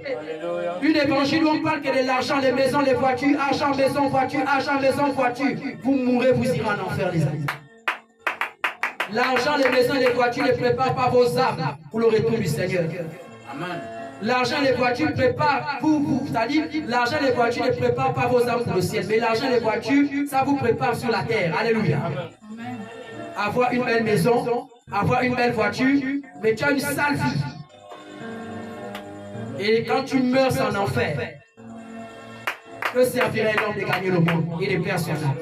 Une évangile où on parle que de l'argent, les maisons, les voitures, argent, maison, voiture, argent, maison, voiture. Vous mourrez, vous irez en enfer, les amis. L'argent, les maisons et les voitures ne préparent pas vos âmes pour le retour du Seigneur. Amen. L'argent et les voitures préparent vous. C'est-à-dire, l'argent et les voitures ne préparent pas vos âmes pour le ciel. Mais l'argent et les voitures, ça vous prépare sur la terre. Alléluia. Amen. Avoir une belle maison, avoir une belle voiture, mais tu as une sale vie. Et quand tu meurs en enfer, que servirait l'homme de gagner le monde et de perdre son âme?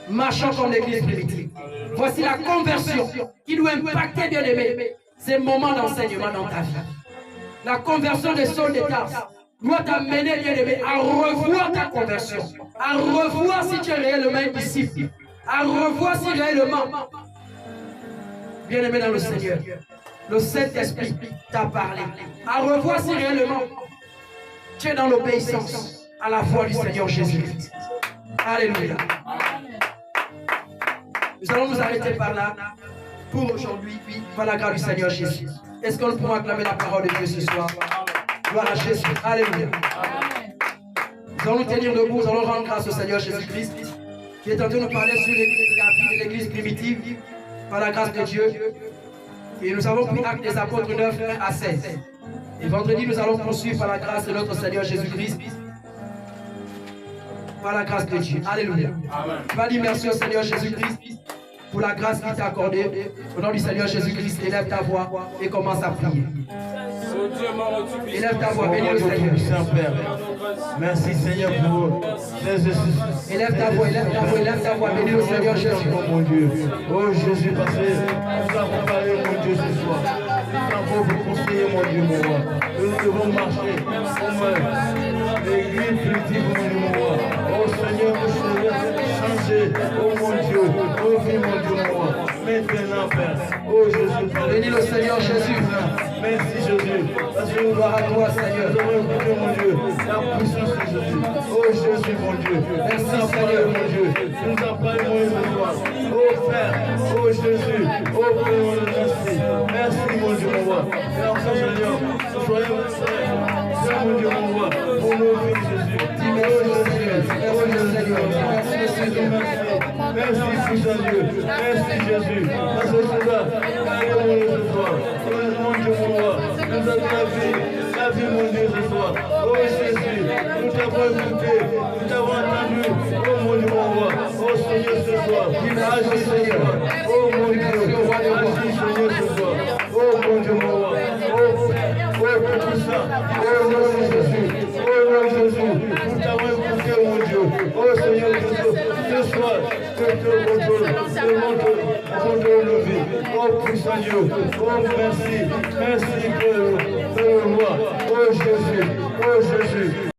Marchons comme l'église primitive. Voici la conversion qui doit impacter, bien aimé, ces moments d'enseignement dans ta vie. La conversion de Saul de Tarse doit t'amener, bien aimé, à revoir ta conversion, à revoir si tu es réellement un disciple, à revoir si réellement, bien aimé dans le Seigneur, le Saint-Esprit t'a parlé, à revoir si réellement tu es dans l'obéissance à la voix du Seigneur Jésus-Christ. Alléluia. Nous allons nous arrêter par là pour aujourd'hui, par la grâce du Seigneur Jésus. Est-ce qu'on peut acclamer la parole de Dieu ce soir? Gloire à Jésus. Alléluia. Nous allons nous tenir debout, nous allons rendre grâce au Seigneur Jésus-Christ qui est en train de nous parler sur la vie de l'église primitive par la grâce de Dieu. Et nous avons pris Actes des Apôtres 9, 1 à 16. Et vendredi, nous allons poursuivre par la grâce de notre Seigneur Jésus-Christ. Par la grâce de Dieu. Alléluia. Amen. Tu vas dire merci au Seigneur Jésus-Christ pour la grâce qu'il t'a accordée. Au nom du Seigneur Jésus-Christ, élève ta voix et commence à prier. Élève ta voix, bénis le Seigneur. Saint-Père, merci Seigneur pour Jésus. Élève ta voix, bénis le Seigneur Jésus. Oh mon Dieu, oh Jésus, parce que nous avons parlé, mon Dieu, ce soir. Nous avons vous conseiller, mon Dieu, mon roi. Nous devons marcher comme l'église primitive, mon Dieu, mon roi. Oh Seigneur, nous changer, oh mon Dieu, oh vie, mon Dieu, mon roi. Maintenant, Père, oh Jésus, bénis le Seigneur Jésus. Merci Jésus, parce que nous Gloire à toi, Seigneur. nous avons écouté, mon Dieu, la puissance de Jésus. Oh Jésus, mon Dieu, merci Seigneur, mon Dieu, nous avons parlé, mon Dieu, oh Père, oh Jésus, oh Père, on le remercie. Merci, mon Dieu, mon roi. Et enfin, Seigneur, soyez mon Dieu, mon roi, pour nos vies, Jésus. Merci, Fils de Dieu. Merci, Jésus. Parce que c'est là, ce soir. Mon Dieu, mon roi, nous avons la vie, mon Dieu, ce soir. Oh Jésus, nous t'avons écouté, nous t'avons entendu. Oh mon Dieu, mon roi, oh Seigneur, ce soir. Agis, Seigneur. Oh mon Dieu, agis, Seigneur, ce soir. Oh mon Dieu, mon roi. Oh tout ça. Oh mon Jésus. Oh mon Jésus. Nous t'avons écouté, mon Dieu. Oh Seigneur, ce soir, que te contrôle nos vies. Oh puissant Dieu. Oh merci. Merci pour le roi. Oh Jésus. Oh Jésus.